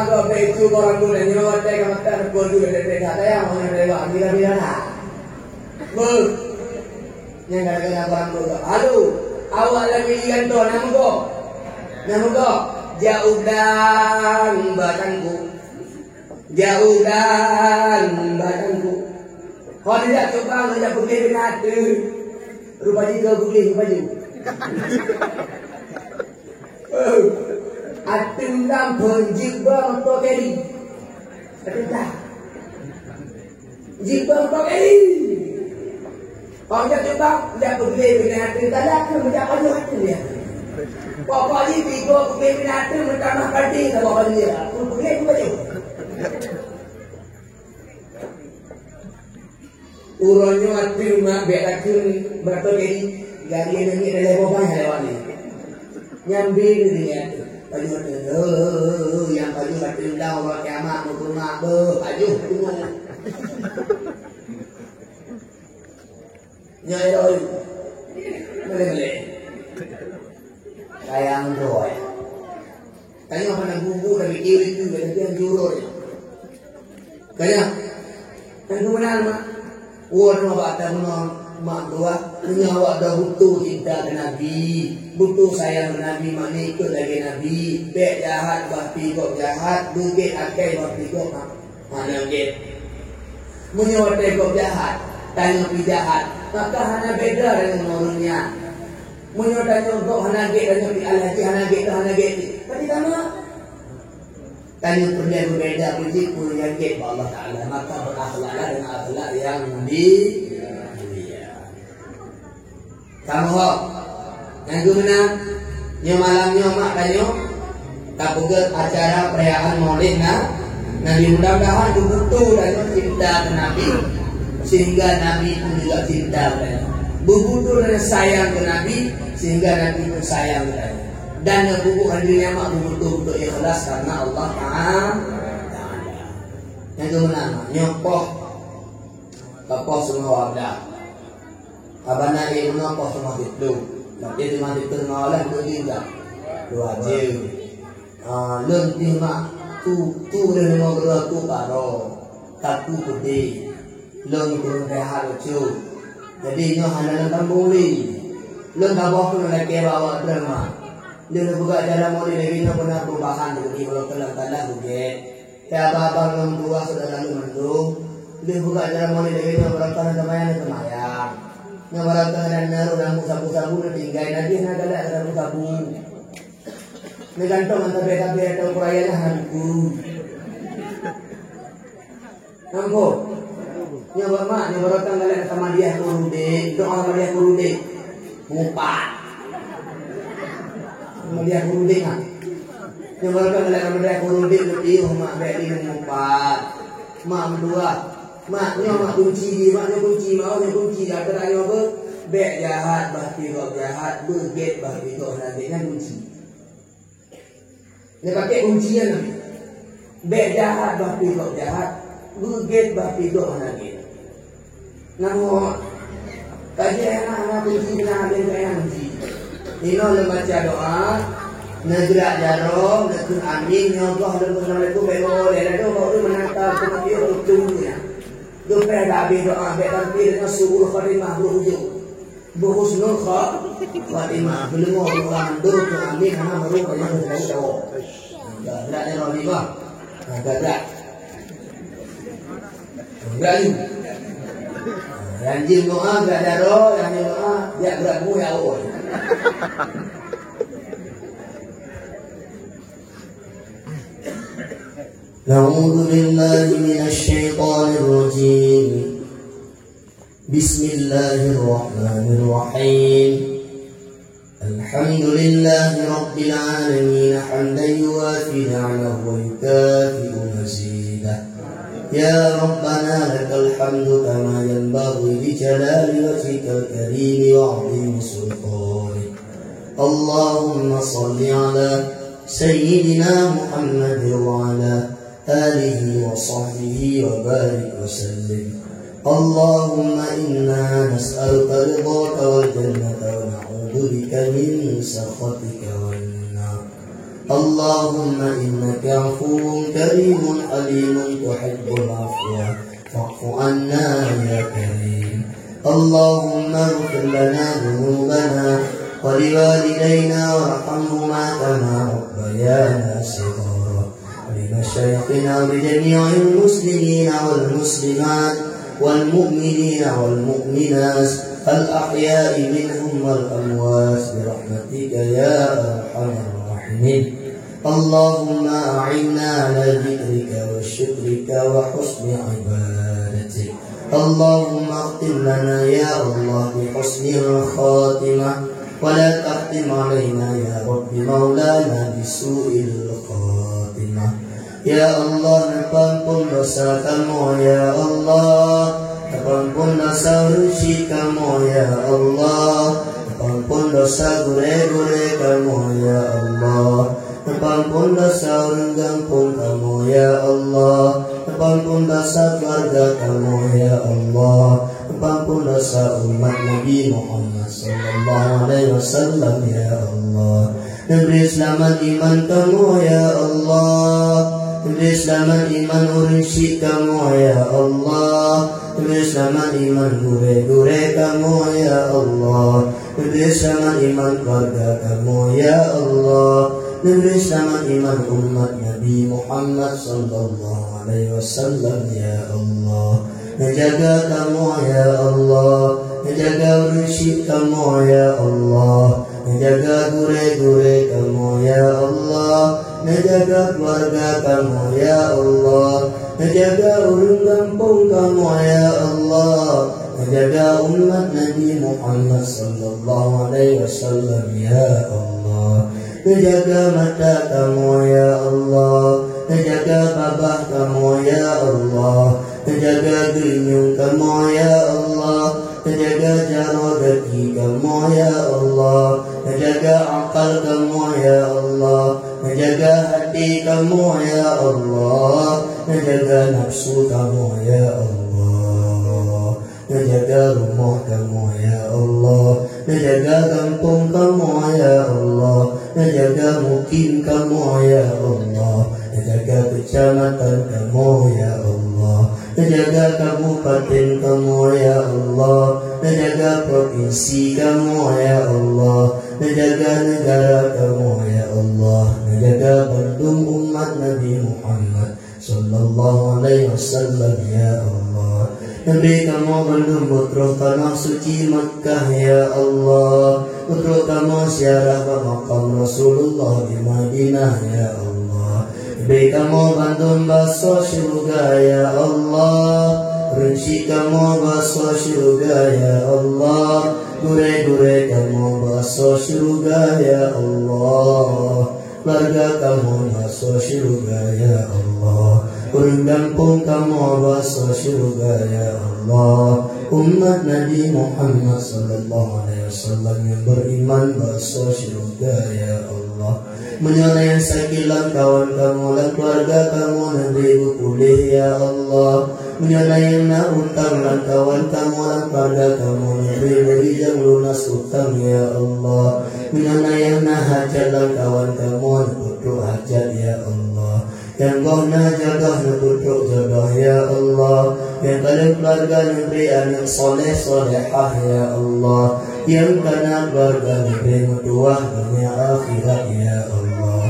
kau itu orang dulu nyawa teh kamu tak kau dulu dari kata yang orang lewat bila lah. Bul, yang gara-gara orang dulu. Halo, awak lagi lihat tu nama kau. Nama kau jauh dan batangku. Kau tidak coba tidak boleh dengar rupa juga boleh baju. Atundam penjibah untuk kiri. Atundam jibah untuk kiri. Kau tidak coba tidak boleh dengar tidak akan mendapat hati dia. Pokoknya bigo kepimpinan itu bertambah padi sama dia. Boleh baju. Uronnya mati mak belakin berapa ini Gari yang ni ada lebar banyak lewat ni. Nyambil dia tu. Baju ada. Yang baju kat undang orang kiamat mutu mak baju tunggu. Nyai oi. Boleh. Sayang roy. Tanya apa nak bubu dah fikir itu dia jurur. Kaya. Tengok benar mak. Wah nama baca mak dua punya awak dah butuh cinta ke Nabi, butuh sayang ke Nabi, mak ni ikut lagi Nabi. Bek jahat bah pigok jahat, bukit akai bah pigok mana get. Punya awak pigok jahat, tanya pi jahat, maka hana beda dengan orangnya. Punya tanya kau hana get, tanya pi alhaji hana get, hana get. Tadi sama. Tanya pernah berbeda puji pun yang get Allah Ta'ala, maka berakhlaklah dengan akhlak yang mulia. Kamu yang gimana? Yang malamnya mak tanya tak pegat acara perayaan Maulid Nabi, mudah-mudahan betul dan cinta ke Nabi sehingga Nabi pun juga cinta kepada. Betul dan sayang ke Nabi sehingga Nabi pun sayang kepada. Dan yang buku hadirnya mak betul-betul ikhlas karena Allah Ta'ala. Yang gimana? Nyopoh kapoh semua wadah. Abana ibu nyopoh semua itu. Tapi di mana itu malah juga dua jil. Lebih mak tu dan ngobrol tu paro taku putih. Leng tu rehat lucu. Jadi nyoh hanya nonton buli. Leng kapoh tu lagi bawa drama. Dia buka jalan Maulid lagi nak pernah perubahan di kalau kelang-kelang buget. Kayak abang orang tua sudah lalu mendung. Dia buka jalan Maulid lagi nak berangkat kemayang kemayang. Nak berangkat dan naruh dan sabu-sabu nak tinggal nanti nak galak dan sabu. Ni gantung antara beda-beda atau perayaan hantu. Nampak? Ni mak ni berangkat galak sama dia kurude, doa sama dia kurude. Mupat. Dia kuruding ah. Yang mereka melihat dia kuruding lebih mak beri mengumpat. Mak berdua. Maknya mak kunci, maknya kunci, maknya kunci. Ada yang apa? Bek jahat, bahti kau jahat, berget bahti kau nanti kan kunci. Dia pakai kuncian nanti. Bek jahat, bahti kau jahat, berget bahti kau nanti. Namun kajian anak kunci nak ada yang kunci. Ino membaca doa, negara jarum, nekun amin, nyontoh dan assalamualaikum bego, dan itu baru menangkap kemudian ujungnya. Doa habis doa, berarti dengan subuh khatimah berujung, berhusnul khatimah. Belum orang doa amin, karena baru banyak yang doa. Tidak ada orang lima, agak. Enggak. Yang doa enggak ada doa, yang doa dia beratmu ya Allah. أعوذ بالله من الشيطان الرجيم بسم الله الرحمن الرحيم الحمد لله رب العالمين حمدا يوافي نعمه ويكافئ مزيده يا ربنا لك الحمد كما ينبغي لجلال وجهك الكريم وعظيم سلطانك اللهم صل على سيدنا محمد وعلى آله وصحبه وبارك وسلم اللهم إنا نسألك رضاك والجنة ونعوذ بك من سخطك والنار اللهم إنك عفو كريم حليم تحب العفو فاعف عنا يا كريم اللهم اغفر لنا ذنوبنا ولوالدينا وارحمهما كما ربيانا صغارا ولمشايخنا ولجميع المسلمين والمسلمات والمؤمنين والمؤمنات الأحياء منهم والأموات برحمتك يا أرحم الراحمين اللهم أعنا على ذكرك وشكرك وحسن عبادتك اللهم اختم لنا يا الله بحسن الخاتمة ولا تختم علينا يا رب مولانا بسوء الخاتمة يا الله نقبل رسالتك يا الله نقبل رسالتك يا الله dosa gure-gure kamu ya Allah. Ampun dosa orang kampung kamu ya Allah. Ampun dosa keluarga kamu ya Allah. Ampun dosa umat Nabi Muhammad sallallahu alaihi wasallam ya Allah. Dan beri selamat iman kamu ya Allah. Beri selamat iman urinsi kamu ya Allah. Beri selamat iman gure-gure kamu ya Allah. Beri selamat iman keluarga kamu ya Allah. Beri selamat iman umat Nabi Muhammad sallallahu alaihi wasallam ya Allah. Menjaga kamu ya Allah. Menjaga urinsi kamu ya Allah. Menjaga gure-gure kamu ya Allah. Menjaga keluarga kamu ya Allah. Menjaga urang kampung kamu ya Allah. Menjaga umat Nabi Muhammad sallallahu alaihi wasallam ya Allah. Menjaga mata kamu ya Allah. Menjaga babah kamu ya Allah. Menjaga genyung kamu ya Allah. Menjaga jaro daki kamu ya Allah. Menjaga akal kamu ya Allah. Menjaga hati kamu ya Allah. Menjaga nafsu kamu ya Allah. Menjaga rumah kamu ya Allah. Menjaga kampung kamu ya Allah. Menjaga mukim kamu ya Allah. Menjaga kecamatan kamu ya Allah. Menjaga kabupaten kamu ya Allah. Menjaga provinsi kamu ya Allah. Menjaga negara kamu ya Allah. Menjaga bandung umat Nabi Muhammad sallallahu alaihi wasallam ya Allah. Nabi kamu bandung putra tanah suci Makkah ya Allah. Putra kamu ziarah ke makam Rasulullah di Madinah ya Allah. Nabi kamu bandung baso syurga ya Allah. Rinci kamu baso syurga ya Allah. Gure-gure kamu baso syurga ya Allah. Keluarga kamu baso syurga ya Allah. Urang kampung kamu baso syurga ya Allah. Umat Nabi Muhammad sallallahu alaihi wasallam yang beriman baso syurga ya Allah. Menyalayan sakilan kawan kamu dan keluarga kamu nanti pulih ya Allah. Menyalayan na utang dan kawan kamu dan keluarga kamu nanti berijang lunas utang ya Allah. Menyalayan na hajat dan kawan kamu putuk hajat ya Allah. Yang kau na jadah na putuk jadah ya Allah. Yang kalian keluarga nanti anak soleh solehah ya Allah. Yang kana keluarga nanti mutuah dunia akhirat ya Allah.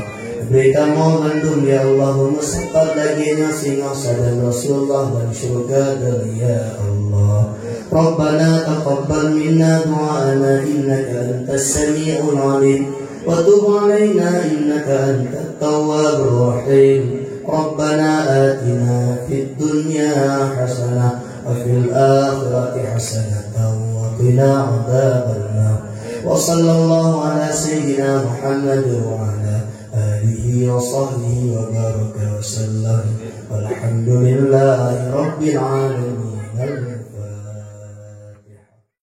Beri kamu bandung ya Allahumma sempat lagi singa sadan Rasulullah dan syurga dan ya Allah. Rabbana taqabbal minna du'ana innaka antas sami'ul alim wa tub alaina innaka antat tawwabur rahim. Rabbana atina fid dunya hasanah wa fil akhirati hasanatan wa qina adzabannar. Wa sallallahu ala sayyidina Muhammad wa ala alihi wa sahbihi wa baraka wa sallam. Walhamdulillahi rabbil alamin.